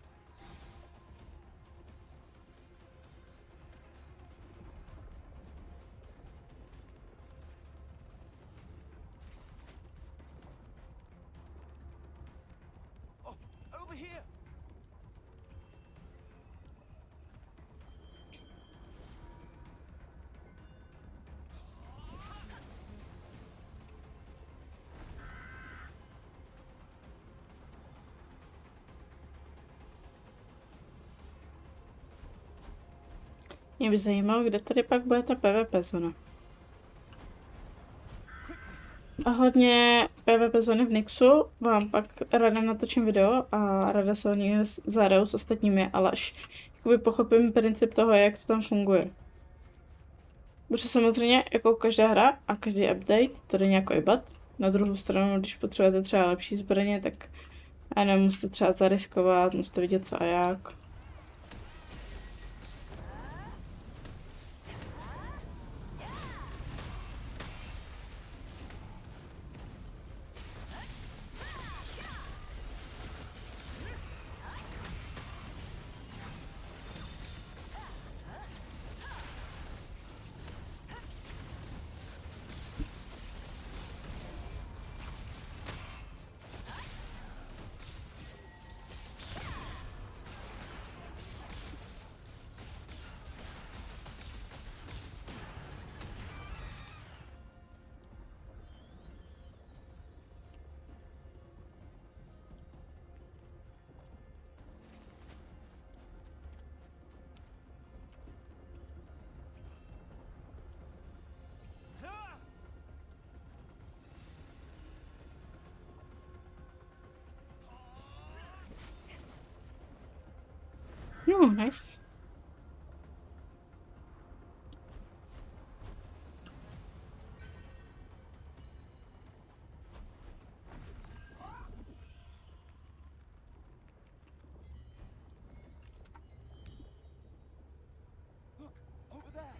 Mě by zajímalo, kde tady pak bude ta PvP zóna. A hlavně PvP zóny v Nixu vám pak ráda natočím video a ráda se o ní zahraju s ostatními, ale až jakoby pochopím princip toho, jak to tam funguje. Protože samozřejmě, jako každá hra a každý update, to jde nějak ibat. Na druhou stranu, když potřebujete třeba lepší zbraně, tak já nevím, musíte třeba zariskovat, musíte vidět co a jak. No, nice. Over there.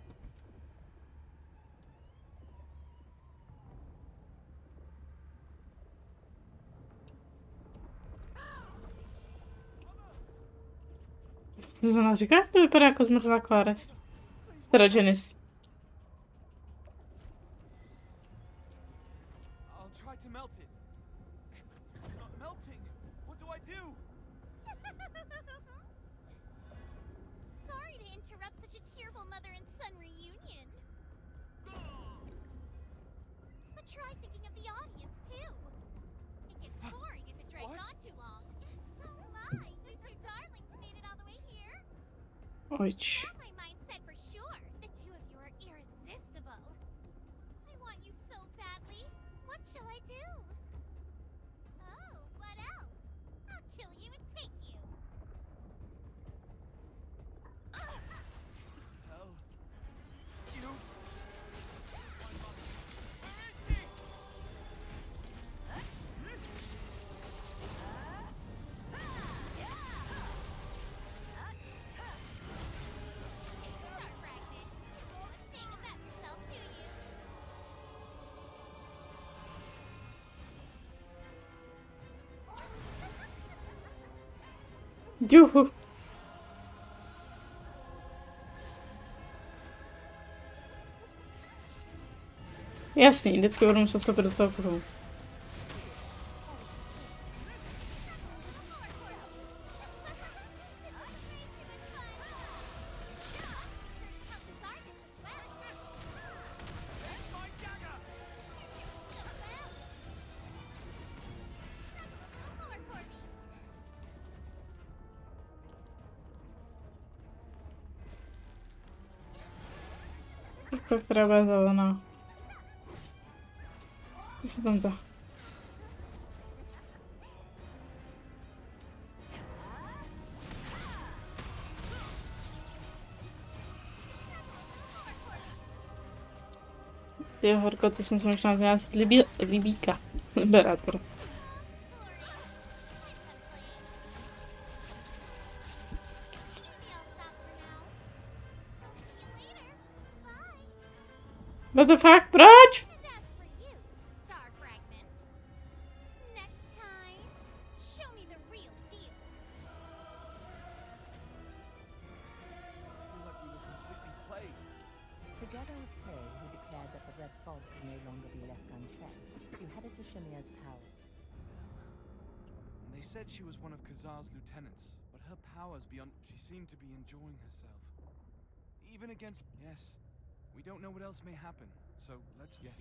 Ona říká, že to vypadá jako zmrzlá Clares. Teda Janice. I'll try to melt it. It's not melting. What do I do? Sorry to interrupt such a tearful mother and son reunion. But try thinking of the audience too. It gets boring if it drags on too long. Oh my, you two darlings made it all the way here. Ojč. My mind said for sure, the two of you are irresistible. I want you so badly. What shall I do? Oh, what else? I'll kill you and take you. Hell. You. Juhu. Jasný, vždycky budu muset vstoupit do toho kruhu. To, která bude zelená. Jak se tam to? Tyjo, horko, to jsem se možná měla libíka. Liberátor. What the fuck, proč? Together with Clay, who declared that the red fog could no longer be left unchecked, you headed to Shemia's tower. They said she was one of Kazar's lieutenants, but her powers beyond... She seemed to be enjoying herself. Even against... Yes. We don't know what else may happen, so let's get...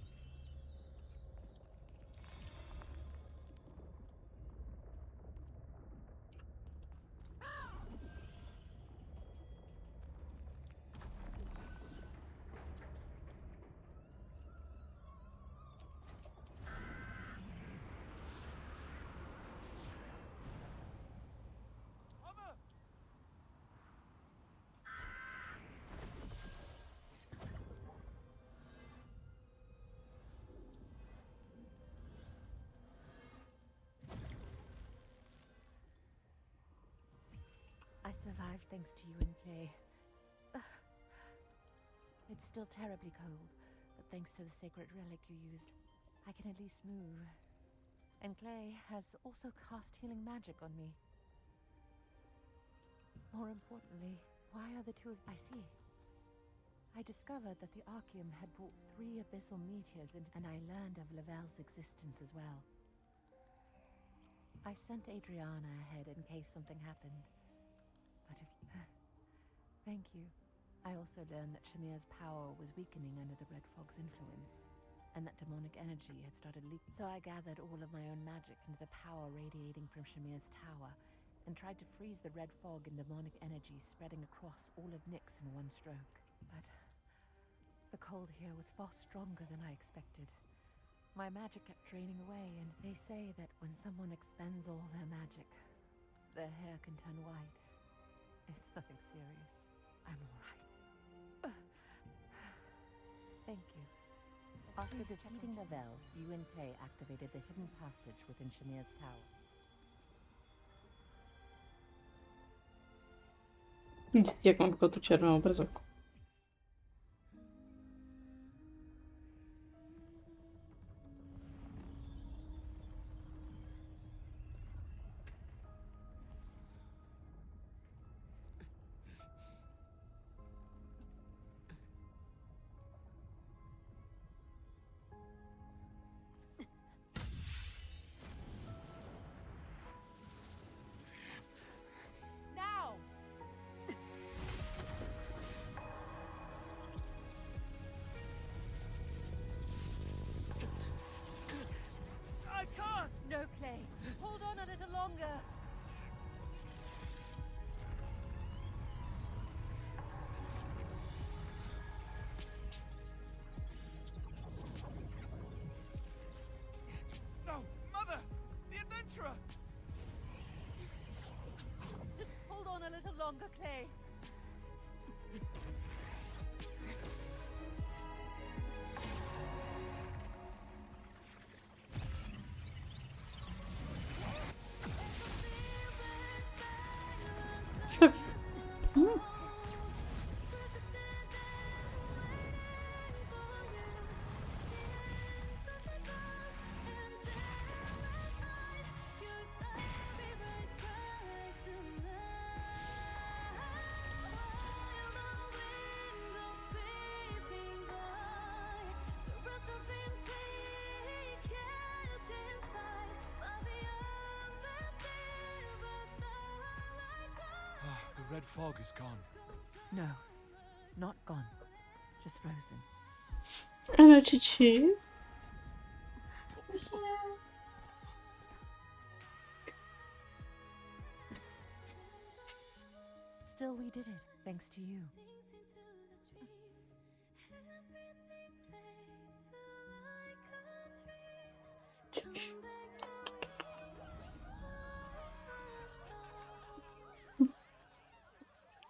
survived thanks to you and Clay. It's still terribly cold, but thanks to the sacred relic you used, I can at least move. And Clay has also cast healing magic on me. More importantly, why are the two of... I see. I discovered that the Archeum had brought 3 abyssal meteors and I learned of Lavelle's existence as well. I sent Adriana ahead in case something happened. But if... Thank you. I also learned that Shamir's power was weakening under the Red Fog's influence, and that demonic energy had started leaking. So I gathered all of my own magic into the power radiating from Shamir's tower, and tried to freeze the Red Fog and demonic energy spreading across all of NIX in one stroke. But the cold here was far stronger than I expected. My magic kept draining away, and they say that when someone expends all their magic, their hair can turn white. It's nothing serious. I'm alright. Thank you. After defeating Lavelle, you and Clay activated the hidden passage within Shamir's tower. Jak mám tu červenou obrazovku. No, Clay. Hold on a little longer. No, Mother! The adventurer! Just hold on a little longer, Clay. The red fog is gone. No, not gone. Just frozen. Ano, čiči. Still, we did it, thanks to you.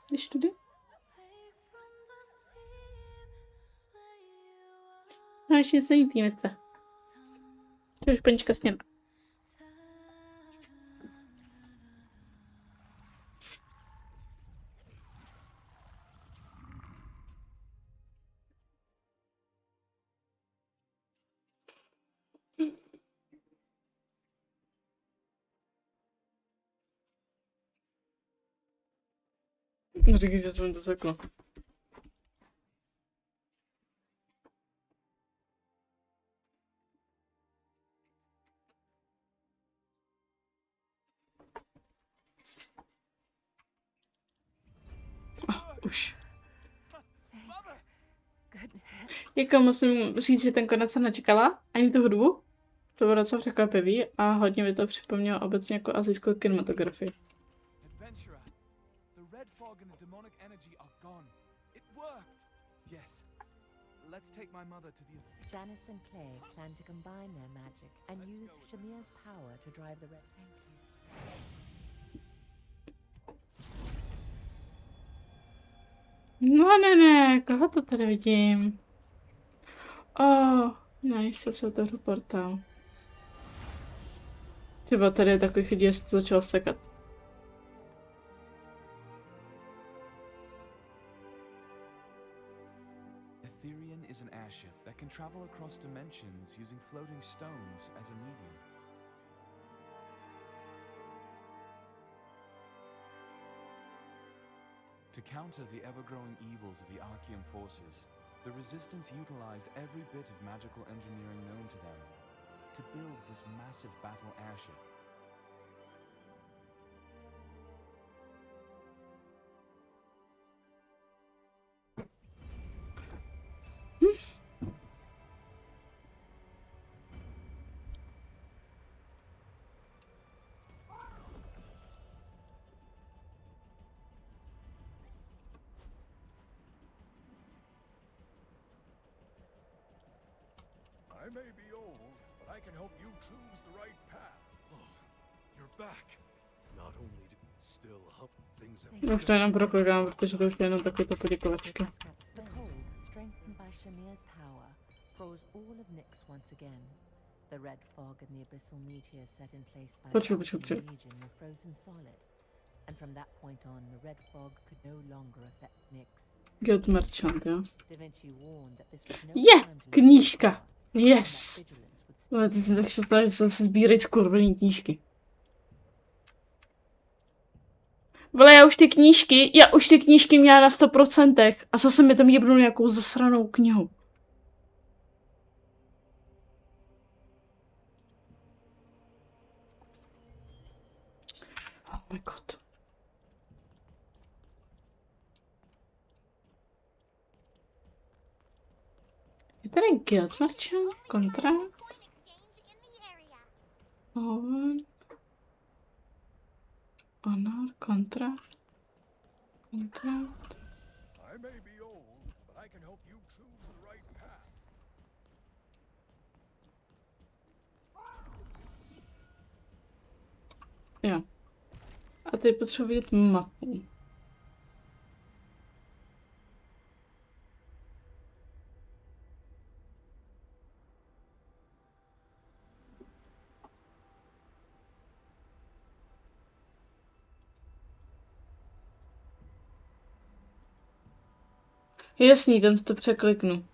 Když tudy? No, ještě se jít, mistra. To už panička sněla. Říkej, že to doseklo. Už. Jako musím říct, že ten konec jsem nečekala, ani tu hudbu. To bylo docela překvapivý a hodně mi to připomnělo obecně jako asijskou kinematografii. Janice and Clay plan to combine their magic and use Shamir's power to drive the red. Thank you. No ne, koho to tady vidím? Nice, se otevřel portál. Třeba tady je takový chodí, jestli to začalo sekat. travel across dimensions using floating stones as a medium. To counter the ever-growing evils of the Archean forces, the Resistance utilized every bit of magical engineering known to them to build this massive battle airship. I may be old, but I can help you choose the right path. Oh, you're back. Not only to still help things have... Už to jenom proklikám, protože to už je jenom takovýto poděkovačky. The cold, strengthened by Shamir's power, froze all of NIX once again. The red fog and the abyssal meteor set in place by the Legion were frozen solid. And from that point on, the red fog could no longer affect NIX. Guild Merchant, jo. Da Vinci warned that this was no Je! Knížka! Yes! Ale ty tak se ptáš, že se sbírají skurvený knížky. Vole, já už ty knížky měla na 100% a zase mi tam jebnu nějakou zasranou knihu. Oh my god. Je tady Guild Merchant? Kontrakt? Honor, kontrakt. Kontrakt. I may be old, but I can help you choose the right path. Jo. A teď potřebuji vidět mapu. Jasný, tam to překliknu.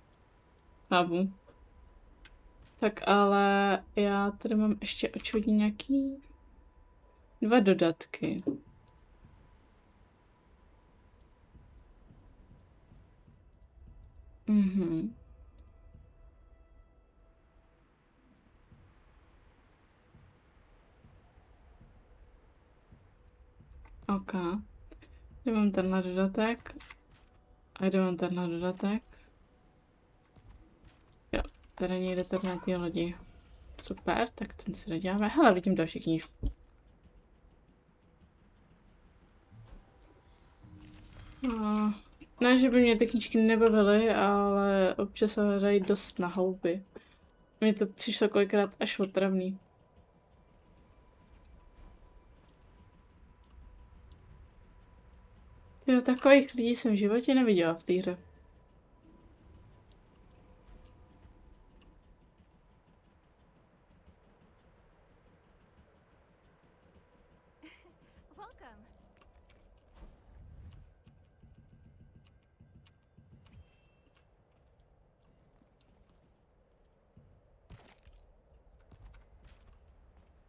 Chápu. Tak ale já tady mám ještě očividně nějaký 2 dodatky. OK. Kde mám tenhle dodatek? A kde mám tenhle dodatek? Jo, tady někde tady na té lodi. Super, tak ten si doděláme. Hele, vidím další knížku. Ne, že by mě ty knížky nebavily, ale občas se hledají dost na houby. Mně to přišlo kolikrát až otravný. Takových lidí jsem v životě neviděla v té hře.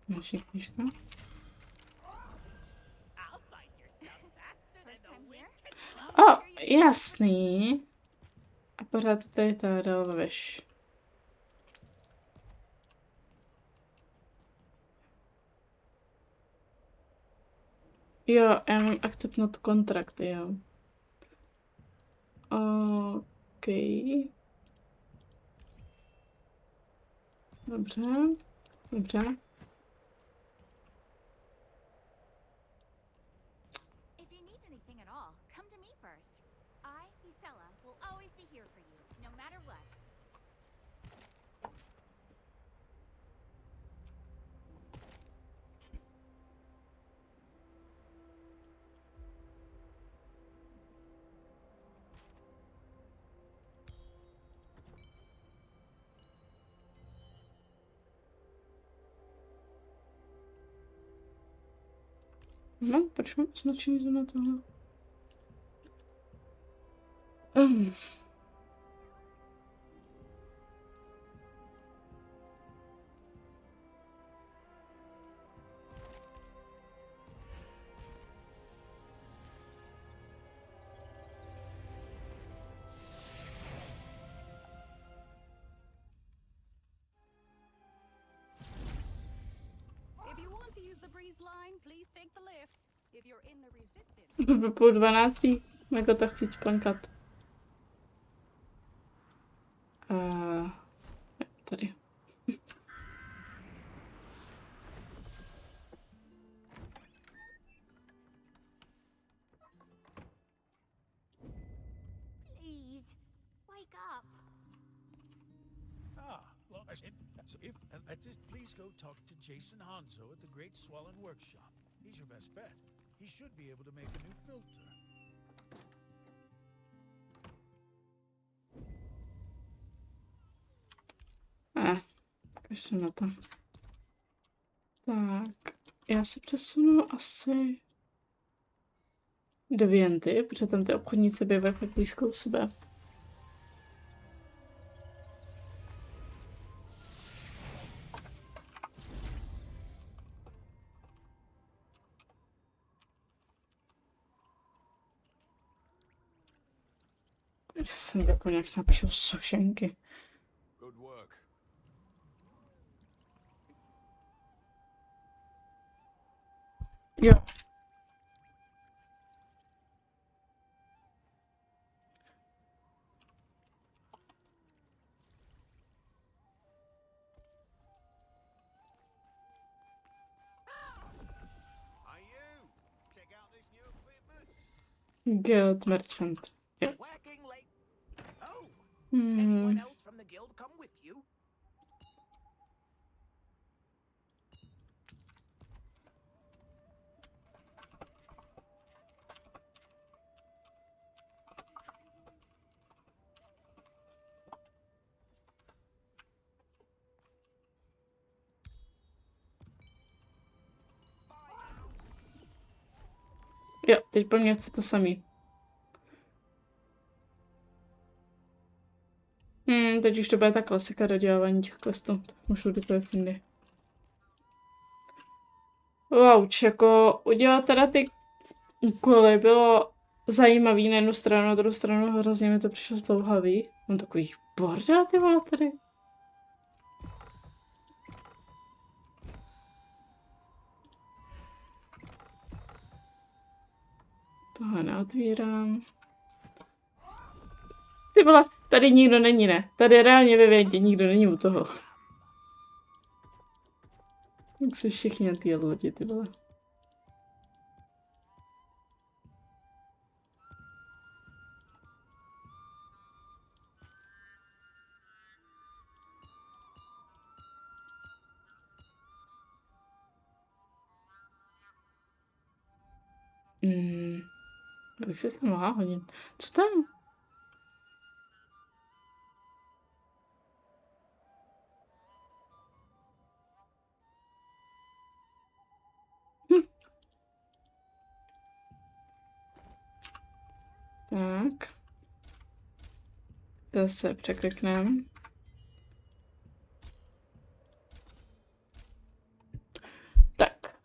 Naši knížka. O, jasný. A pořád tady ta dalveš. Jo, já mám accept not contract, jo. OK. Dobře, dobře. No, proč mám označení na tohle? the breeze line, please take the lift. If you're in the resistance. Po 12. Jako to chci plnkat. Tady. Please, wake up. Well, if let us please go talk to Jason Hanzo at the Great Swollen Workshop. He's your best bet. He should be able to make a new filter. Kašlu na to. Tak, já se přesunu asi do Vienty, protože tam ty obchodníci bývají fakt blízko u sebe. Já jsem zapomněl, jak se napíšou sušenky. Good work. Jo. Guild merchant. Jo. Jo, teď po mně chce to samý. Teď už to bude ta klasika dodělávání těch questů. Můžu kdykoliv jindy. Wow, jako udělat teda ty úkoly bylo zajímavý na jednu stranu, na druhou stranu hrozně mi to přišlo zdlouhavý. Mám takových bordel, ty vole, tady. Tohle neotvírám. Ty vole, tady nikdo není, ne? Tady reálně ve Vědě nikdo není u toho. Jak se všichni na té lodi, ty vole. Bych se tam mohla hodit. Co to je? Tak. Zase překlikneme. Tak.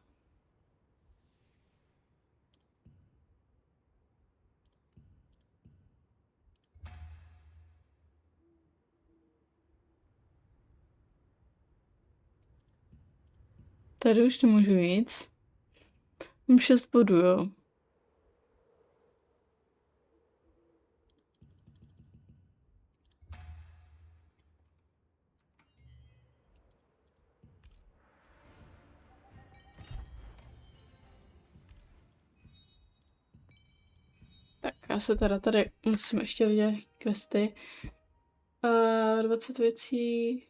Tady už nemůžu víc. Mám 6 bodů, jo. Tak já se teda tady musím ještě vidět questy. 20 věcí,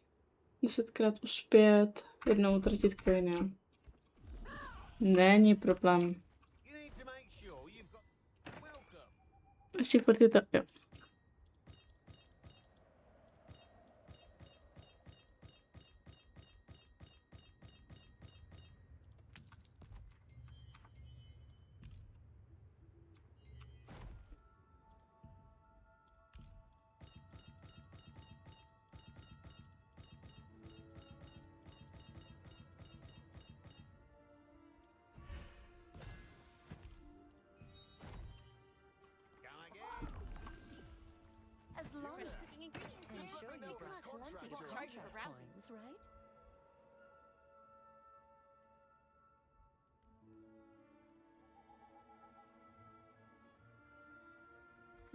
10krát uspět, jednou utratit coiny. Není problém. Ještě furt je to, jo. As long as cooking ingredients just sure you got plenty of treasure for browsing, right?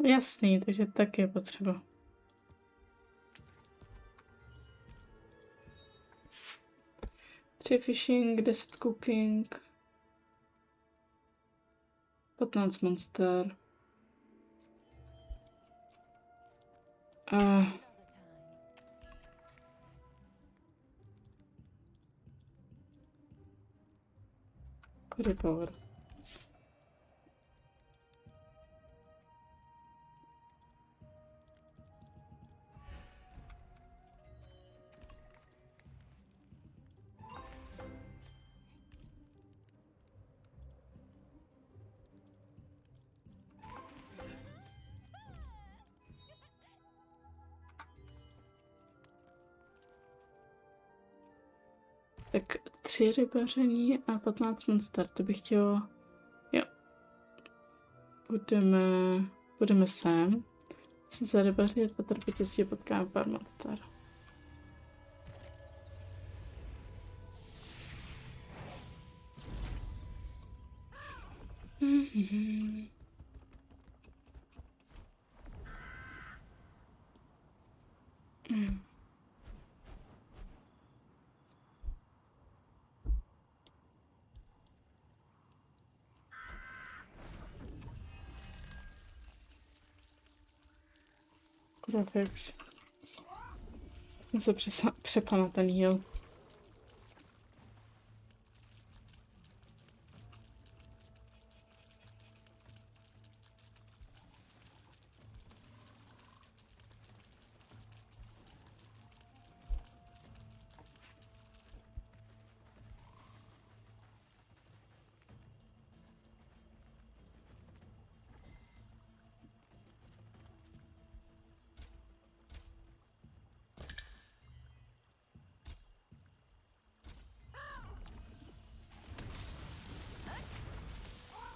Jasný, takže tak je potřeba. Tři fishing, 10 cooking, 15 monster. Power. Tak 3 rybaření a 15 monster, to bych chtěla. Jo. Budeme sem. Se zarybařit a tady po cestě potkáme pár monster. Graphics. Jsem se přepla na ten heal.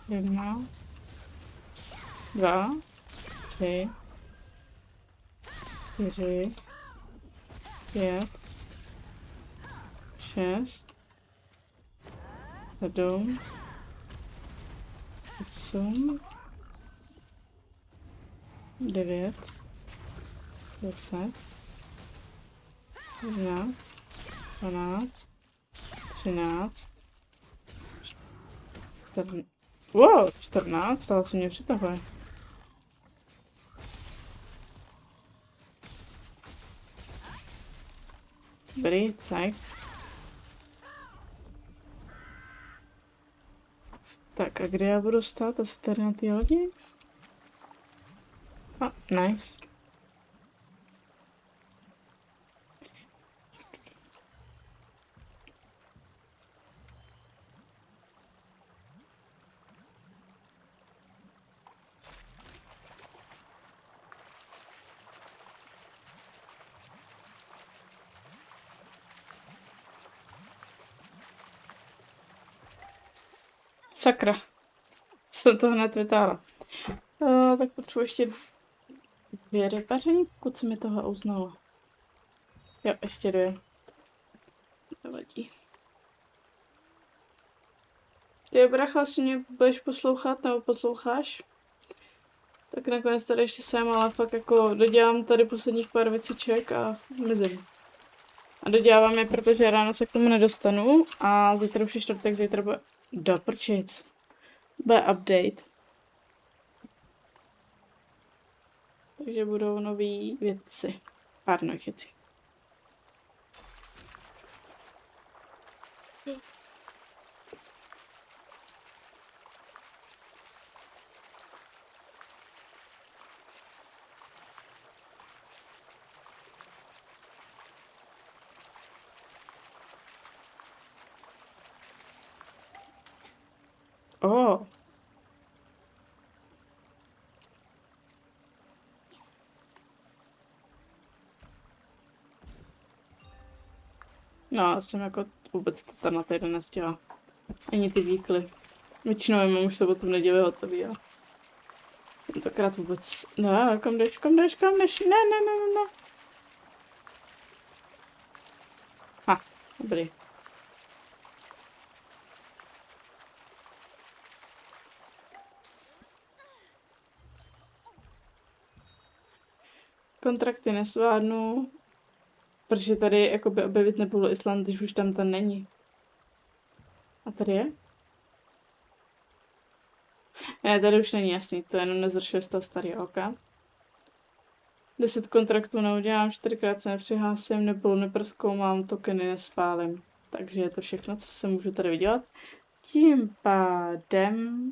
Jedna, 2, 3, 4, 5, 6, 7, 8, 9, 10, 11, 12, 13, 14. Wow, 14, ale se mě přitahuje. Dobrý, tak. Tak a kde já budu stát? Asi tady na té lodi? Nice. Sakra. Jsem to hned vytáhla. Tak potřebuji ještě 2 rybaření, pokud se mi tohle uznalo. Jo, ještě 2. Nevadí. Ty bracha, si mě budeš poslouchat nebo posloucháš? Tak nakonec tady ještě jsem, ale fakt jako dodělám tady posledních pár věciček a mizím. A dodělávám je, protože ráno se k tomu nedostanu a zítra už je čtvrtek, zítra bude doprčit. Bude update. Takže budou nový věci. Pár nových věcí. Oh. No, já jsem jako vůbec to na týden nestihla. Ani ty výkly. Většinou mám už sobotu v neděli hotový, jo. Tentokrát vůbec... No, kam jdeš? Ne. Dobrý. Kontrakty nesvládnu, protože tady jakoby objevit nebulu Island, když už tam ten není. A tady je? Ne, tady už není jasný, to jenom nezrušuje z toho starého oka. 10 kontraktů neudělám, 4krát se nepřihlásím, nebulu neprozkoumám, tokeny nespálím. Takže je to všechno, co se můžu tady vydělat. Tím pádem...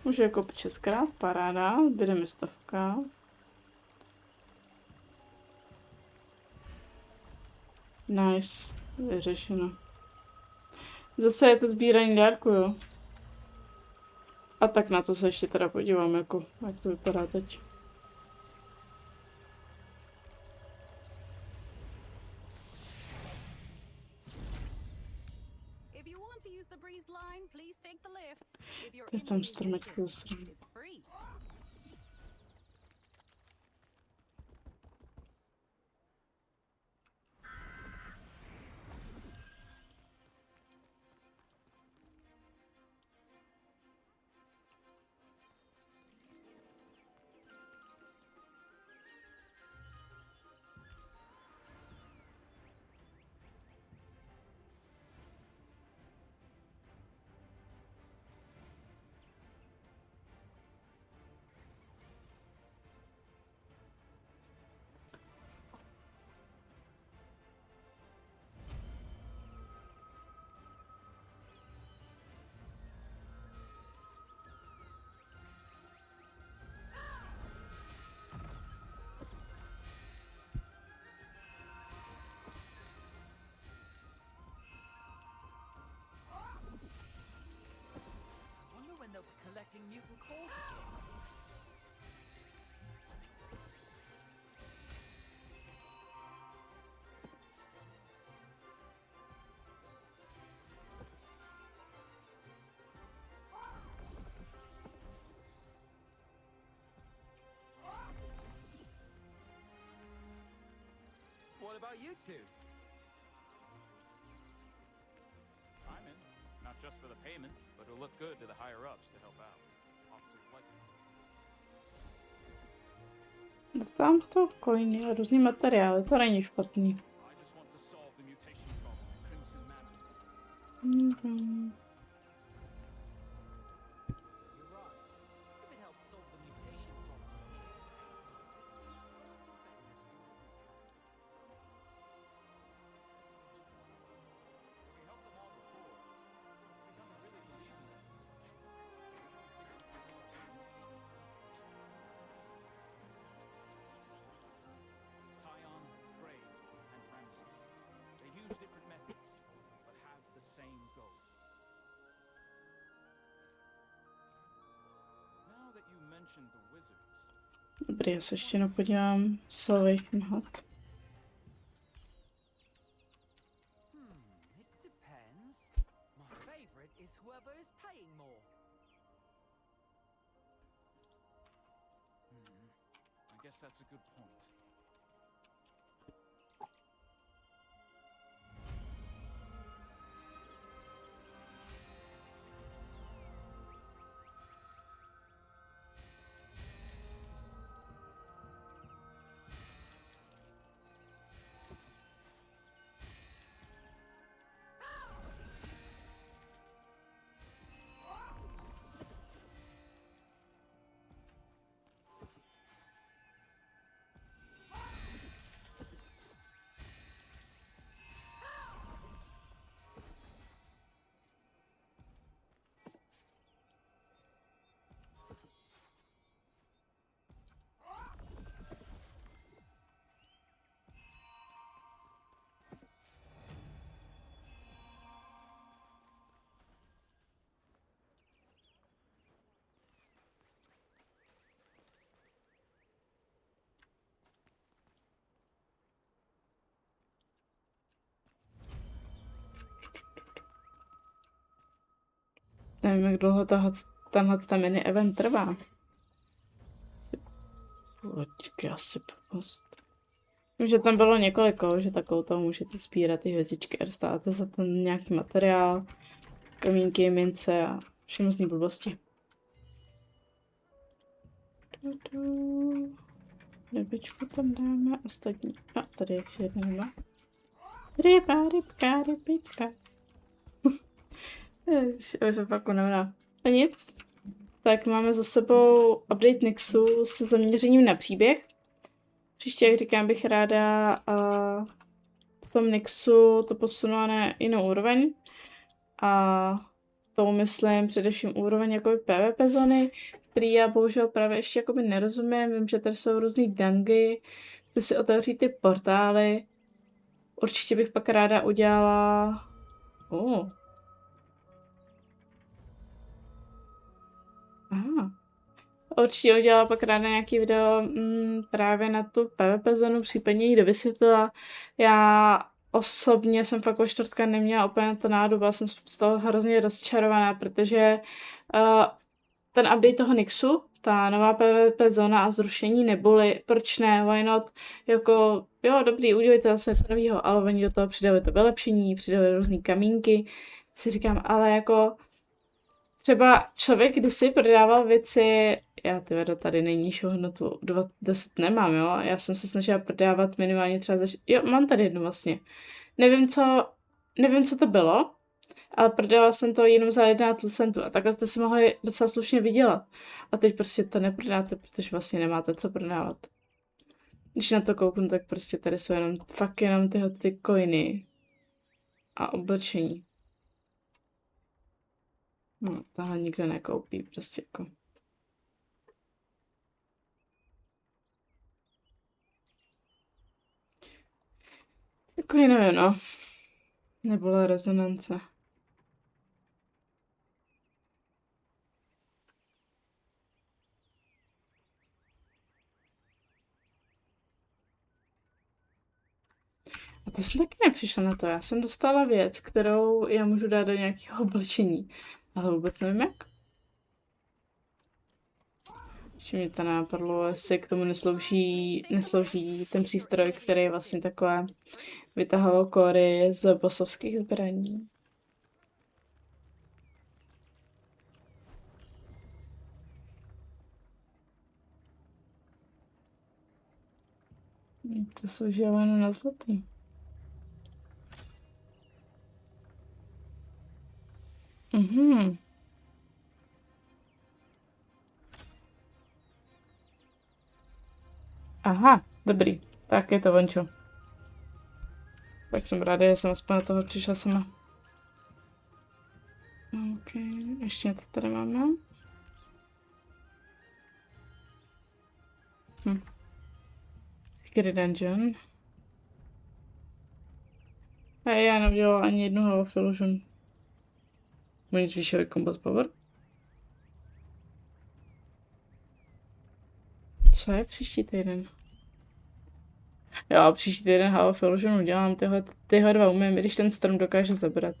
Můžu jako 6krát, paráda, bude mi 100. Nice, vyřešeno. Zase je to sbírání dárku, jo. A tak na to se ještě teda podívám, jako, jak to vypadá teď. Teď tam stromečku zastřelím. Collecting mutant cores again. What about you two? I'm in. Not just for the payment, but it'll look good to the higher-ups to help out. Officers like us. Dostávám z toho coiny a různý materiály, to není špatný. I just want to solve the mutation problem at Crimson Manor. Dobrý, já se ještě jenom podívám. Salvation Hut. It depends. My favorite is whoever is paying more. I guess that's a good point. Nevím, jak dlouho tenhle mini event trvá. Počkej, asi post. Vím, že tam bylo několiko, že takovou toho můžete sbírat ty hvězdičky a dostáváte za ten nějaký materiál, kamínky, mince a všemostný blbosti. Rybičku tam dáme, ostatní. A tady ještě jedna ryba. Ryba, rybka, rybička. Už jsem fakt unavená. A nic. Tak máme za sebou update NIXu se zaměřením na příběh. Příště, jak říkám, bych ráda v tom NIXu to posunula na jinou úroveň. A to myslím především úroveň jakoby PvP zóny, který já bohužel právě ještě jakoby nerozumím. Vím, že tady jsou různý dungy, kde si otevří ty portály. Určitě bych pak ráda udělala... Aha. Určitě udělala pak ráda nějaký video právě na tu PvP zónu, případně ji dovysvětlila. Já osobně jsem fakt o čtvrtka neměla úplně to nádu, byla jsem z toho hrozně rozčarovaná, protože ten update toho NIXu, ta nová PvP zóna a zrušení neboli, proč ne, why not, jako, jo, dobrý, udělejte zase něco novýho, ale oni do toho přidali to vylepšení, přidali různý kamínky, si říkám, ale jako, třeba člověk kdysi prodával věci, já ty vedo, tady nejnižší hodnotu 10 nemám, jo, já jsem se snažila prodávat minimálně třeba jo, mám tady jednu vlastně, nevím, co to bylo, ale prodala jsem to jenom za 11 centů a takhle jste si mohli docela slušně vydělat. A teď prostě to neprodáte, protože vlastně nemáte co prodávat. Když na to kouknu, tak prostě tady jsou jenom tyhle ty coiny a oblečení. No, tohle nikdo nekoupí, prostě jako. Jako nevím, no. Nebyla rezonance. A to jsem taky nepřišla na to. Já jsem dostala věc, kterou já můžu dát do nějakého oblečení. Ale vůbec nevím jak. Ještě mě to napadlo, jestli k tomu neslouží ten přístroj, který je vlastně takové vytahoval kóry z bossovských zbraní. To jsou želeno na zlatý. Aha, dobrý. Tak je to vončo. Tak jsem ráda, že jsem aspoň na toho přišla sama. OK, ještě něco tady máme. Secret dungeon. A já neudělala ani jednu Hall of Illusion. Oni zvýšili combat power. Co je příští týden? Jo, příští týden Hall of Illusion udělám, tyhle dva umím, když ten strom dokáže zabrat.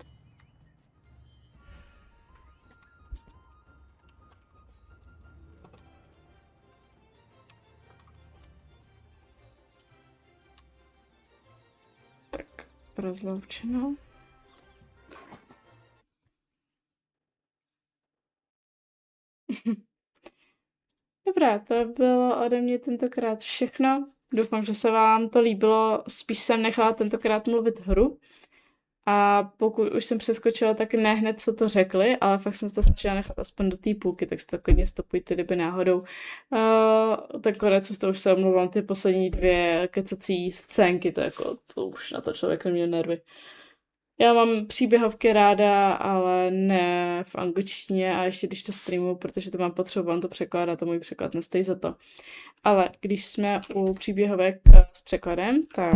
Tak, rozloučeno. Dobrá, to bylo ode mě tentokrát všechno. Doufám, že se vám to líbilo. Spíš jsem nechala tentokrát mluvit hru. A pokud už jsem přeskočila, tak ne hned, co to řekli, ale fakt jsem se to snažila nechat aspoň do té půlky, tak si to klidně stopujte, kdyby náhodou. Tak konec, to už se omlouvám, ty poslední dvě kecací scénky, to už na to člověk neměl nervy. Já mám příběhovky ráda, ale ne v angličtině a ještě když to streamuju, protože to mám potřebu, vám to překládat a můj překlad nestojí za to. Ale když jsme u příběhovek s překladem, tak...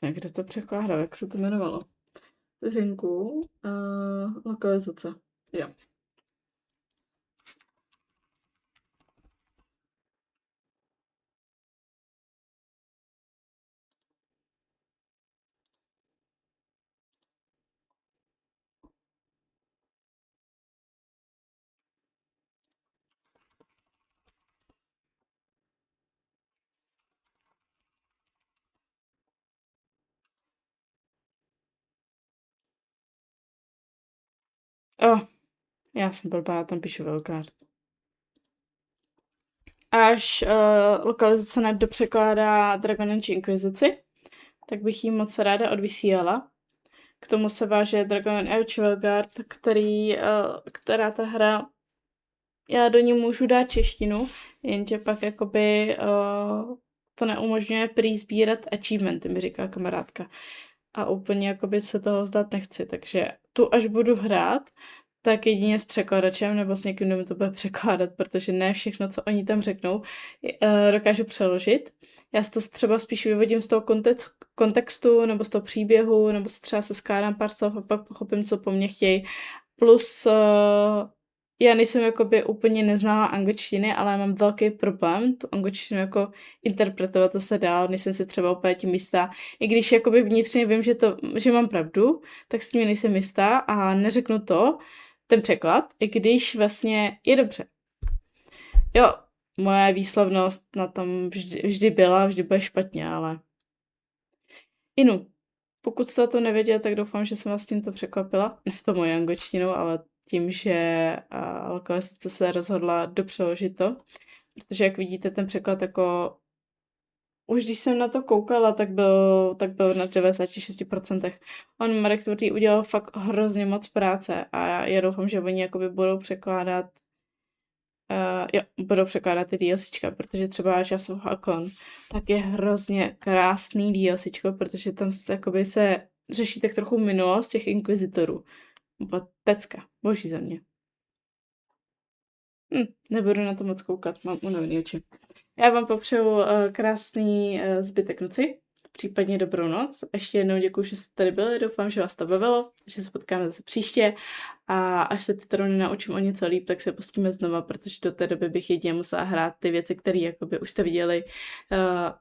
Kde to překládal, jak se to jmenovalo? Vteřinku, lokalizace, jo. Já jsem blbá, tam píšu velkart. Až lokalizace nedopřekládá Dragon Age Inkvizici, tak bych jí moc ráda odvysílala. K tomu se váže Dragon Age Velgard, která ta hra, já do ní můžu dát češtinu, jenže pak jakoby to neumožňuje prý sbírat achievementy, mi říká kamarádka. A úplně jakoby se toho vzdát nechci, takže tu až budu hrát, tak jedině s překladačem nebo s někým, kdo mi to bude překládat, protože ne všechno, co oni tam řeknou, dokážu přeložit. Já si to třeba spíš vyvodím z toho kontextu, nebo z toho příběhu, nebo se třeba skládám pár slov a pak pochopím, co po mně chtějí. Plus já nejsem jakoby úplně neznalá angličtiny, ale mám velký problém tu angličtinu jako interpretovat zase dál, nejsem si třeba úplně tím jistá. I když jakoby vnitřně vím, že mám pravdu, tak s tím nejsem jistá a neřeknu ten překlad, i když vlastně je dobře. Jo, moje výslovnost na tom vždy byla, vždy bude špatně, ale pokud jste to nevěděli, tak doufám, že jsem vás tímto překvapila. Ne to moje angličtinou, ale tím, že lokalizace se rozhodla dopřeložit to. Protože jak vidíte, ten překlad jako už když jsem na to koukala, tak byl na 96%. On Marek Tvrdý udělal fakt hrozně moc práce a já doufám, že oni jakoby budou překládat ty DLCčka, protože třeba Časov Hakon tak je hrozně krásný DLCčko, protože tam se řeší tak trochu minulost těch inkvizitorů. Pecka, boží za mě. Nebudu na to moc koukat, mám unavený oči. Já vám popřeju krásný zbytek noci, případně dobrou noc. Ještě jednou děkuji, že jste tady byli, doufám, že vás to bavilo, že se potkáme zase příště a až se ty trony naučím o něco líp, tak se pustíme znova, protože do té doby bych jedině musela hrát ty věci, které jakoby už jste viděli,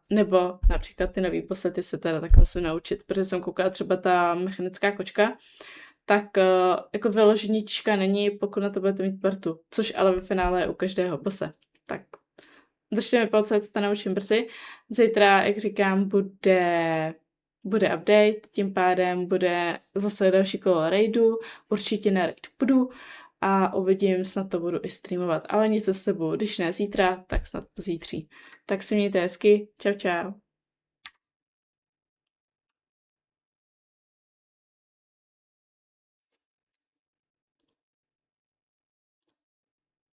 nebo například ty nový posety se teda tak musím naučit, protože jsem koukala třeba ta mechanická kočka, tak jako vyloženička není, pokud na to budete mít partu, což ale ve finále je u každého bose. Tak držte mi palce, to naučím brzy. Zítra, jak říkám, bude update, tím pádem bude zase další kolo raidu, určitě na raid půjdu a uvidím, snad to budu i streamovat, ale nic se sebou, když ne zítra, tak snad pozítří. Tak si mějte hezky, čau čau.